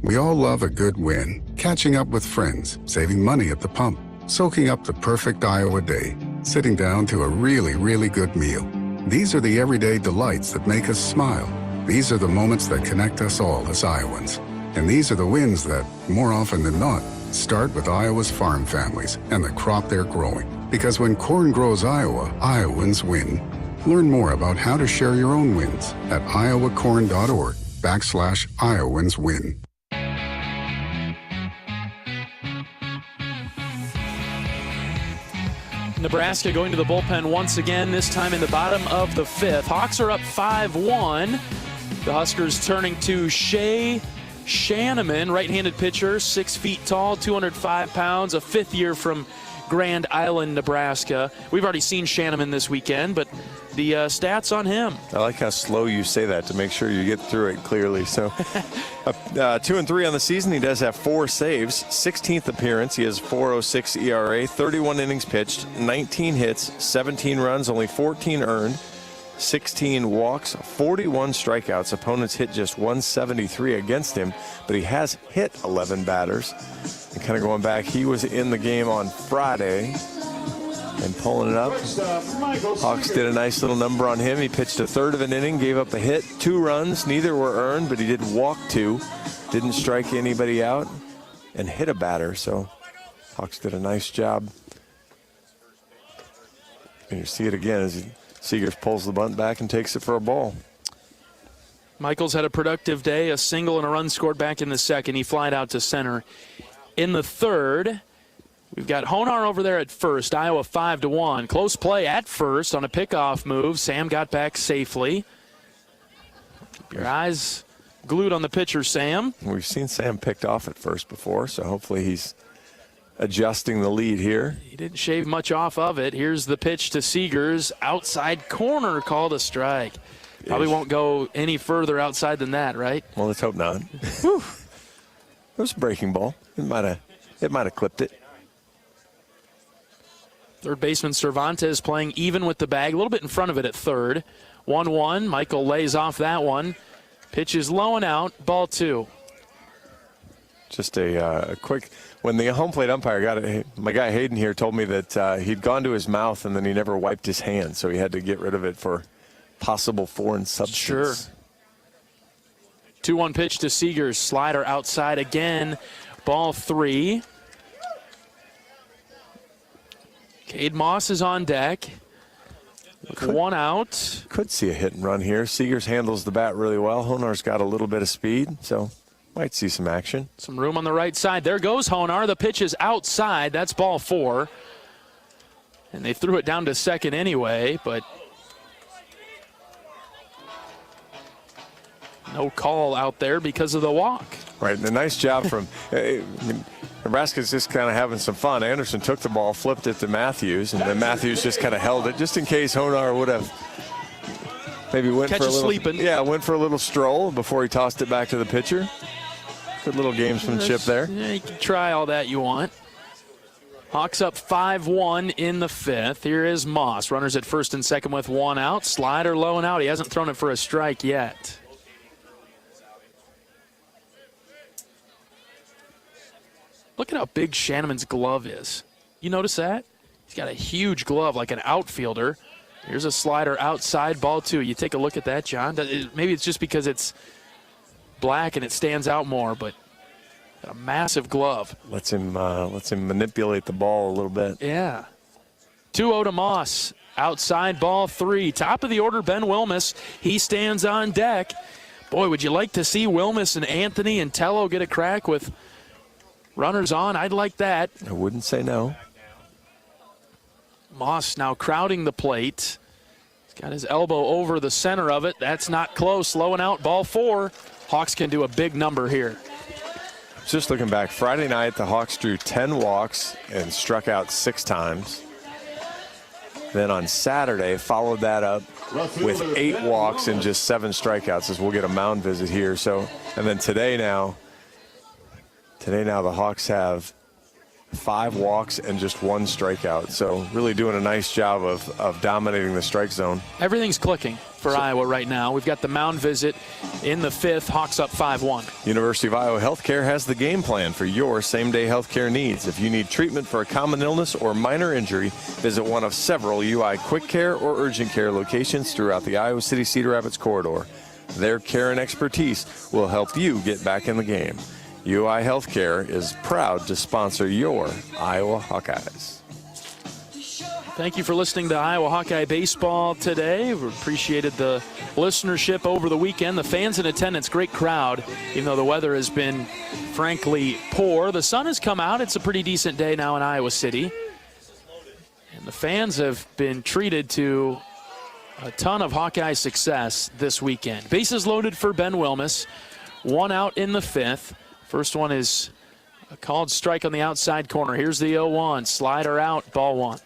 We all love a good win. Catching up with friends, saving money at the pump, soaking up the perfect Iowa day, sitting down to a really, really good meal. These are the everyday delights that make us smile. These are the moments that connect us all as Iowans. And these are the wins that, more often than not, start with Iowa's farm families and the crop they're growing. Because when corn grows Iowa, Iowans win. Learn more about how to share your own wins at iowacorn.org/IowansWin. Nebraska going to the bullpen once again, this time in the bottom of the fifth. Hawks are up 5-1. The Huskers turning to Shea Shanneman, right-handed pitcher, 6 feet tall, 205 pounds, a fifth year from Grand Island, Nebraska. We've already seen Shanneman this weekend, but the stats on him. I like how slow you say that to make sure you get through it clearly. So 2-3 on the season. He does have 4 saves, 16th appearance. He has 4.06 ERA, 31 innings pitched, 19 hits, 17 runs, only 14 earned, 16 walks, 41 strikeouts. Opponents hit just 173 against him, but he has hit 11 batters. And kind of going back, he was in the game on Friday and pulling it up. Hawks did a nice little number on him. He pitched a third of an inning, gave up a hit, 2 runs. Neither were earned, but he did walk 2, didn't strike anybody out, and hit a batter. So Hawks did a nice job. And you see it again as Seegers pulls the bunt back and takes it for a ball. Michaels had a productive day, a single and a run scored back in the second. He flied out to center. In the third, we've got Honar over there at first. Iowa 5-1. Close play at first on a pickoff move. Sam got back safely. Keep your eyes glued on the pitcher, Sam. We've seen Sam picked off at first before, so hopefully he's adjusting the lead here. He didn't shave much off of it. Here's the pitch to Seegers. Outside corner, called a strike. Probably won't go any further outside than that, right? Well, let's hope not. It was a breaking ball. It might have clipped it. Third baseman Cervantes playing even with the bag, a little bit in front of it at third. 1-1. Michael lays off that one. Pitch is low and out. Ball 2. Just a quick. When the home plate umpire got it, my guy Hayden here told me that he'd gone to his mouth and then he never wiped his hand, so he had to get rid of it for possible foreign substance. Sure. 2-1 pitch to Seegers. Slider outside again. Ball 3. Cade Moss is on deck. With 1 out. Could see a hit and run here. Seegers handles the bat really well. Honar's got a little bit of speed, so might see some action. Some room on the right side. There goes Honar. The pitch is outside. That's ball 4. And they threw it down to second anyway, but no call out there because of the walk. Right, and a nice job from Nebraska's just kind of having some fun. Anderson took the ball, flipped it to Matthews, and then Matthews just kind of held it just in case Honar would have maybe went for a little sleeping. Yeah, went for a little stroll before he tossed it back to the pitcher. Good little gamesmanship there. Yeah, you can try all that you want. Hawks up 5-1 in the fifth. Here is Moss. Runners at first and second with 1 out. Slider low and out. He hasn't thrown it for a strike yet. Look at how big Shanneman's glove is. You notice that? He's got a huge glove like an outfielder. Here's a slider outside, ball 2. You take a look at that, John. Maybe it's just because it's black and it stands out more, but a massive glove. Lets him manipulate the ball a little bit. Yeah. 2-0 to Moss. Outside, ball 3. Top of the order, Ben Wilmus. He stands on deck. Boy, would you like to see Wilmus and Anthony and Tello get a crack with runners on? I'd like that. I wouldn't say no. Moss now crowding the plate. He's got his elbow over the center of it. That's not close. Low and out, ball 4. Hawks can do a big number here. Just looking back, Friday night the Hawks drew 10 walks and struck out 6 times. Then on Saturday, followed that up with 8 walks and just 7 strikeouts, as we'll get a mound visit here. So, and then today now the Hawks have 5 walks, and just 1 strikeout. So really doing a nice job of dominating the strike zone. Everything's clicking for Iowa right now. We've got the mound visit in the 5th. Hawks up 5-1. University of Iowa Healthcare has the game plan for your same-day healthcare needs. If you need treatment for a common illness or minor injury, visit one of several UI Quick Care or Urgent Care locations throughout the Iowa City-Cedar Rapids corridor. Their care and expertise will help you get back in the game. UI Healthcare is proud to sponsor your Iowa Hawkeyes. Thank you for listening to Iowa Hawkeye Baseball today. We appreciated the listenership over the weekend. The fans in attendance, great crowd, even though the weather has been, frankly, poor. The sun has come out. It's a pretty decent day now in Iowa City. And the fans have been treated to a ton of Hawkeye success this weekend. Bases loaded for Ben Wilmus. 1 out in the 5th. First one is a called strike on the outside corner. Here's the 0-1. Slider out, ball 1.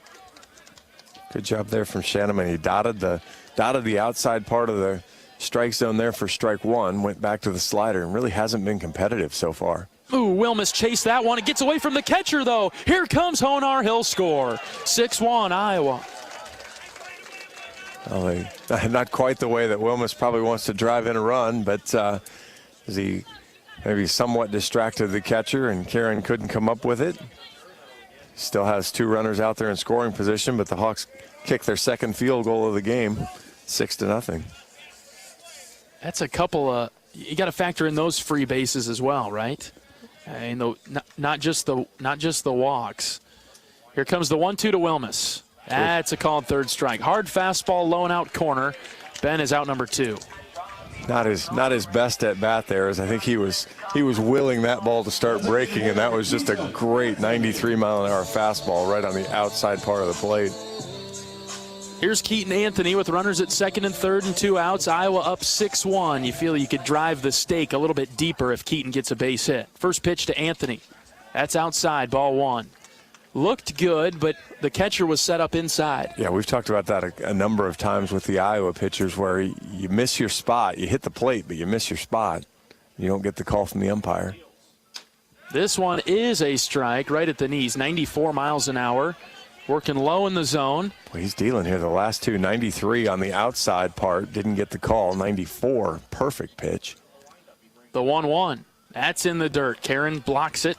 Good job there from Shanneman. He dotted the outside part of the strike zone there for strike 1, went back to the slider, and really hasn't been competitive so far. Ooh, Wilmus chased that one. It gets away from the catcher, though. Here comes Honar. He'll score. 6-1, Iowa. Well, not quite the way that Wilmus probably wants to drive in a run, but as he maybe somewhat distracted the catcher, and Karen couldn't come up with it. Still has 2 runners out there in scoring position, but the Hawks kick their second field goal of the game, 6-0. That's a couple of, you got to factor in those free bases as well, right? And not just the walks. Here comes the 1-2 to Wilmus. That's a called third strike. Hard fastball, low and out corner. Ben is out number 2. Not his best at bat there, as I think he was willing that ball to start breaking, and that was just a great 93-mile-an-hour fastball right on the outside part of the plate. Here's Keaton Anthony with runners at second and third and 2 outs. Iowa up 6-1. You feel you could drive the stake a little bit deeper if Keaton gets a base hit. First pitch to Anthony. That's outside, ball 1. Looked good, but the catcher was set up inside. Yeah, we've talked about that a number of times with the Iowa pitchers, where you miss your spot. You hit the plate, but you miss your spot. You don't get the call from the umpire. This one is a strike right at the knees, 94 miles an hour. Working low in the zone. Well, he's dealing here. The last 2, 93 on the outside part, didn't get the call. 94, perfect pitch. The 1-1, that's in the dirt. Karen blocks it.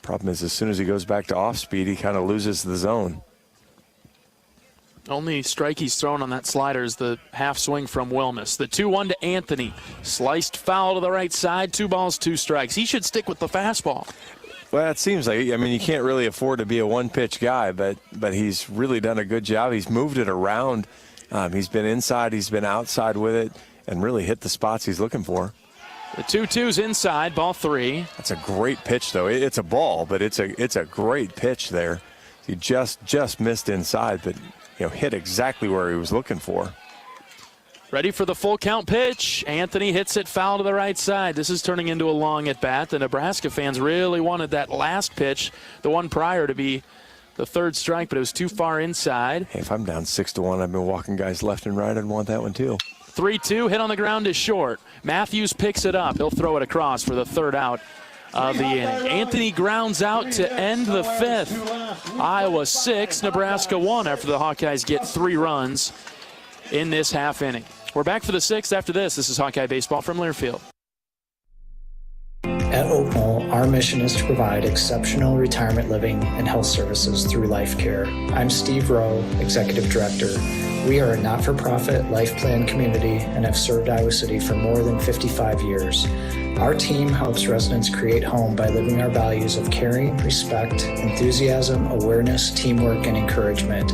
Problem is, as soon as he goes back to off speed, he kind of loses the zone. Only strike he's thrown on that slider is the half swing from Wilmus. The 2-1 to Anthony. Sliced foul to the right side. 2 balls, 2 strikes. He should stick with the fastball. Well, it seems like, I mean, you can't really afford to be a one-pitch guy, but he's really done a good job. He's moved it around. He's been inside, he's been outside with it, and really hit the spots he's looking for. The 2-2's inside, ball 3. That's a great pitch, though. It's a ball, but it's a great pitch there. He just missed inside, but hit exactly where he was looking for. Ready for the full count pitch. Anthony hits it foul to the right side. This is turning into a long at bat. The Nebraska fans really wanted that last pitch, the one prior, to be the third strike, but it was too far inside. Hey, if I'm down 6-1, I've been walking guys left and right. I'd want that one too. 3-2, hit on the ground is short. Matthews picks it up. He'll throw it across for the third out of the inning. Anthony grounds out to end the 5th. Iowa 6, Nebraska 1 after the Hawkeyes get 3 runs in this half inning. We're back for the 6th after this. This is Hawkeye Baseball from Learfield. At Oak Knoll, our mission is to provide exceptional retirement living and health services through life care. I'm Steve Rowe, Executive Director. We are a not-for-profit life plan community and have served Iowa City for more than 55 years. Our team helps residents create home by living our values of caring, respect, enthusiasm, awareness, teamwork, and encouragement.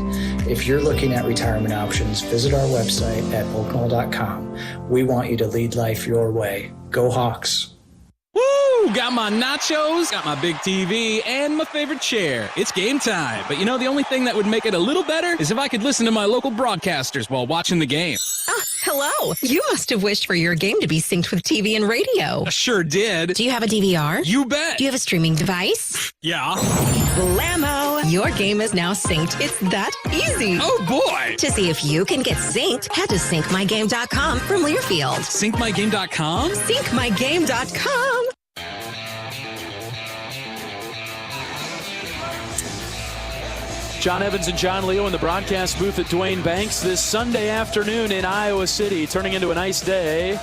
If you're looking at retirement options, visit our website at oaknoll.com. We want you to lead life your way. Go Hawks! Woo! Got my nachos, got my big TV, and my favorite chair. It's game time. But the only thing that would make it a little better is if I could listen to my local broadcasters while watching the game. Hello. You must have wished for your game to be synced with TV and radio. I sure did. Do you have a DVR? You bet. Do you have a streaming device? Yeah. Blammo! Your game is now synced. It's that easy. Oh, boy. To see if you can get synced, head to syncmygame.com from Learfield. Syncmygame.com? Syncmygame.com. John Evans and John Leo in the broadcast booth at Duane Banks this Sunday afternoon in Iowa City, turning into a nice day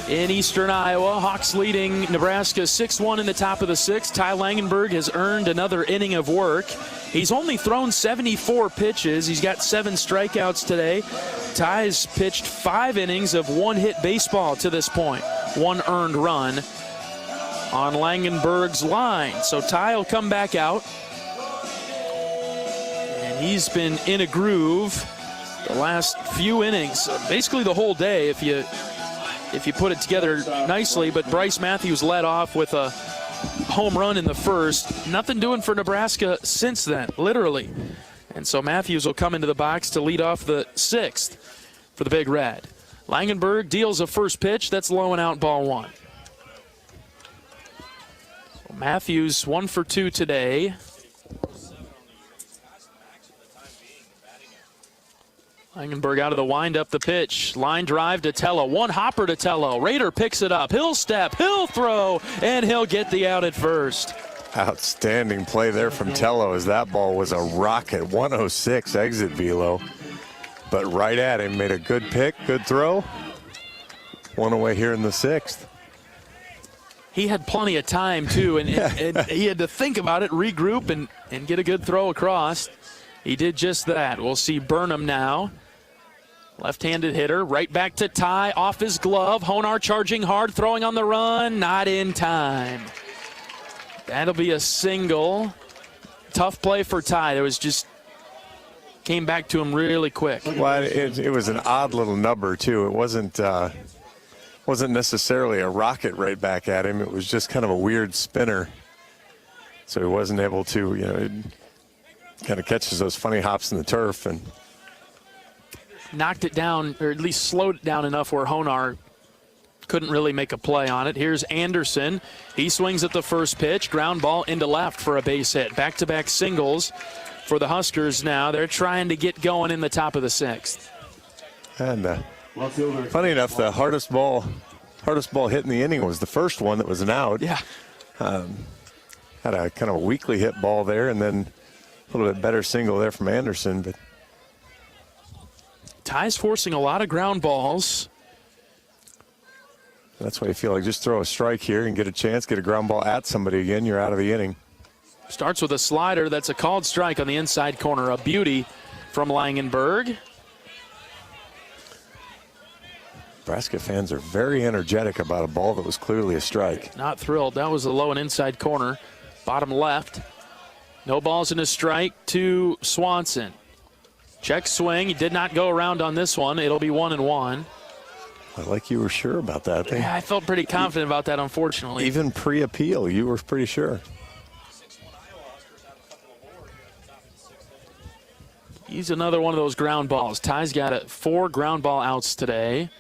in eastern Iowa. Hawks leading Nebraska 6-1 in the top of the sixth. Ty Langenberg has earned another inning of work. He's only thrown 74 pitches. He's got 7 strikeouts today. Ty's pitched 5 innings of one-hit baseball to this point. 1 earned run on Langenberg's line. So Ty will come back out. And he's been in a groove the last few innings, basically the whole day if you put it together nicely. But Bryce Matthews led off with a home run in the first. Nothing doing for Nebraska since then, literally. And so Matthews will come into the box to lead off the 6th for the Big Red. Langenberg deals a first pitch. That's low and out, ball 1. Matthews 1 for 2 today. Langenberg out of the windup, the pitch. Line drive to Tello. One hopper to Tello. Raider picks it up. He'll step, he'll throw, and he'll get the out at first. Outstanding play there from Tello as that ball was a rocket. 106 exit velo. But right at him, made a good pick, good throw. One away here in the 6th. He had plenty of time, too, and he had to think about it, regroup, and get a good throw across. He did just that. We'll see Burnham now. Left-handed hitter, right back to Ty, off his glove. Honar charging hard, throwing on the run, not in time. That'll be a single. Tough play for Ty. It was just came back to him really quick. Well, it was an odd little number, too. It wasn't necessarily a rocket right back at him. It was just kind of a weird spinner. So he wasn't able to, it kind of catches those funny hops in the turf and knocked it down, or at least slowed it down enough where Honar couldn't really make a play on it. Here's Anderson. He swings at the first pitch. Ground ball into left for a base hit. Back-to-back singles for the Huskers now. They're trying to get going in the top of the 6th. And funny enough, the hardest ball hit in the inning was the first one that was an out. Yeah. Had a kind of a weakly hit ball there, and then a little bit better single there from Anderson. But Ty's forcing a lot of ground balls. That's why you feel like just throw a strike here and get a chance, get a ground ball at somebody again, you're out of the inning. Starts with a slider. That's a called strike on the inside corner. A beauty from Langenberg. Nebraska fans are very energetic about a ball that was clearly a strike. Not thrilled. That was a low and inside corner. Bottom left. No balls and a strike to Swanson. Check swing. He did not go around on this one. It'll be 1-1. I like you were sure about that. Yeah, I felt pretty confident about that, unfortunately. Even pre-appeal, you were pretty sure. He's another one of those ground balls. Ty's got 4 ground ball outs today.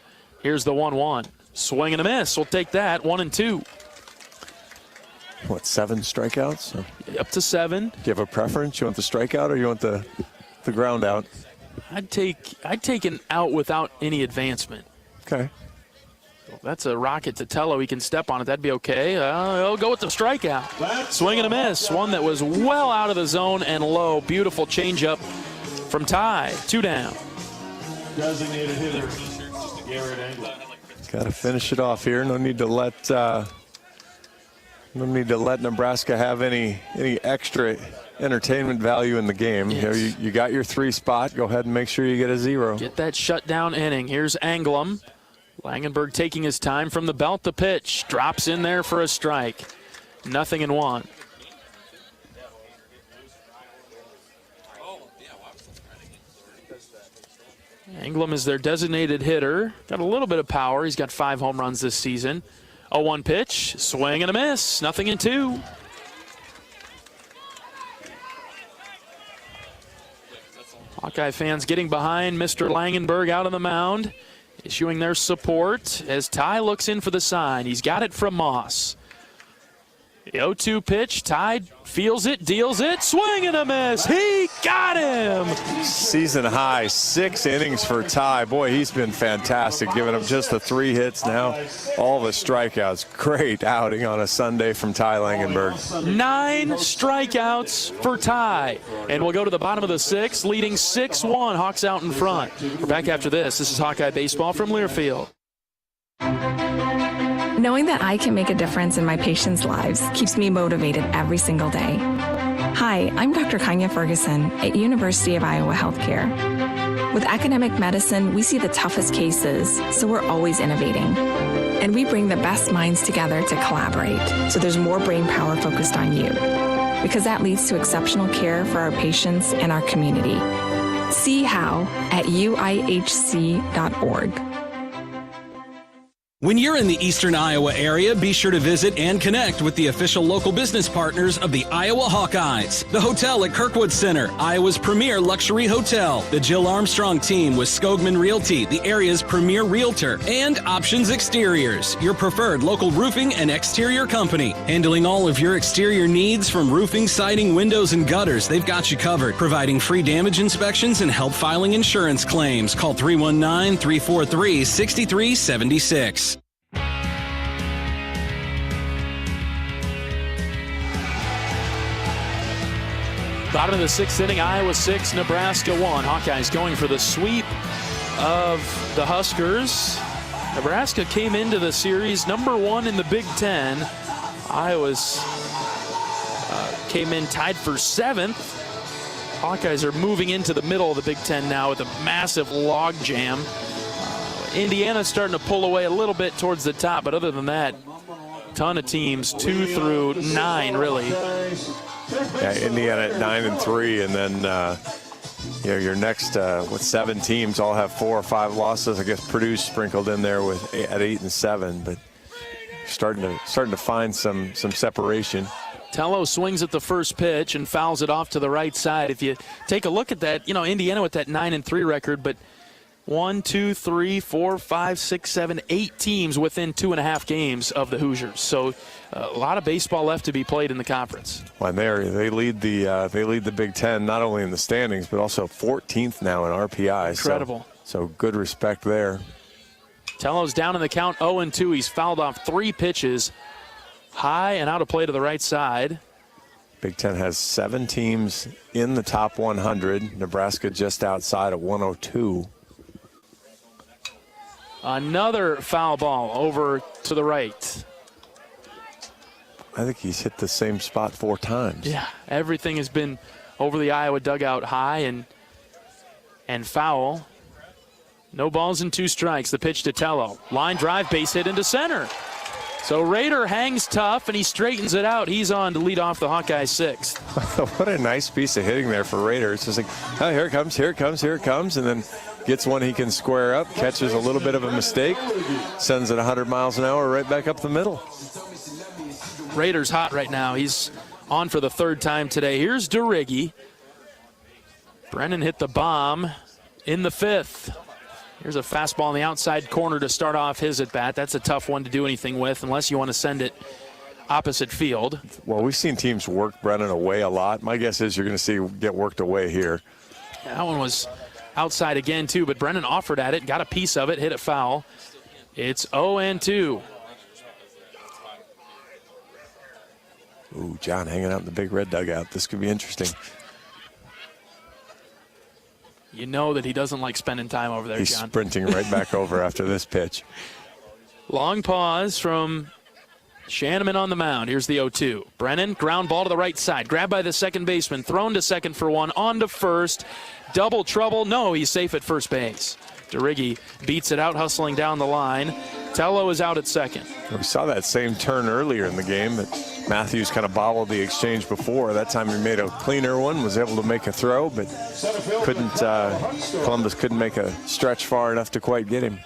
Here's the 1-1. Swing and a miss. We'll take that. 1-2. What, 7 strikeouts? Up to 7. Do you have a preference? You want the strikeout or you want the ground out? I'd take an out without any advancement. Okay. That's a rocket to Tello. He can step on it. That'd be okay. He'll go with the strikeout. Swing and a miss. One that was well out of the zone and low. Beautiful changeup from Ty. 2 down. Designated hitter, Garrett Engel. Got to finish it off here. No need to let Nebraska have any extra entertainment value in the game. Yes. You got your 3 spot. Go ahead and make sure you get a 0. Get that shutdown inning. Here's Anglem. Langenberg taking his time from the belt. The pitch drops in there for a strike. 0-1. Anglem is their designated hitter. Got a little bit of power. He's got 5 home runs this season. 0-1 pitch, swing and a miss. 0-2. Hawkeye fans getting behind Mr. Langenberg out on the mound, issuing their support as Ty looks in for the sign. He's got it from Moss. The 0-2 pitch, tied, feels it, deals it, swing and a miss. He got him. Season high, 6 innings for Ty. Boy, he's been fantastic, giving up just the 3 hits now. All the strikeouts. Great outing on a Sunday from Ty Langenberg. 9 strikeouts for Ty. And we'll go to the bottom of the 6th, leading 6-1. Hawks out in front. We're back after this. This is Hawkeye Baseball from Learfield. Knowing that I can make a difference in my patients' lives keeps me motivated every single day. Hi, I'm Dr. Kanya Ferguson at University of Iowa Healthcare. With academic medicine, we see the toughest cases, so we're always innovating. And we bring the best minds together to collaborate, so there's more brain power focused on you. Because that leads to exceptional care for our patients and our community. See how at uihc.org. When you're in the eastern Iowa area, be sure to visit and connect with the official local business partners of the Iowa Hawkeyes. The hotel at Kirkwood Center, Iowa's premier luxury hotel. The Jill Armstrong team with Skogman Realty, the area's premier realtor. And Options Exteriors, your preferred local roofing and exterior company. Handling all of your exterior needs from roofing, siding, windows, and gutters, they've got you covered. Providing free damage inspections and help filing insurance claims. Call 319-343-6376. Bottom of the 6th inning, Iowa 6, Nebraska 1. Hawkeyes going for the sweep of the Huskers. Nebraska came into the series number 1 in the Big Ten. Iowa's came in tied for 7th. Hawkeyes are moving into the middle of the Big Ten now with a massive log jam. Indiana's starting to pull away a little bit towards the top, but other than that, ton of teams, 2 through 9, really. Yeah, Indiana at 9-3, and then your next 7 teams all have 4 or 5 losses. I guess Purdue's sprinkled in there with at 8-7, but starting to find some separation. Tello swings at the first pitch and fouls it off to the right side. If you take a look at that, Indiana with that 9-3 record, but 1, 2, 3, 4, 5, 6, 7, 8 teams within 2.5 games of the Hoosiers. So a lot of baseball left to be played in the conference. Well, and they lead the Big Ten not only in the standings but also 14th now in RPI. Incredible. So good respect there. Tello's down in the count 0-2. He's fouled off 3 pitches, high and out of play to the right side. Big Ten has 7 teams in the top 100. Nebraska just outside at 102. Another foul ball over to the right. I think he's hit the same spot 4 times. Yeah, everything has been over the Iowa dugout, high and foul. No balls and 2 strikes. The pitch to Tello. Line drive, base hit into center. So Rader hangs tough, and he straightens it out. He's on to lead off the Hawkeyes 6th. What a nice piece of hitting there for Rader. It's just like, oh, here it comes, here it comes, here it comes, and then gets one he can square up, catches a little bit of a mistake, sends it 100 miles an hour right back up the middle. Rader's hot right now. He's on for the 3rd time today. Here's DeRiggi. Brennan hit the bomb in the 5th. Here's a fastball in the outside corner to start off his at-bat. That's a tough one to do anything with unless you want to send it opposite field. Well, we've seen teams work Brennan away a lot. My guess is you're going to see get worked away here. Yeah, that one was outside again, too, but Brennan offered at it, got a piece of it, hit it foul. It's 0-2. Ooh, John hanging out in the big red dugout. This could be interesting. You know that he doesn't like spending time over there, He's John. sprinting right back over after this pitch. Long pause from Shanneman on the mound. Here's the 0-2. Brennan, ground ball to the right side. Grabbed by the second baseman. Thrown to second for 1. On to first. Double trouble. No, he's safe at first base. DeRiggi beats it out, hustling down the line. Tello is out at second. We saw that same turn earlier in the game, but Matthews kind of bobbled the exchange before. That time he made a cleaner one, was able to make a throw, but Columbus couldn't make a stretch far enough to quite get him.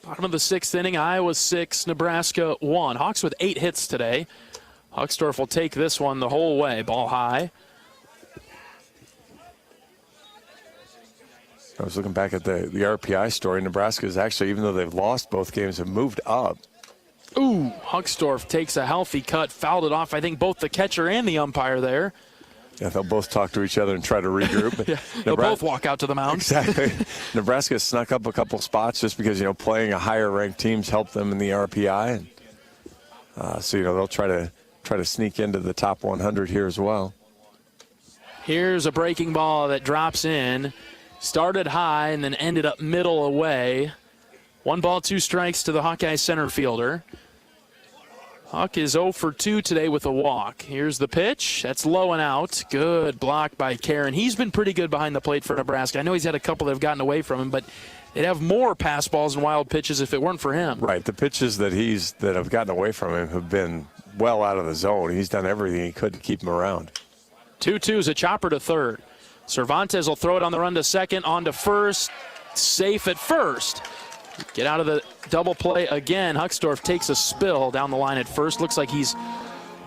Bottom of the 6th inning, Iowa 6, Nebraska 1. Hawks with 8 hits today. Huckstorf will take this one the whole way. Ball high. I was looking back at the RPI story. Nebraska is actually, even though they've lost both games, have moved up. Ooh, Huckstorf takes a healthy cut, fouled it off. I think both the catcher and the umpire there. Yeah, they'll both talk to each other and try to regroup. Yeah, they'll both walk out to the mound. Exactly. Nebraska snuck up a couple spots just because, playing a higher-ranked teams helped them in the RPI. And, so, they'll try to sneak into the top 100 here as well. Here's a breaking ball that drops in. Started high and then ended up middle away. 1 ball, 2 strikes to the Hawkeye center fielder. Huck is 0 for 2 today with a walk. Here's the pitch. That's low and out. Good block by Karen. He's been pretty good behind the plate for Nebraska. I know he's had a couple that have gotten away from him, but they'd have more pass balls and wild pitches if it weren't for him. Right. The pitches that have gotten away from him have been well out of the zone. He's done everything he could to keep him around. 2-2 is a chopper to third. Cervantes will throw it on the run to second, on to first. Safe at first. Get out of the double play again. Huckstorf takes a spill down the line at first. Looks like he's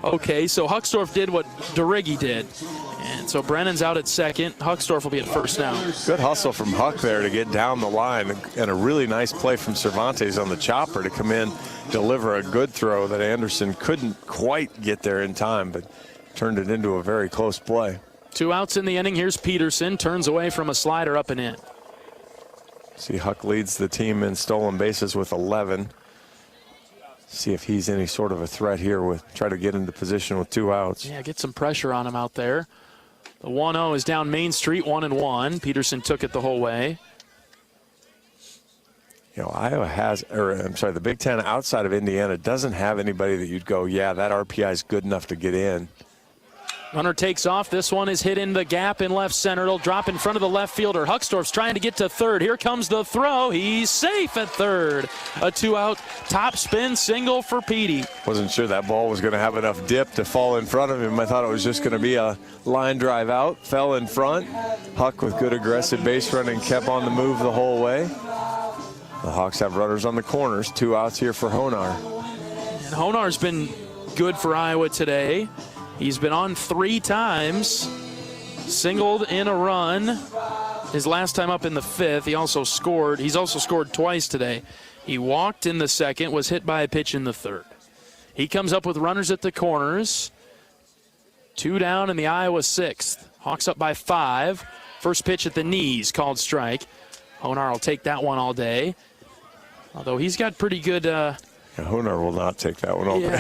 okay. So Huckstorf did what DeRiggi did. And so Brennan's out at second. Huckstorf will be at first now. Good hustle from Huck there to get down the line, and a really nice play from Cervantes on the chopper to come in, deliver a good throw that Anderson couldn't quite get there in time, but turned it into a very close play. 2 outs in the inning. Here's Peterson. Turns away from a slider up and in. See, Huck leads the team in stolen bases with 11. See if he's any sort of a threat here try to get into position with 2 outs. Yeah, get some pressure on him out there. The 1-0 is down Main Street, 1-1. Peterson took it the whole way. Iowa the Big Ten outside of Indiana doesn't have anybody that you'd go, yeah, that RPI is good enough to get in. Runner takes off. This one is hit in the gap in left center. It'll drop in front of the left fielder. Huckstorf's trying to get to third. Here comes the throw. He's safe at third. A 2-out top spin single for Petey. Wasn't sure that ball was going to have enough dip to fall in front of him. I thought it was just going to be a line drive out. Fell in front. Huck with good aggressive base running kept on the move the whole way. The Hawks have runners on the corners. 2 outs here for Honar. And Honar's been good for Iowa today. He's been on 3 times, singled in a run. His last time up in the 5th, he's also scored twice today. He walked in the 2nd, was hit by a pitch in the 3rd. He comes up with runners at the corners. 2 down in the Iowa 6th. Hawks up by 5. First pitch at the knees, called strike. Honar will take that one all day. Although he's got pretty good... Honar will not take that one all day.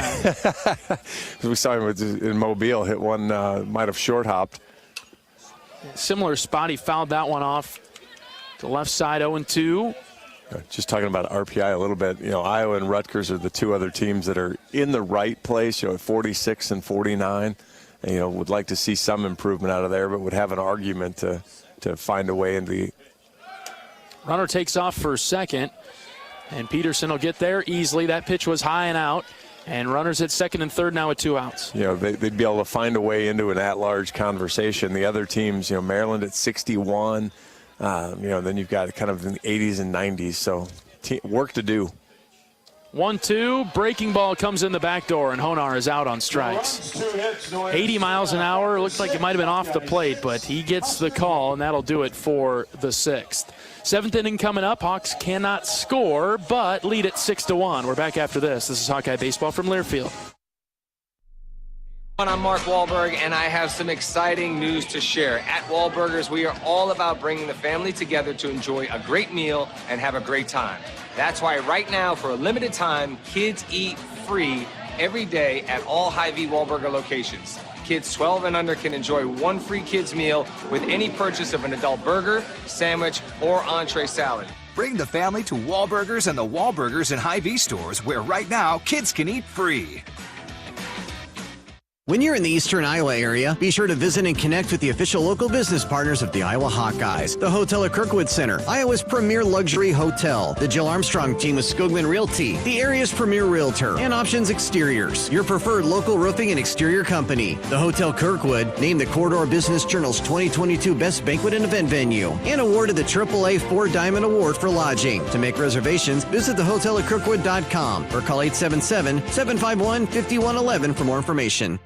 We saw him in Mobile, hit one, might have short hopped. Similar spot, he fouled that one off the left side, 0-2. Just talking about RPI a little bit, Iowa and Rutgers are the 2 other teams that are in the right place, at 46 and 49. And, would like to see some improvement out of there, but would have an argument to find a way into the... Runner takes off for second. And Peterson will get there easily. That pitch was high and out. And runners at second and third now with 2 outs. They'd be able to find a way into an at-large conversation. The other teams, Maryland at 61. Then you've got kind of in the 80s and 90s. So work to do. 1-2. Breaking ball comes in the back door, and Honar is out on strikes. 80 miles an hour. Looked like it might have been off the plate, but he gets the call, and that'll do it for the 6th. 7th inning coming up. Hawks cannot score, but lead it 6-1. We're back after this. This is Hawkeye Baseball from Learfield. I'm Mark Wahlberg, and I have some exciting news to share. At Wahlburgers, we are all about bringing the family together to enjoy a great meal and have a great time. That's why right now, for a limited time, kids eat free every day at all Hy-Vee Wahlburger locations. Kids 12 and under can enjoy 1 free kids meal with any purchase of an adult burger, sandwich, or entree salad. Bring the family to Wahlburgers and the Wahlburgers and Hy-Vee stores, where right now kids can eat free. When you're in the eastern Iowa area, be sure to visit and connect with the official local business partners of the Iowa Hawkeyes. The Hotel at Kirkwood Center, Iowa's premier luxury hotel. The Jill Armstrong team with Skogman Realty, the area's premier realtor. And Options Exteriors, your preferred local roofing and exterior company. The Hotel Kirkwood, named the Corridor Business Journal's 2022 Best Banquet and Event Venue. And awarded the AAA 4 Diamond Award for lodging. To make reservations, visit thehotelatkirkwood.com or call 877-751-5111 for more information.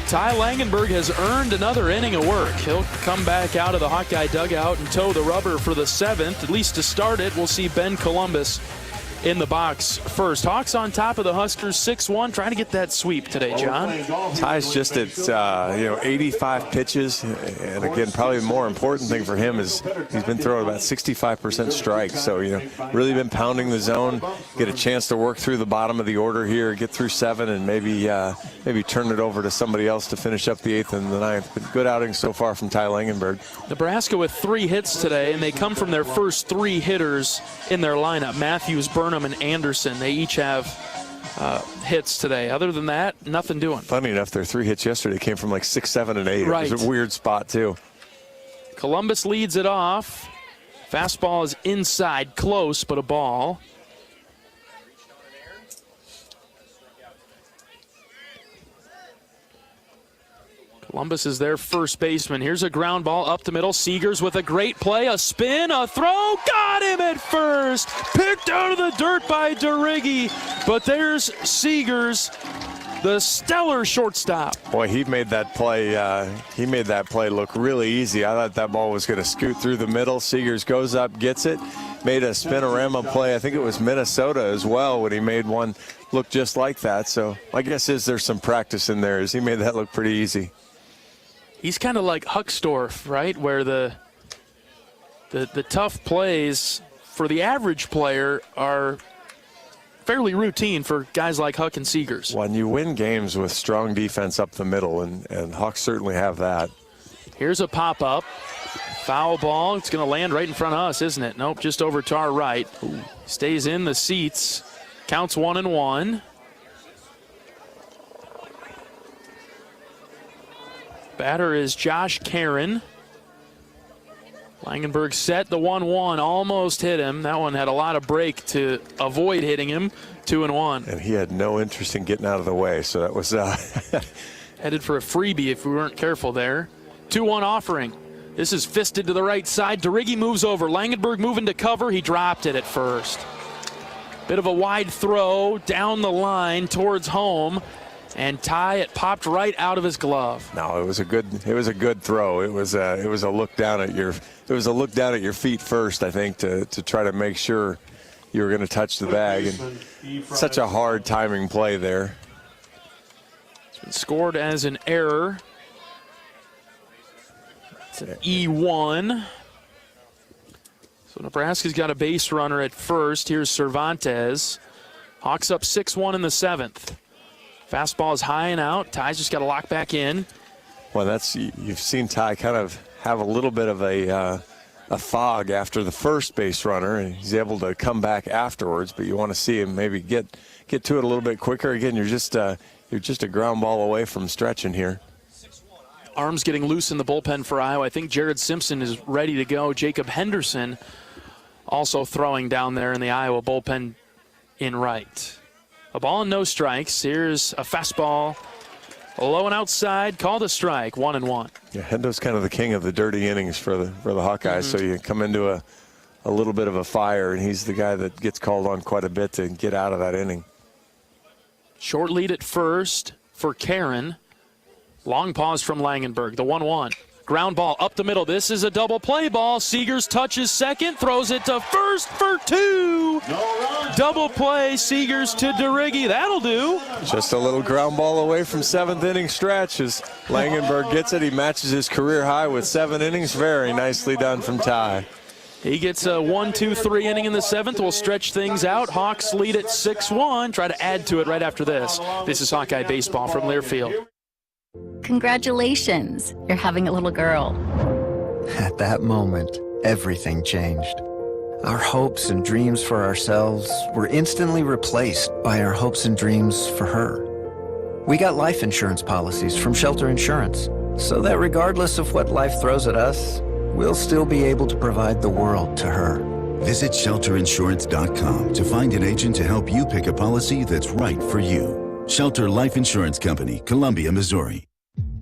Ty Langenberg has earned another inning of work. He'll come back out of the Hawkeye dugout and toe the rubber for the 7th, at least to start it. We'll see Ben Columbus in the box first. Hawks on top of the Huskers 6-1, trying to get that sweep today, John. Ty's just at 85 pitches, and again, probably the more important thing for him is he's been throwing about 65% strikes. So really been pounding the zone, get a chance to work through the bottom of the order here, get through 7, and maybe turn it over to somebody else to finish up the 8th and the 9th. But good outing so far from Ty Langenberg. Nebraska with 3 hits today, and they come from their first 3 hitters in their lineup. Matthews, Burnham, and Anderson. They each have hits today. Other than that, nothing doing. Funny enough, their 3 hits yesterday came from like 6, 7, and 8. Right. It was a weird spot, too. Columbus leads it off. Fastball is inside, close, but a ball. Columbus is their first baseman. Here's a ground ball up the middle. Seegers with a great play, a spin, a throw, got him at first. Picked out of the dirt by DeRiggi, but there's Seegers, the stellar shortstop. Boy, he made that play. Look really easy. I thought that ball was going to scoot through the middle. Seegers goes up, gets it, made a spinorama play. I think it was Minnesota as well when he made one look just like that. So my guess is there's some practice in there as he made that look pretty easy. He's kind of like Huckstorf, right, where the tough plays for the average player are fairly routine for guys like Huck and Seegers. When you win games with strong defense up the middle, and Hawks certainly have that. Here's a pop-up. Foul ball. It's going to land right in front of us, isn't it? Nope, just over to our right. Stays in the seats. Counts 1-1. Batter is Josh Karen. Langenberg set the 1-1, almost hit him. That one had a lot of break to avoid hitting him. 2-1. And he had no interest in getting out of the way, so that was headed for a freebie if we weren't careful there. 2-1 offering. This is fisted to the right side. DeRiggi moves over. Langenberg moving to cover. He dropped it at first. Bit of a wide throw down the line towards home. And Ty, it popped right out of his glove. No, it was a good throw. It was a look down at your feet first, I think, to try to make sure you were going to touch the bag. And such a hard timing play there. It's been scored as an error. It's an E1. So Nebraska's got a base runner at first. Here's Cervantes. Hawks up 6-1 in the 7th. Fastball is high and out. Ty's just got to lock back in. Well, you've seen Ty kind of have a little bit of a fog after the first base runner, and he's able to come back afterwards. But you want to see him maybe get to it a little bit quicker. Again, you're just a ground ball away from stretching here. Arms getting loose in the bullpen for Iowa. I think Jared Simpson is ready to go. Jacob Henderson also throwing down there in the Iowa bullpen in right. A ball and no strikes. Here's a fastball low and outside, called a strike, 1-1. Yeah, Hendo's kind of the king of the dirty innings for the Hawkeyes. So you come into a little bit of a fire, and he's the guy that gets called on quite a bit to get out of that inning. Short lead at first for Karen. Long pause from Langenberg, the 1-1. Ground ball up the middle. This is a double play ball. Seegers touches second, throws it to first for 2. Double play, Seegers to DeRiggi. That'll do. Just a little ground ball away from 7th inning stretch as Langenberg gets it. He matches his career high with 7 innings. Very nicely done from Ty. He gets a 1-2-3 inning in the 7th. We'll stretch things out. Hawks lead at 6-1. Try to add to it right after this. This is Hawkeye Baseball from Learfield. Congratulations, you're having a little girl. At that moment, everything changed. Our hopes and dreams for ourselves were instantly replaced by our hopes and dreams for her. We got life insurance policies from Shelter Insurance, so that regardless of what life throws at us, we'll still be able to provide the world to her. Visit shelterinsurance.com to find an agent to help you pick a policy that's right for you. Shelter Life Insurance Company, Columbia, Missouri.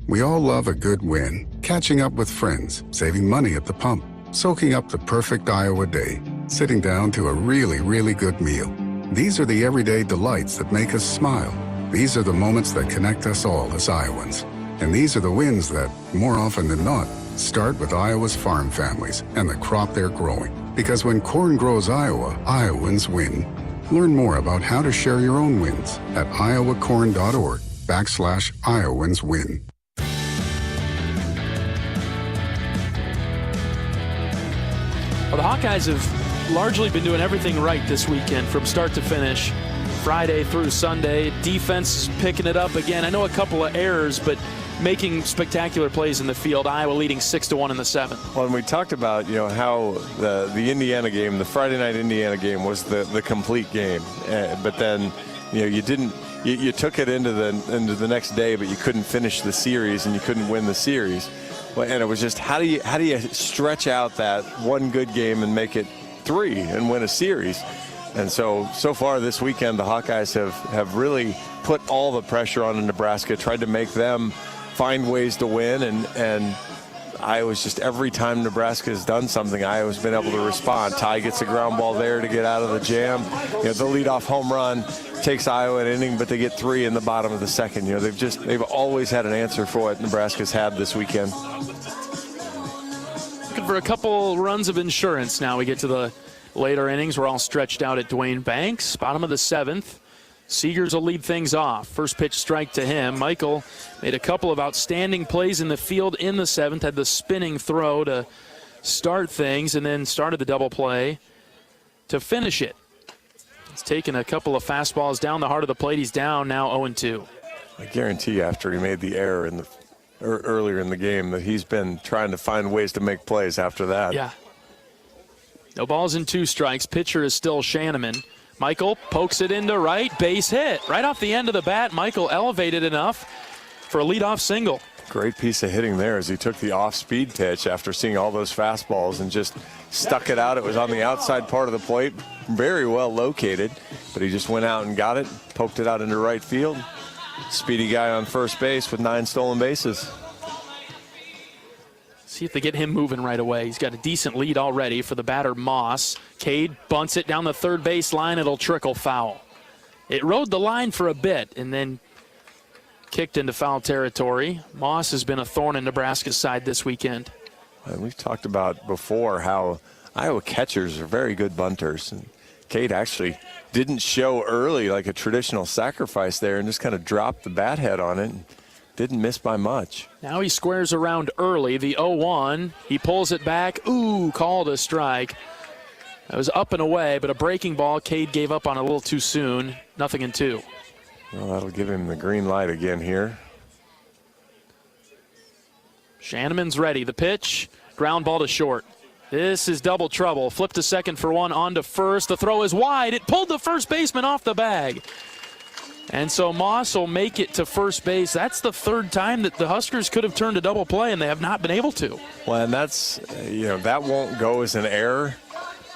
We all love a good win. Catching up with friends, saving money at the pump, soaking up the perfect Iowa day, sitting down to a really, really good meal. These are the everyday delights that make us smile. These are the moments that connect us all as Iowans. And these are the wins that, more often than not, start with Iowa's farm families and the crop they're growing. Because when corn grows Iowa, Iowans win. Learn more about how to share your own wins at iowacorn.org/Iowans win. Well, the Hawkeyes have largely been doing everything right this weekend from start to finish, Friday through Sunday. Defense is picking it up again. I know a couple of errors, but making spectacular plays in the field. Iowa leading 6-1 in the 7th. Well, and we talked about, how the Indiana game, the Friday night Indiana game was the complete game. But then, you didn't. You took it into the next day, but you couldn't finish the series and you couldn't win the series. And it was just how do you stretch out that one good game and make it 3 and win a series? And so far this weekend, the Hawkeyes have really put all the pressure on Nebraska, tried to make them find ways to win, and Iowa's just every time Nebraska has done something, Iowa's been able to respond. Ty gets a ground ball there to get out of the jam. The leadoff home run takes Iowa an inning, but they get 3 in the bottom of the second. They've always had an answer for what Nebraska's had this weekend. Looking for a couple runs of insurance now. We get to the later innings. We're all stretched out at Duane Banks, bottom of the 7th. Seegers will lead things off. First pitch strike to him. Michael made a couple of outstanding plays in the field in the 7th, had the spinning throw to start things, and then started the double play to finish it. He's taken a couple of fastballs down the heart of the plate. He's down now 0-2. I guarantee you after he made the error earlier in the game that he's been trying to find ways to make plays after that. Yeah. No balls and 2 strikes. Pitcher is still Shanneman. Michael pokes it into right, base hit. Right off the end of the bat, Michael elevated enough for a leadoff single. Great piece of hitting there as he took the off-speed pitch after seeing all those fastballs and just stuck it out. It was on the outside part of the plate, very well located, but he just went out and got it, poked it out into right field. Speedy guy on first base with 9 stolen bases. See if they get him moving right away. He's got a decent lead already for the batter, Moss. Cade bunts it down the third base line. It'll trickle foul. It rode the line for a bit and then kicked into foul territory. Moss has been a thorn in Nebraska's side this weekend. And we've talked about before how Iowa catchers are very good bunters. And Cade actually didn't show early like a traditional sacrifice there and just kind of dropped the bat head on it. Didn't miss by much. Now he squares around early, the 0-1. He pulls it back. Ooh, called a strike. That was up and away, but a breaking ball. Cade gave up on a little too soon. 0-2. Well, that'll give him the green light again here. Shanneman's ready. The pitch, ground ball to short. This is double trouble. Flip to second for 1, on to first. The throw is wide. It pulled the first baseman off the bag. And so Moss will make it to first base. That's the 3rd time that the Huskers could have turned a double play, and they have not been able to. Well, and that's, that won't go as an error.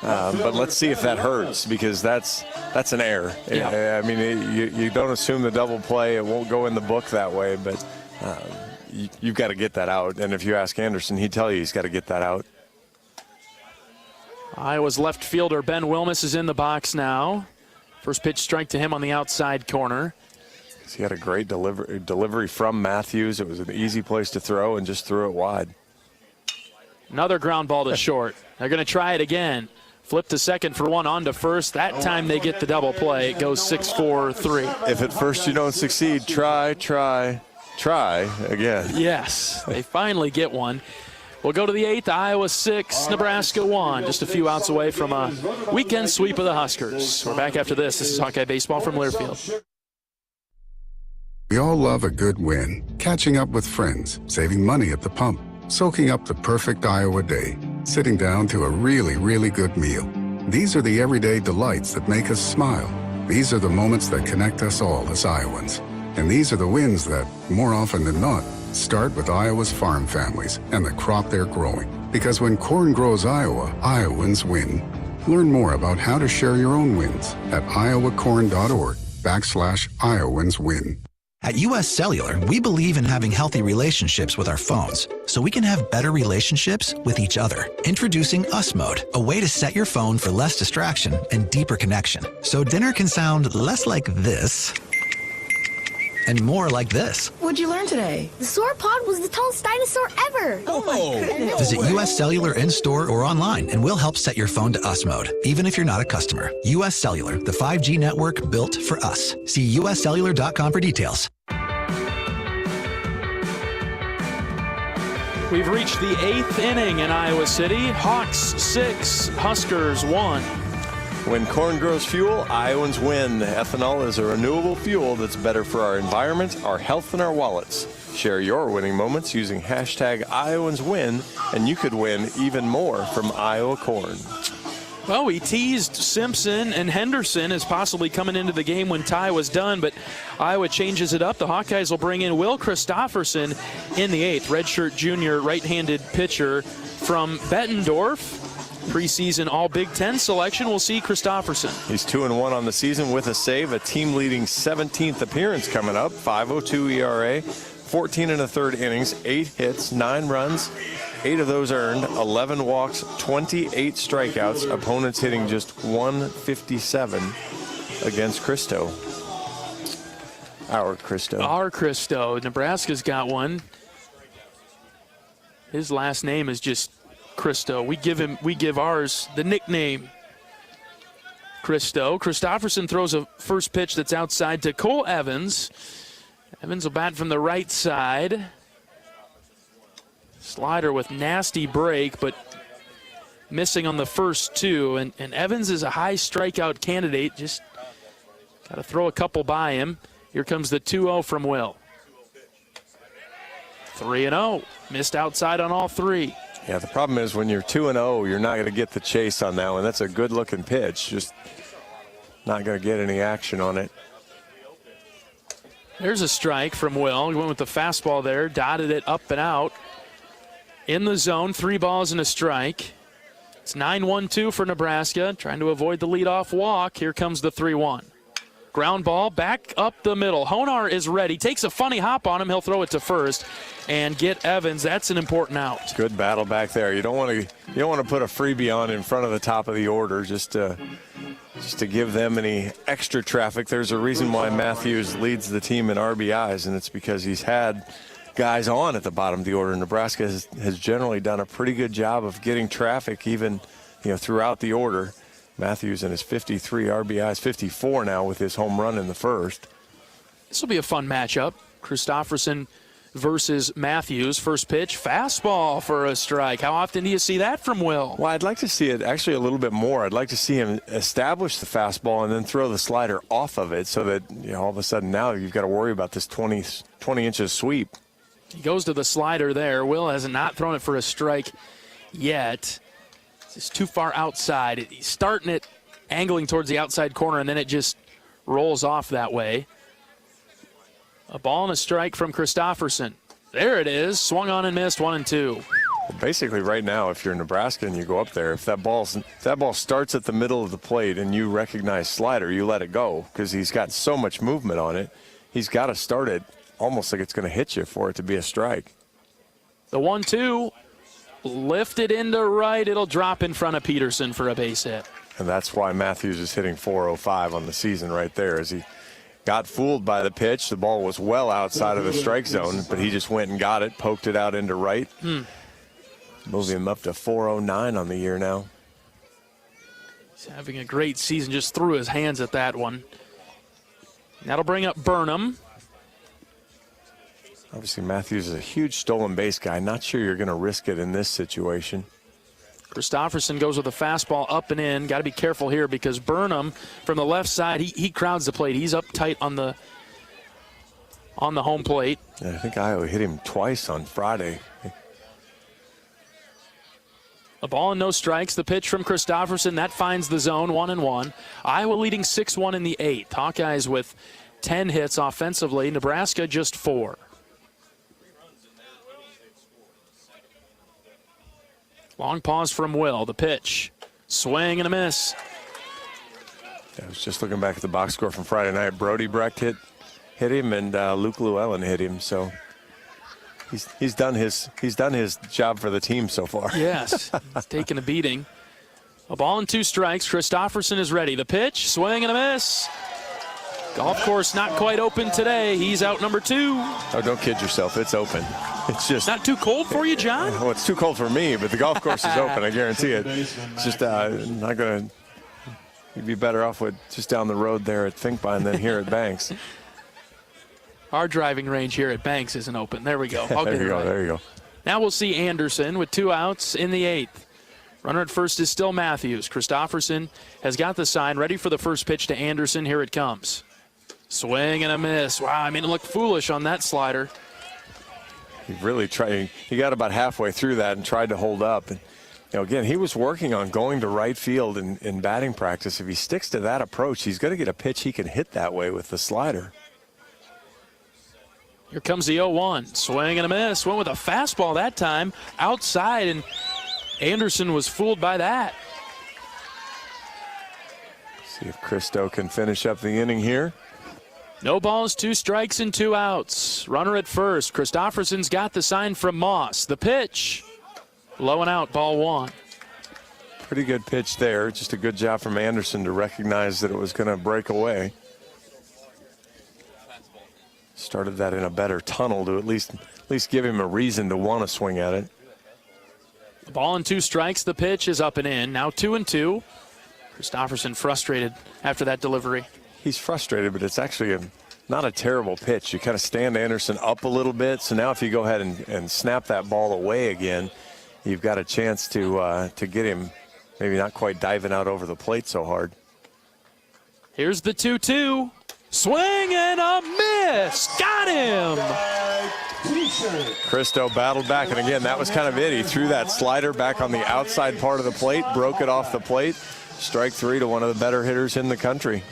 But let's see if that hurts, because that's an error. Yeah. I mean, you don't assume the double play. It won't go in the book that way, but you've got to get that out. And if you ask Anderson, he'd tell you he's got to get that out. Iowa's left fielder Ben Wilmus is in the box now. First pitch strike to him on the outside corner. He had a great delivery from Matthews. It was an easy place to throw and just threw it wide. Another ground ball to short. They're going to try it again. Flip to second for 1, on to first. That time they get the double play. It goes 6-4-3. If at first you don't succeed, try again. Yes, they finally get one. We'll go to the 8th, Iowa 6, Nebraska 1. Just a few outs away from a weekend sweep of the Huskers. We're back after this. This is Hawkeye Baseball from Learfield. We all love a good win. Catching up with friends, saving money at the pump, soaking up the perfect Iowa day, sitting down to a really, really good meal. These are the everyday delights that make us smile. These are the moments that connect us all as Iowans. And these are the wins that, more often than not, start with Iowa's farm families and the crop they're growing. Because when corn grows Iowa, Iowans win. Learn more about how to share your own wins at iowacorn.org/Iowans win. At US Cellular, we believe in having healthy relationships with our phones, so we can have better relationships with each other. Introducing Us Mode, a way to set your phone for less distraction and deeper connection. So dinner can sound less like this and more like this. What'd you learn today? The sauropod was the tallest dinosaur ever. Oh my goodness. Visit US Cellular in-store or online, and we'll help set your phone to us mode, even if you're not a customer. US Cellular, the 5G network built for us. See uscellular.com for details. We've reached the 8th inning in Iowa City. Hawks 6, Huskers 1. When corn grows fuel, Iowans win. Ethanol is a renewable fuel that's better for our environment, our health, and our wallets. Share your winning moments using hashtag IowansWin, and you could win even more from Iowa corn. Well, we teased Simpson and Henderson as possibly coming into the game when Ty was done, but Iowa changes it up. The Hawkeyes will bring in Will Christofferson in the 8th. Redshirt junior right-handed pitcher from Bettendorf. Preseason All-Big Ten selection. We'll see Christofferson. He's 2-1 on the season with a save, a team-leading 17th appearance coming up. 5.02 ERA, 14 1/3 innings, 8 hits, 9 runs. 8 of those earned, 11 walks, 28 strikeouts. Opponents hitting just .157 against Christo. Our Christo. Nebraska's got one. His last name is just Christo. We give ours the nickname Christo. Christofferson throws a first pitch that's outside to Cole Evans. Evans will bat from the right side. Slider with nasty break, but missing on the first 2. And Evans is a high strikeout candidate. Just got to throw a couple by him. Here comes the 2-0 from Will. 3-0. Missed outside on all 3. Yeah, the problem is when you're 2-0, you're not going to get the chase on that one. That's a good-looking pitch. Just not going to get any action on it. There's a strike from Will. He went with the fastball there, dotted it up and out. In the zone, 3 balls and a strike. It's 9-1-2 for Nebraska, trying to avoid the leadoff walk. Here comes the 3-1. Ground ball back up the middle. Honar is ready. Takes a funny hop on him. He'll throw it to first and get Evans. That's an important out. Good battle back there. You don't want to put a freebie on in front of the top of the order just to give them any extra traffic. There's a reason why Matthews leads the team in RBIs, and it's because he's had guys on at the bottom of the order. Nebraska has generally done a pretty good job of getting traffic even throughout the order. Matthews in his 53 RBIs, 54 now with his home run in the first. This will be a fun matchup. Christofferson versus Matthews. First pitch, fastball for a strike. How often do you see that from Will? Well, I'd like to see it actually a little bit more. I'd like to see him establish the fastball and then throw the slider off of it so that all of a sudden now you've got to worry about this 20 inches sweep. He goes to the slider there. Will has not thrown it for a strike yet. It's just too far outside. He's starting it, angling towards the outside corner, and then it just rolls off that way. A ball and a strike from Christofferson. There it is. Swung on and missed, 1-2. Well, basically right now, if you're Nebraska and you go up there, if that ball starts at the middle of the plate and you recognize slider, you let it go because he's got so much movement on it. He's got to start it almost like it's going to hit you for it to be a strike. The 1-2, lifted into right. It'll drop in front of Peterson for a base hit. And that's why Matthews is hitting .405 on the season right there, as he got fooled by the pitch. The ball was well outside of the strike zone, but he just went and got it, poked it out into right. Moving him up to .409 on the year now. He's having a great season, just threw his hands at that one. That'll bring up Burnham. Obviously, Matthews is a huge stolen base guy. Not sure you're going to risk it in this situation. Christofferson goes with a fastball up and in. Got to be careful here because Burnham from the left side, he crowds the plate. He's up tight on the home plate. Yeah, I think Iowa hit him twice on Friday. A ball and no strikes. The pitch from Christofferson, that finds the zone, 1-1. Iowa leading 6-1 in the 8th. Hawkeyes with 10 hits offensively. Nebraska just 4. Long pause from Will. The pitch. Swing and a miss. I was just looking back at the box score from Friday night. Brody Brecht hit him, and Luke Llewellyn hit him. So he's done his job for the team so far. Yes, he's taken a beating. A ball and 2 strikes. Christofferson is ready. The pitch. Swing and a miss. Golf course not quite open today. He's out number 2. Oh, don't kid yourself. It's open. It's just not too cold for you, John? Well, it's too cold for me, but the golf course is open. I guarantee it. It's just not going to. You'd be better off with just down the road there at Finkbine than here at Banks. Our driving range here at Banks isn't open. There we go. There you go. Now we'll see Anderson with 2 outs in the 8th. Runner at first is still Matthews. Christopherson has got the sign ready for the first pitch to Anderson. Here it comes. Swing and a miss. Wow, I mean, it looked foolish on that slider. He really tried. He got about halfway through that and tried to hold up. And, again, he was working on going to right field in batting practice. If he sticks to that approach, he's going to get a pitch he can hit that way with the slider. Here comes the 0-1. Swing and a miss. Went with a fastball that time outside, and Anderson was fooled by that. See if Christo can finish up the inning here. No balls, 2 strikes, and 2 outs. Runner at first. Christopherson's got the sign from Moss. The pitch. Low and out, ball 1. Pretty good pitch there. Just a good job from Anderson to recognize that it was going to break away. Started that in a better tunnel to at least give him a reason to want to swing at it. The ball and 2 strikes. The pitch is up and in. Now 2-2. Christopherson frustrated after that delivery. He's frustrated, but it's actually not a terrible pitch. You kind of stand Anderson up a little bit. So now if you go ahead and snap that ball away again, you've got a chance to get him maybe not quite diving out over the plate so hard. Here's the 2-2. Swing and a miss. Got him. Christo battled back, and again, that was kind of it. He threw that slider back on the outside part of the plate, broke it off the plate. Strike 3 to one of the better hitters in the country.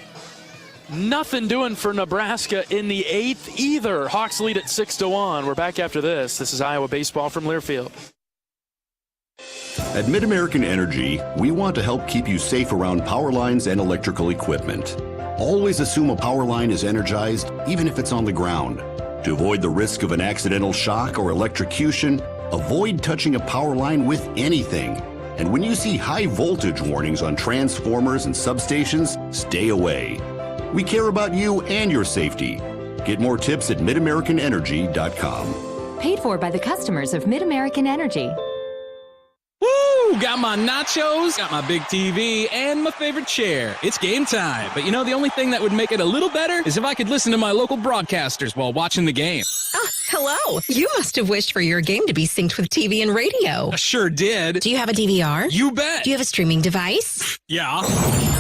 Nothing doing for Nebraska in the 8th either. Hawks lead at 6-1. We're back after this. This is Iowa Baseball from Learfield. At Mid-American Energy, we want to help keep you safe around power lines and electrical equipment. Always assume a power line is energized, even if it's on the ground. To avoid the risk of an accidental shock or electrocution, avoid touching a power line with anything. And when you see high voltage warnings on transformers and substations, stay away. We care about you and your safety. Get more tips at midamericanenergy.com. Paid for by the customers of Mid-American Energy. Woo! Got my nachos, got my big TV, and my favorite chair. It's game time. But the only thing that would make it a little better is if I could listen to my local broadcasters while watching the game. Hello. You must have wished for your game to be synced with TV and radio. I sure did. Do you have a DVR? You bet. Do you have a streaming device? Yeah.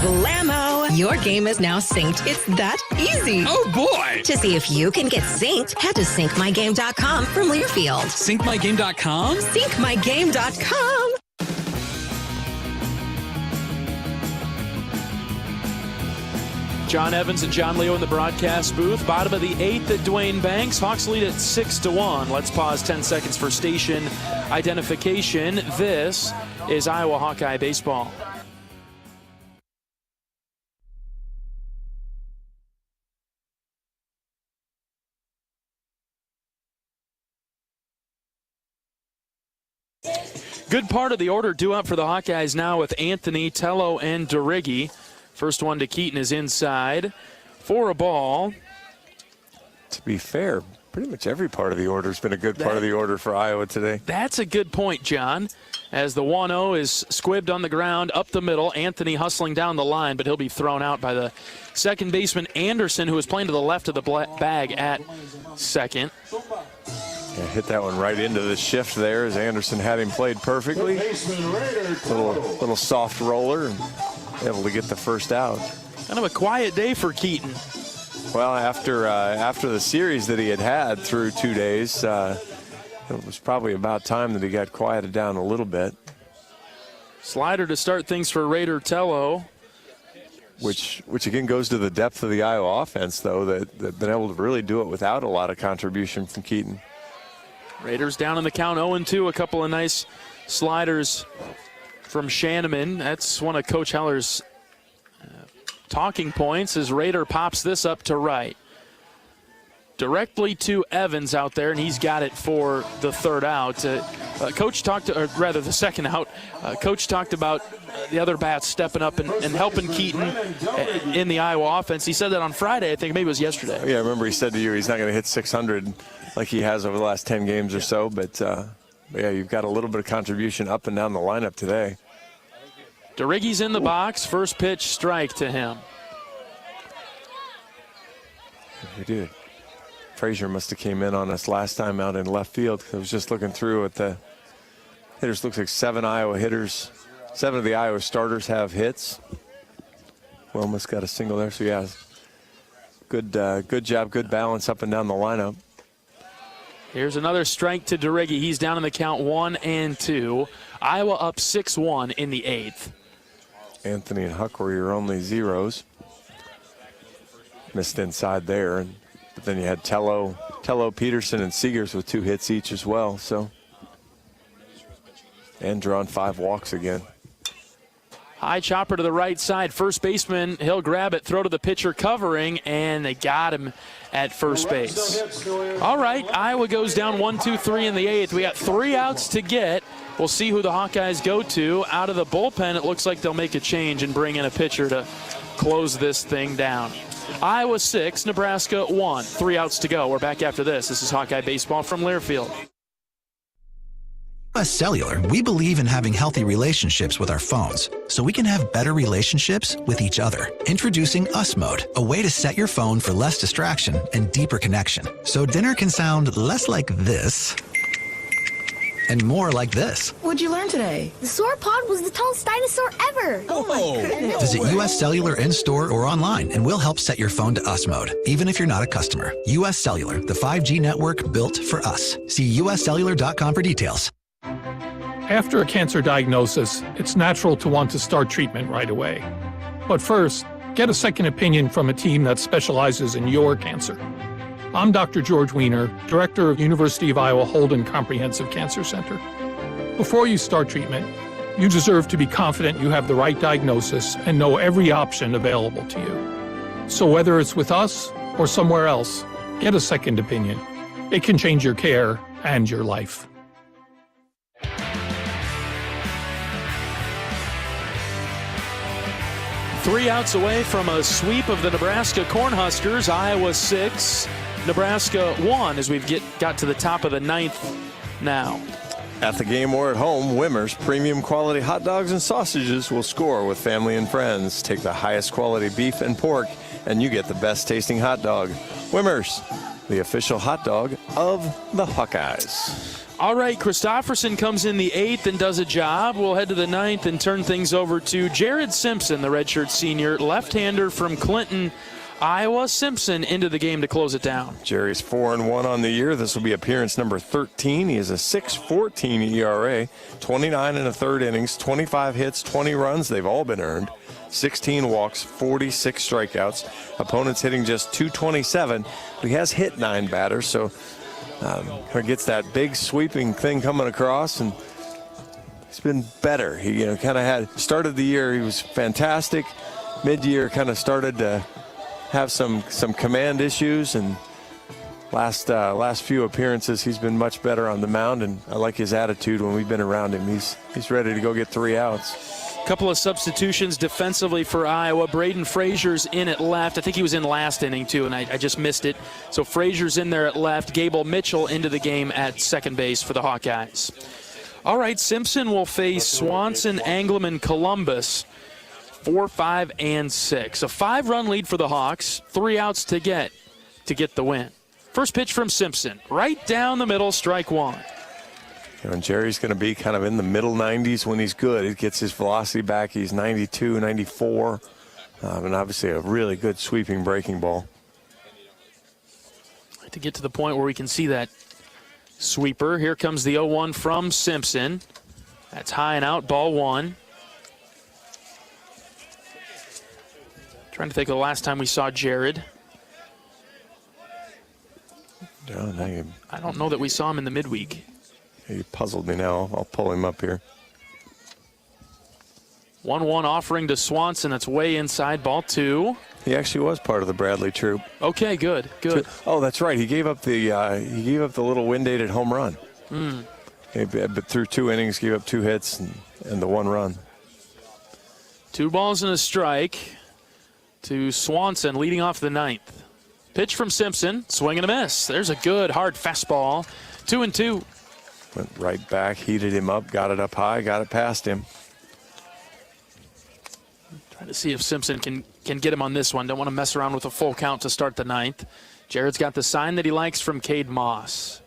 Blammo! Your game is now synced. It's that easy. Oh, boy. To see if you can get synced, head to syncmygame.com from Learfield. Syncmygame.com? Syncmygame.com. John Evans and John Leo in the broadcast booth. Bottom of the 8th at Duane Banks. Hawks lead at 6-1. Let's pause 10 seconds for station identification. This is Iowa Hawkeye Baseball. Good part of the order due up for the Hawkeyes now with Anthony, Tello, and DeRiggi. First one to Keaton is inside for a ball. To be fair, pretty much every part of the order has been a good part of the order for Iowa today. That's a good point, John. As the 1-0 is squibbed on the ground up the middle. Anthony hustling down the line, but he'll be thrown out by the second baseman Anderson, who is playing to the left of the bag at second. Yeah, hit that one right into the shift there as Anderson had him played perfectly. Little soft roller and able to get the first out. Kind of a quiet day for Keaton. Well, after the series that he had through 2 days, it was probably about time that he got quieted down a little bit. Slider to start things for Raider Tello. Which again goes to the depth of the Iowa offense, though, that they've been able to really do it without a lot of contribution from Keaton. Raiders down in the count 0-2. A couple of nice sliders from Shanneman. That's one of Coach Heller's talking points as Raider pops this up to right. Directly to Evans out there, and he's got it for the third out. Coach talked, or rather the second out, Coach talked about the other bats stepping up and helping Keaton in the Iowa offense. He said that on Friday, I think maybe it was yesterday. Yeah, I remember he said to you he's not going to hit 600 like he has over the last 10 games or so, but yeah, you've got a little bit of contribution up and down the lineup today. DeRiggi's in the box, first pitch strike to him. We did. Frazier must have came in on us last time out in left field. I was just looking through at the hitters. Looks like 7 Iowa hitters. 7 of the Iowa starters have hits. Wilmus got a single there, so yeah, good job, good balance up and down the lineup. Here's another strike to DeRiggi. He's down in the count 1-2. Iowa up 6-1 in the 8th. Anthony and Huck were your only zeros. Missed inside there, but then you had Tello, Peterson, and Seegers with 2 hits each as well. So, and drawn 5 walks again. High chopper to the right side. First baseman, he'll grab it, throw to the pitcher covering, and they got him at first base. All right, Iowa goes down 1-2-3 in the 8th. We got 3 outs to get. We'll see who the Hawkeyes go to. Out of the bullpen, it looks like they'll make a change and bring in a pitcher to close this thing down. Iowa 6, Nebraska 1. 3 outs to go. We're back after this. This is Hawkeye Baseball from Learfield. US Cellular, we believe in having healthy relationships with our phones, so we can have better relationships with each other. Introducing Us Mode, a way to set your phone for less distraction and deeper connection. So dinner can sound less like this and more like this. What'd you learn today? The sauropod was the tallest dinosaur ever. Oh my goodness. Visit US Cellular in-store or online, and we'll help set your phone to Us Mode, even if you're not a customer. US Cellular, the 5G network built for us. See uscellular.com for details. After a cancer diagnosis, it's natural to want to start treatment right away. But first, get a second opinion from a team that specializes in your cancer. I'm Dr. George Weiner, Director of University of Iowa Holden Comprehensive Cancer Center. Before you start treatment, you deserve to be confident you have the right diagnosis and know every option available to you. So whether it's with us or somewhere else, get a second opinion. It can change your care and your life. Three outs away from a sweep of the Nebraska Cornhuskers. Iowa 6, Nebraska 1 as we've got to the top of the 9th now. At the game or at home, Wimmer's premium quality hot dogs and sausages will score with family and friends. Take the highest quality beef and pork, and you get the best tasting hot dog. Wimmer's, the official hot dog of the Hawkeyes. All right, Christofferson comes in the 8th and does a job. We'll head to the 9th and turn things over to Jared Simpson, the redshirt senior, left-hander from Clinton, Iowa. Simpson into the game to close it down. Jerry's 4-1 on the year. This will be appearance number 13. He has a 6.14 ERA, 29 1/3 innings, 25 hits, 20 runs. They've all been earned. 16 walks, 46 strikeouts. Opponents hitting just .227, but he has hit 9 batters, so gets that big sweeping thing coming across, and he's been better. He kind of had started the year, he was fantastic. Mid-year kind of started to have some command issues, and last few appearances he's been much better on the mound, and I like his attitude when we've been around him. He's ready to go get 3 outs. Couple of substitutions defensively for Iowa. Braden Frazier's in at left. I think he was in last inning too, and I just missed it. So Frazier's in there at left. Gable Mitchell into the game at second base for the Hawkeyes. All right, Simpson will face Swanson, Angleman, Columbus. 4, 5, and 6. A 5-run lead for the Hawks. 3 outs to get the win. First pitch from Simpson. Right down the middle, strike 1. And Jerry's going to be kind of in the middle 90s when he's good. He gets his velocity back. He's 92, 94, and obviously a really good sweeping breaking ball. To get to the point where we can see that sweeper. Here comes the 0-1 from Simpson. That's high and out, ball 1. Trying to think of the last time we saw Jared. I don't know that we saw him in the midweek. He puzzled me now. I'll pull him up here. 1-1 offering to Swanson. That's way inside, ball 2. He actually was part of the Bradley troop. Okay, good. Oh, that's right. He gave up the little wind-aided home run. But through 2 innings, gave up 2 hits and the 1 run. 2 balls and a strike to Swanson leading off the 9th. Pitch from Simpson, swing and a miss. There's a good hard fastball. 2-2. Went right back, heated him up, got it up high, got it past him. Trying to see if Simpson can get him on this one. Don't want to mess around with a full count to start the 9th. Jared's got the sign that he likes from Cade Moss.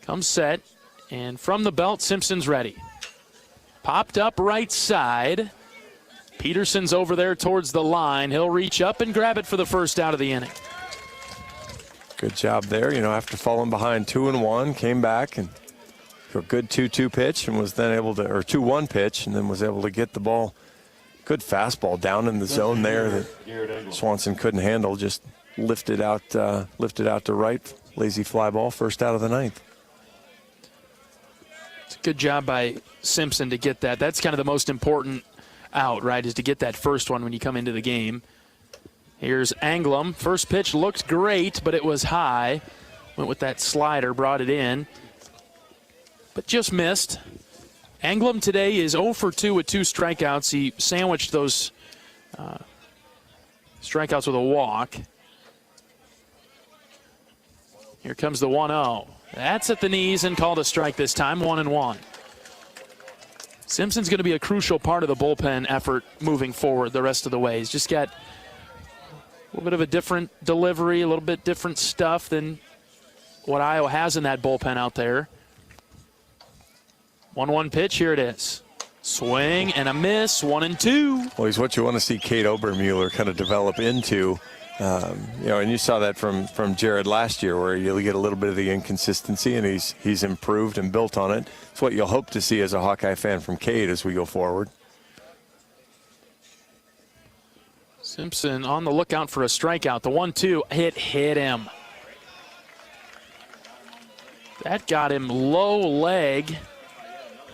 Comes set, and from the belt, Simpson's ready. Popped up right side. Peterson's over there towards the line. He'll reach up and grab it for the first out of the inning. Good job there. After falling behind 2-1, came back and a good 2-2 pitch and was then able to, or 2-1 pitch, and then was able to get the ball. Good fastball down in the zone there that Swanson couldn't handle. Just lifted out to right. Lazy fly ball, first out of the 9th. It's a good job by Simpson to get that. That's kind of the most important out, right, is to get that first one when you come into the game. Here's Anglum. First pitch looked great, but it was high. Went with that slider, brought it in, but just missed. Anglum today is 0 for 2 with 2 strikeouts. He sandwiched those strikeouts with a walk. Here comes the 1-0. That's at the knees and called a strike this time, 1-1. Simpson's going to be a crucial part of the bullpen effort moving forward the rest of the way. He's just got a little bit of a different delivery, a little bit different stuff than what Iowa has in that bullpen out there. 1-1 pitch, here it is. Swing and a miss, 1-2. Well, he's what you want to see Cade Obermueller kind of develop into. And you saw that from Jared last year, where you'll get a little bit of the inconsistency, and he's improved and built on it. It's what you'll hope to see as a Hawkeye fan from Cade as we go forward. Simpson on the lookout for a strikeout. The 1-2 hit him. That got him low leg.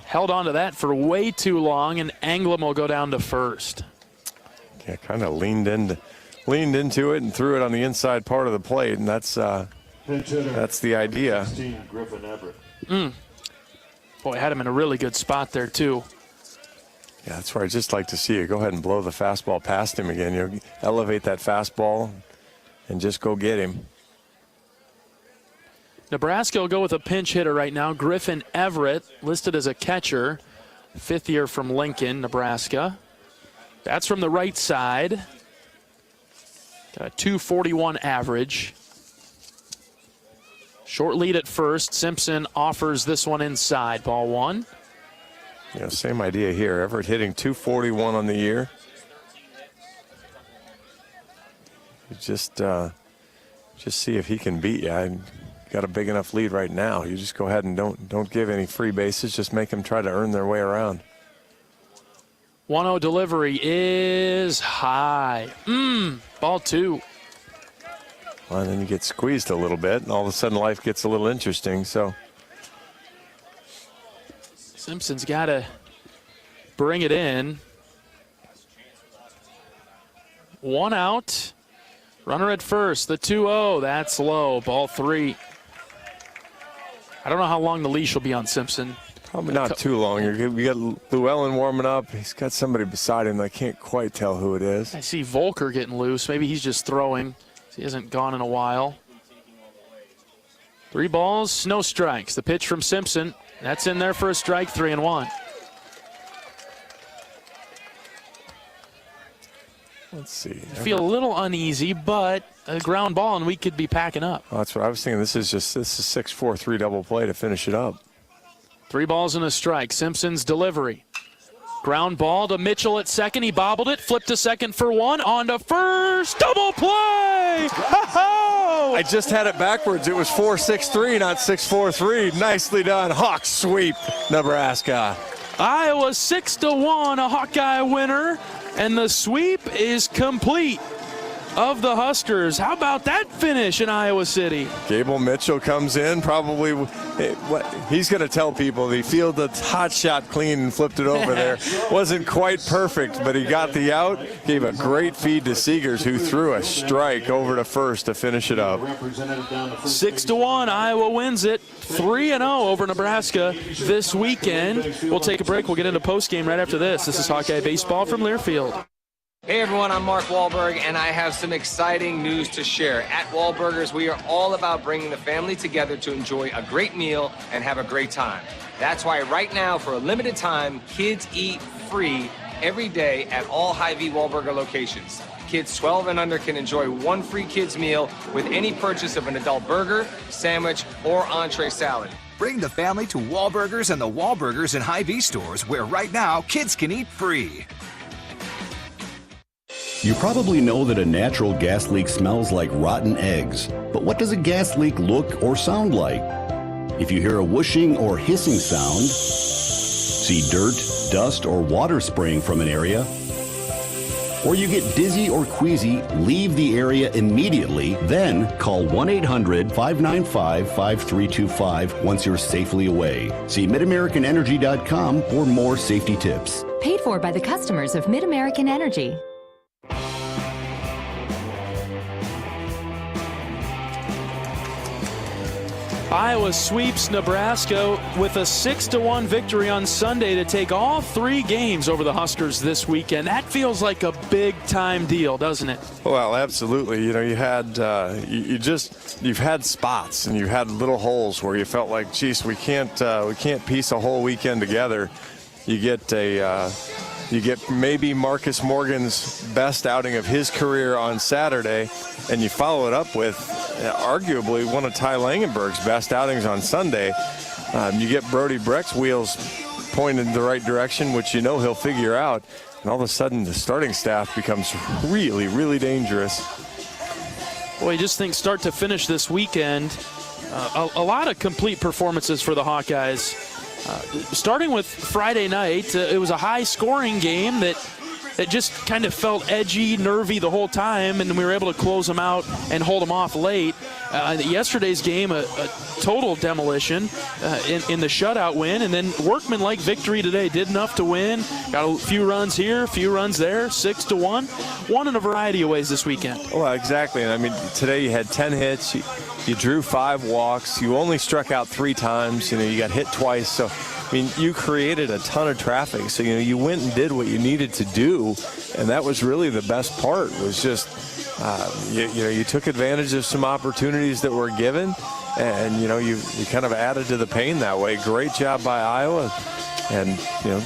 Held on to that for way too long, and Anglum will go down to first. Yeah, kind of leaned into it and threw it on the inside part of the plate, and that's the idea. Boy, had him in a really good spot there too. Yeah, that's where I just like to see you go ahead and blow the fastball past him again. Elevate that fastball and just go get him. Nebraska will go with a pinch hitter right now. Griffin Everett, listed as a catcher. 5th year from Lincoln, Nebraska. That's from the right side. Got a 241 average. Short lead at first. Simpson offers this one inside. Ball 1. Same idea here. Everett hitting 241 on the year. Just see if he can beat you. Got a big enough lead right now. You just go ahead and don't give any free bases. Just make them try to earn their way around. 1-0 delivery is high. Ball 2. Well, and then you get squeezed a little bit, and all of a sudden life gets a little interesting. So Simpson's got to bring it in. 1 out. Runner at first. The 2-0. That's low. Ball 3. I don't know how long the leash will be on Simpson. Probably not too long. We got Llewellyn warming up. He's got somebody beside him. I can't quite tell who it is. I see Volker getting loose. Maybe he's just throwing. He hasn't gone in a while. 3 balls, no strikes. The pitch from Simpson. That's in there for a strike, 3-1. Let's see. I feel a little uneasy, but a ground ball and we could be packing up. Oh, that's what I was thinking. This is 6-4-3 double play to finish it up. 3 balls and a strike. Simpson's delivery. Ground ball to Mitchell at second. He bobbled it, flipped to second for 1, on to first. Double play! I just had it backwards. It was 4-6-3, not 6-4-3. Nicely done. Hawks sweep Nebraska. Iowa 6-1, a Hawkeye winner, and the sweep is complete. of the Huskers. How about that finish in Iowa City? Gable Mitchell comes in, probably, he's going to tell people he fielded the hot shot clean and flipped it over there. Wasn't quite perfect, but he got the out, gave a great feed to Seegers, who threw a strike over to first to finish it up. 6-1, Iowa wins it. 3-0 over Nebraska this weekend. We'll take a break. We'll get into postgame right after this. This is Hawkeye Baseball from Learfield. Hey everyone, I'm Mark Wahlberg, and I have some exciting news to share. At Wahlburgers, we are all about bringing the family together to enjoy a great meal and have a great time. That's why right now, for a limited time, kids eat free every day at all Hy-Vee Wahlburger locations. Kids 12 and under can enjoy one free kids meal with any purchase of an adult burger, sandwich, or entree salad. Bring the family to Wahlburgers and the Wahlburgers and Hy-Vee stores, where right now kids can eat free. You probably know that a natural gas leak smells like rotten eggs. But what does a gas leak look or sound like? If you hear a whooshing or hissing sound, see dirt, dust, or water spraying from an area, or you get dizzy or queasy, leave the area immediately, then call 1-800-595-5325 once you're safely away. See MidAmericanEnergy.com for more safety tips. Paid for by the customers of Mid-American Energy. Iowa sweeps Nebraska with a 6-1 victory on Sunday to take all 3 games over the Huskers this weekend. That feels like a big-time deal, doesn't it? Well, absolutely. You know, you had you've had spots and you had little holes where you felt like, geez, we can't piece a whole weekend together. You get maybe Marcus Morgan's best outing of his career on Saturday, and you follow it up with arguably one of Ty Langenberg's best outings on Sunday. You get Brody Breck's wheels pointed in the right direction, which you know he'll figure out, and all of a sudden the starting staff becomes really, really dangerous. Well, you just think start to finish this weekend, a lot of complete performances for the Hawkeyes. Starting with Friday night, it was a high-scoring game that just kind of felt edgy, nervy the whole time, and we were able to close them out and hold them off late. Yesterday's game, a total demolition in the shutout win, and then workman-like victory today. Did enough to win. Got a few runs here, a few runs there, 6-1. Won in a variety of ways this weekend. Well, exactly. And I mean, today you had 10 hits. You drew 5 walks. You only struck out 3 times. You know, you got hit twice. So, I mean, you created a ton of traffic. So, you know, you went and did what you needed to do, and that was really the best part. Was just, you took advantage of some opportunities that were given, and you know, you kind of added to the pain that way. Great job by Iowa, and you know,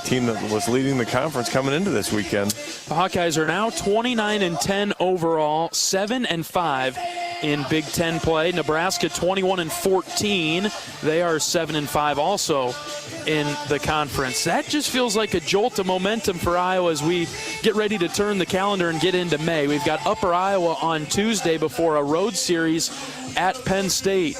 team that was leading the conference coming into this weekend. The Hawkeyes are now 29-10 overall, 7-5 in Big Ten play. Nebraska 21-14. They are 7-5 also in the conference. That just feels like a jolt of momentum for Iowa as we get ready to turn the calendar and get into May. We've got Upper Iowa on Tuesday before a road series at Penn State.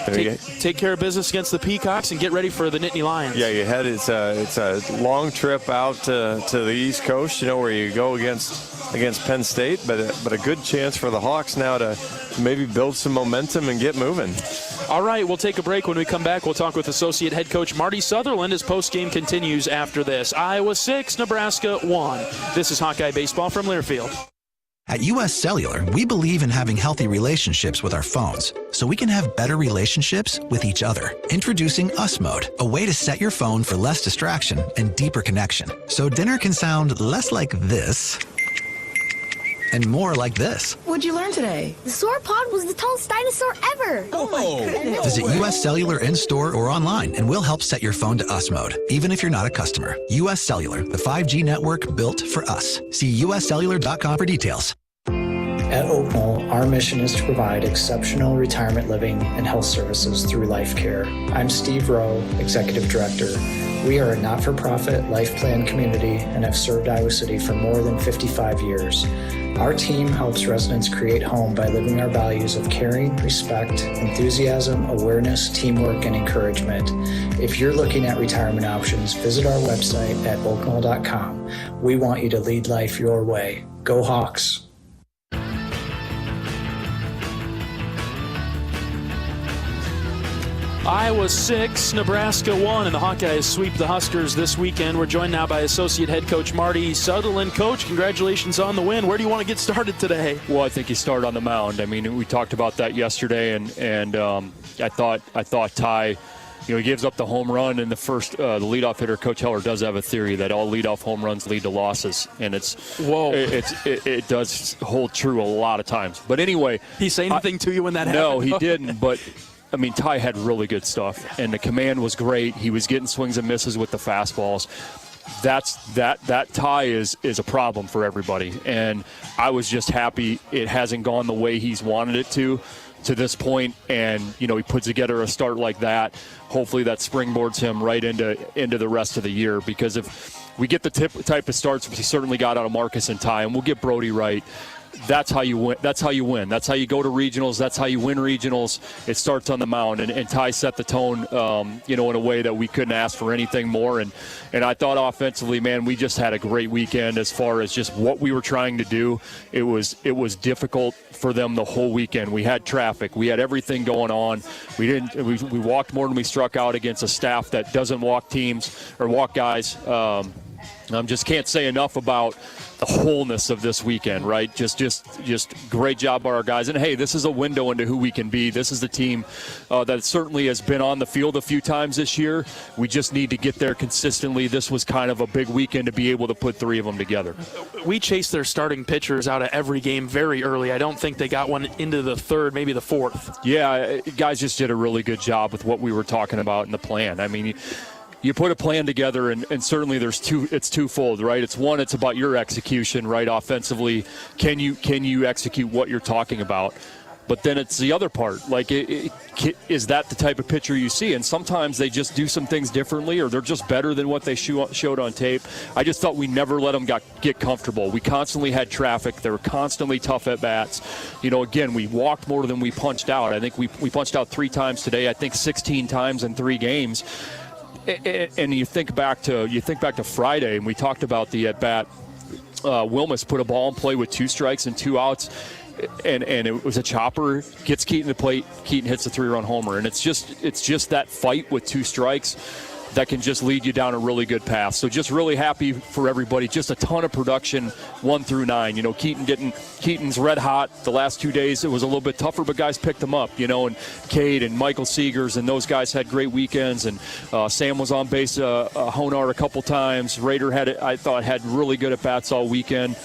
Take care of business against the Peacocks and get ready for the Nittany Lions. Yeah, you had it's a long trip out to the East Coast, you know, where you go against Penn State, but a good chance for the Hawks now to maybe build some momentum and get moving. All right, we'll take a break. When we come back, we'll talk with Associate Head Coach Marty Sutherland as postgame continues after this. Iowa 6, Nebraska 1. This is Hawkeye Baseball from Learfield. At U.S. Cellular, we believe in having healthy relationships with our phones, so we can have better relationships with each other. Introducing Us Mode, a way to set your phone for less distraction and deeper connection. So dinner can sound less like this and more like this. What'd you learn today? The sauropod was the tallest dinosaur ever. Oh my goodness. Visit U.S. Cellular in-store or online, and we'll help set your phone to Us Mode, even if you're not a customer. U.S. Cellular, the 5G network built for us. See uscellular.com for details. At Oak Knoll, our mission is to provide exceptional retirement living and health services through life care. I'm Steve Rowe, Executive Director. We are a not-for-profit life plan community and have served Iowa City for more than 55 years. Our team helps residents create home by living our values of caring, respect, enthusiasm, awareness, teamwork, and encouragement. If you're looking at retirement options, visit our website at oakknoll.com. We want you to lead life your way. Go Hawks! Iowa 6, Nebraska 1, and the Hawkeyes sweep the Huskers this weekend. We're joined now by Associate Head Coach Marty Sutherland. Coach, congratulations on the win. Where do you want to get started today? Well, I think you start on the mound. I mean, we talked about that yesterday, and I thought Ty, he gives up the home run in the first. The leadoff hitter, Coach Heller, does have a theory that all leadoff home runs lead to losses, and it does hold true a lot of times. But anyway, he say anything to you when that happened? No, he didn't. But I mean, Ty had really good stuff, and the command was great. He was getting swings and misses with the fastballs. That Ty is a problem for everybody, and I was just happy it hasn't gone the way he's wanted it to this point, and he puts together a start like that. Hopefully that springboards him right into the rest of the year, because if we get the type of starts we certainly got out of Marcus and Ty, and we'll get Brody right, that's how you win. That's how you win. That's how you go to regionals. That's how you win regionals. It starts on the mound, and Ty set the tone, in a way that we couldn't ask for anything more. And I thought offensively, man, we just had a great weekend as far as just what we were trying to do. It was difficult for them the whole weekend. We had traffic. We had everything going on. We walked more than we struck out against a staff that doesn't walk teams or walk guys. I just can't say enough about the wholeness of this weekend, right? Just great job by our guys. And, hey, this is a window into who we can be. This is the team that certainly has been on the field a few times this year. We just need to get there consistently. This was kind of a big weekend to be able to put three of them together. We chased their starting pitchers out of every game very early. I don't think they got one into the third, maybe the fourth. Yeah, guys just did a really good job with what we were talking about in the plan. I mean, you put a plan together, and certainly it's twofold, right? It's one, it's about your execution, right? Offensively, can you execute what you're talking about? But then it's the other part, like, is that the type of pitcher you see? And sometimes they just do some things differently, or they're just better than what they showed on tape. I just thought we never let them get comfortable. We constantly had traffic. They were constantly tough at bats. Again, we walked more than we punched out. I think we punched out 3 times today. I think 16 times in 3 games. And you think back to Friday, and we talked about the at bat. Wilmus put a ball in play with 2 strikes and 2 outs, and it was a chopper. Gets Keaton to plate. Keaton hits a 3-run homer, and it's just that fight with 2 strikes that can just lead you down a really good path. So just really happy for everybody. Just a ton of production 1 through 9. Keaton's red hot. The last 2 days it was a little bit tougher, but guys picked them up. And Cade and Michael Seegers and those guys had great weekends. And Sam was on base, Honar a couple times. Rader had really good at bats all weekend.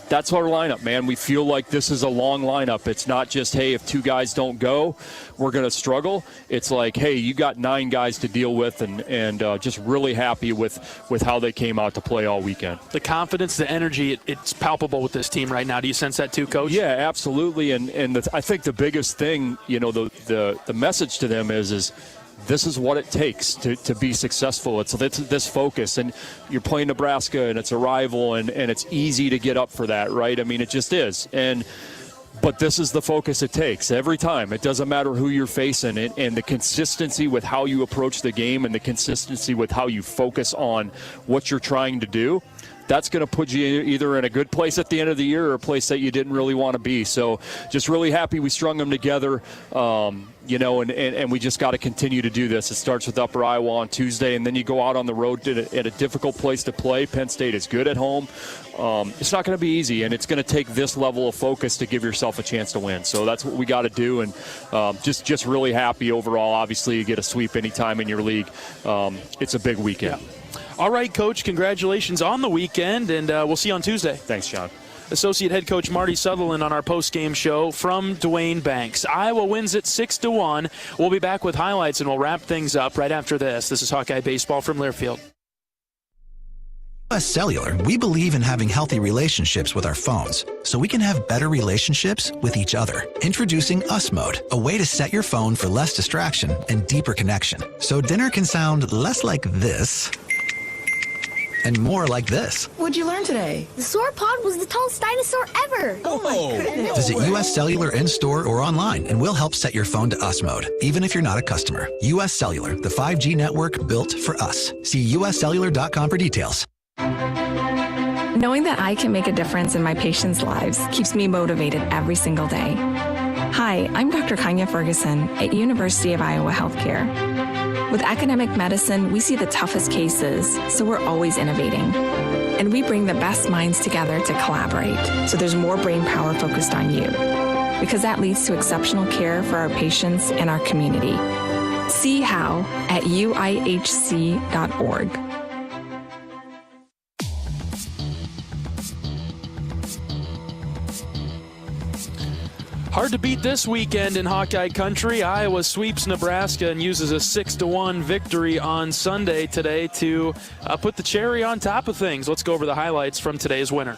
That's our lineup, man. We feel like this is a long lineup. It's not just, hey, if 2 guys don't go, we're going to struggle. It's like, hey, you got 9 guys to deal with, and just really happy with how they came out to play all weekend. The confidence, the energy, it's palpable with this team right now. Do you sense that too, Coach? Yeah, absolutely. And I think the biggest thing, the message to them is this is what it takes to be successful. It's this focus, and you're playing Nebraska, and it's a rival, and it's easy to get up for that, right? I mean, it just is. But this is the focus it takes every time. It doesn't matter who you're facing, and the consistency with how you approach the game and the consistency with how you focus on what you're trying to do, that's going to put you either in a good place at the end of the year or a place that you didn't really want to be. So just really happy we strung them together, and we just got to continue to do this. It starts with Upper Iowa on Tuesday, and then you go out on the road at a difficult place to play. Penn State is good at home. It's not going to be easy, and it's going to take this level of focus to give yourself a chance to win. So that's what we got to do, and just really happy overall. Obviously, you get a sweep anytime in your league. It's a big weekend. Yeah. All right, Coach, congratulations on the weekend, and we'll see you on Tuesday. Thanks, John. Associate Head Coach Marty Sutherland on our post-game show from Duane Banks. Iowa wins it 6-1. We'll be back with highlights, and we'll wrap things up right after this. This is Hawkeye Baseball from Learfield. US Cellular, we believe in having healthy relationships with our phones, so we can have better relationships with each other. Introducing Us Mode, a way to set your phone for less distraction and deeper connection. So dinner can sound less like this and more like this. What'd you learn today? The sauropod was the tallest dinosaur ever. Oh my goodness. Visit US Cellular in-store or online, and we'll help set your phone to Us Mode, even if you're not a customer. US Cellular, the 5G network built for us. See uscellular.com for details. Knowing that I can make a difference in my patients' lives keeps me motivated every single day. Hi, I'm Dr. Kanya Ferguson at University of Iowa Healthcare. With academic medicine, we see the toughest cases, so we're always innovating. And we bring the best minds together to collaborate, so there's more brain power focused on you. Because that leads to exceptional care for our patients and our community. See how at uihc.org. Hard to beat this weekend in Hawkeye country. Iowa sweeps Nebraska and uses a 6-1 victory on Sunday today to put the cherry on top of things. Let's go over the highlights from today's winner.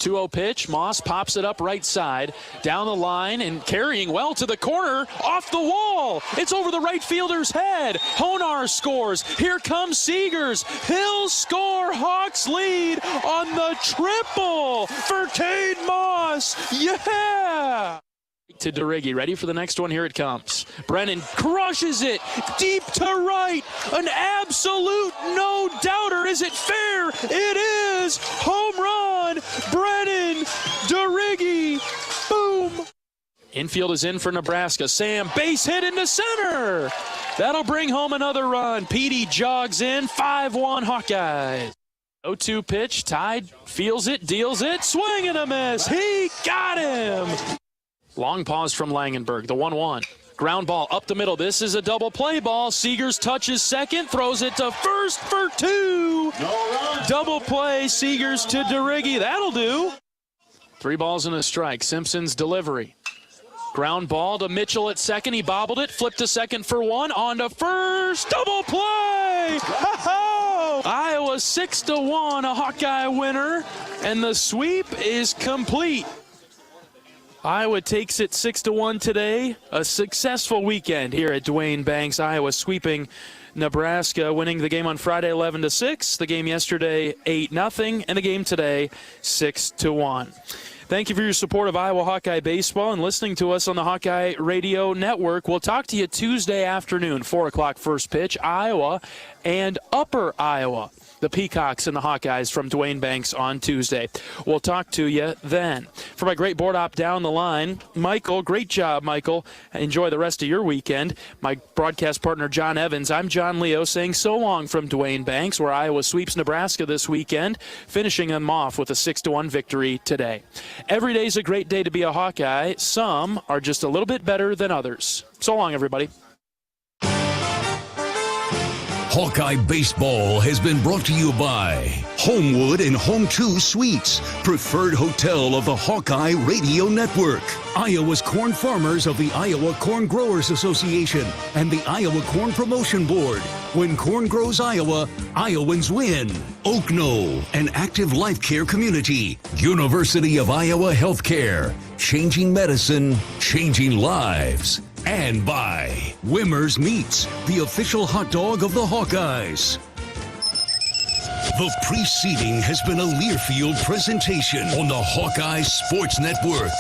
2-0 pitch. Moss pops it up right side, down the line, and carrying well to the corner, off the wall. It's over the right fielder's head. Honar scores. Here comes Seegers. He'll score. Hawks lead on the triple for Cade Moss. Yeah! To DeRiggi. Ready for the next one? Here it comes. Brennan crushes it deep to right. An absolute no-doubter. Is it fair? It is. Home run. Brennan DeRiggi. Boom. Infield is in for Nebraska. Sam, base hit into center. That'll bring home another run. Petey jogs in. 5-1 Hawkeyes. 0-2 pitch. Tied. Feels it. Deals it. Swing and a miss. He got him. Long pause from Langenberg, the 1-1. Ground ball up the middle. This is a double play ball. Seegers touches second, throws it to first for 2. Double play, Seegers to DeRiggi. That'll do. 3 balls and a strike. Simpson's delivery. Ground ball to Mitchell at second. He bobbled it, flipped to second for 1. On to first. Double play. Ho-ho! Iowa 6-1, a Hawkeye winner, and the sweep is complete. Iowa takes it 6-1 today. A successful weekend here at Duane Banks. Iowa sweeping Nebraska, winning the game on Friday 11-6, the game yesterday 8-0, and the game today 6-1. Thank you for your support of Iowa Hawkeye baseball and listening to us on the Hawkeye Radio Network. We'll talk to you Tuesday afternoon, 4 o'clock first pitch, Iowa and Upper Iowa. The Peacocks and the Hawkeyes from Duane Banks on Tuesday. We'll talk to you then. For my great board op down the line, Michael, great job, Michael. Enjoy the rest of your weekend. My broadcast partner, John Evans, I'm John Leo saying so long from Duane Banks, where Iowa sweeps Nebraska this weekend, finishing them off with a 6-1 victory today. Every day's a great day to be a Hawkeye. Some are just a little bit better than others. So long, everybody. Hawkeye Baseball has been brought to you by Homewood and Home 2 Suites, preferred hotel of the Hawkeye Radio Network, Iowa's corn farmers of the Iowa Corn Growers Association, and the Iowa Corn Promotion Board. When corn grows Iowa, Iowans win. Oak Knoll, an active life care community. University of Iowa Healthcare, changing medicine, changing lives. And by Wimmer's Meats, the official hot dog of the Hawkeyes. The preceding has been a Learfield presentation on the Hawkeye Sports Network.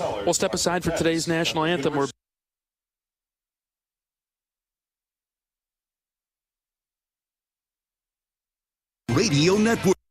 We'll step aside for today's national anthem. We're Radio Network.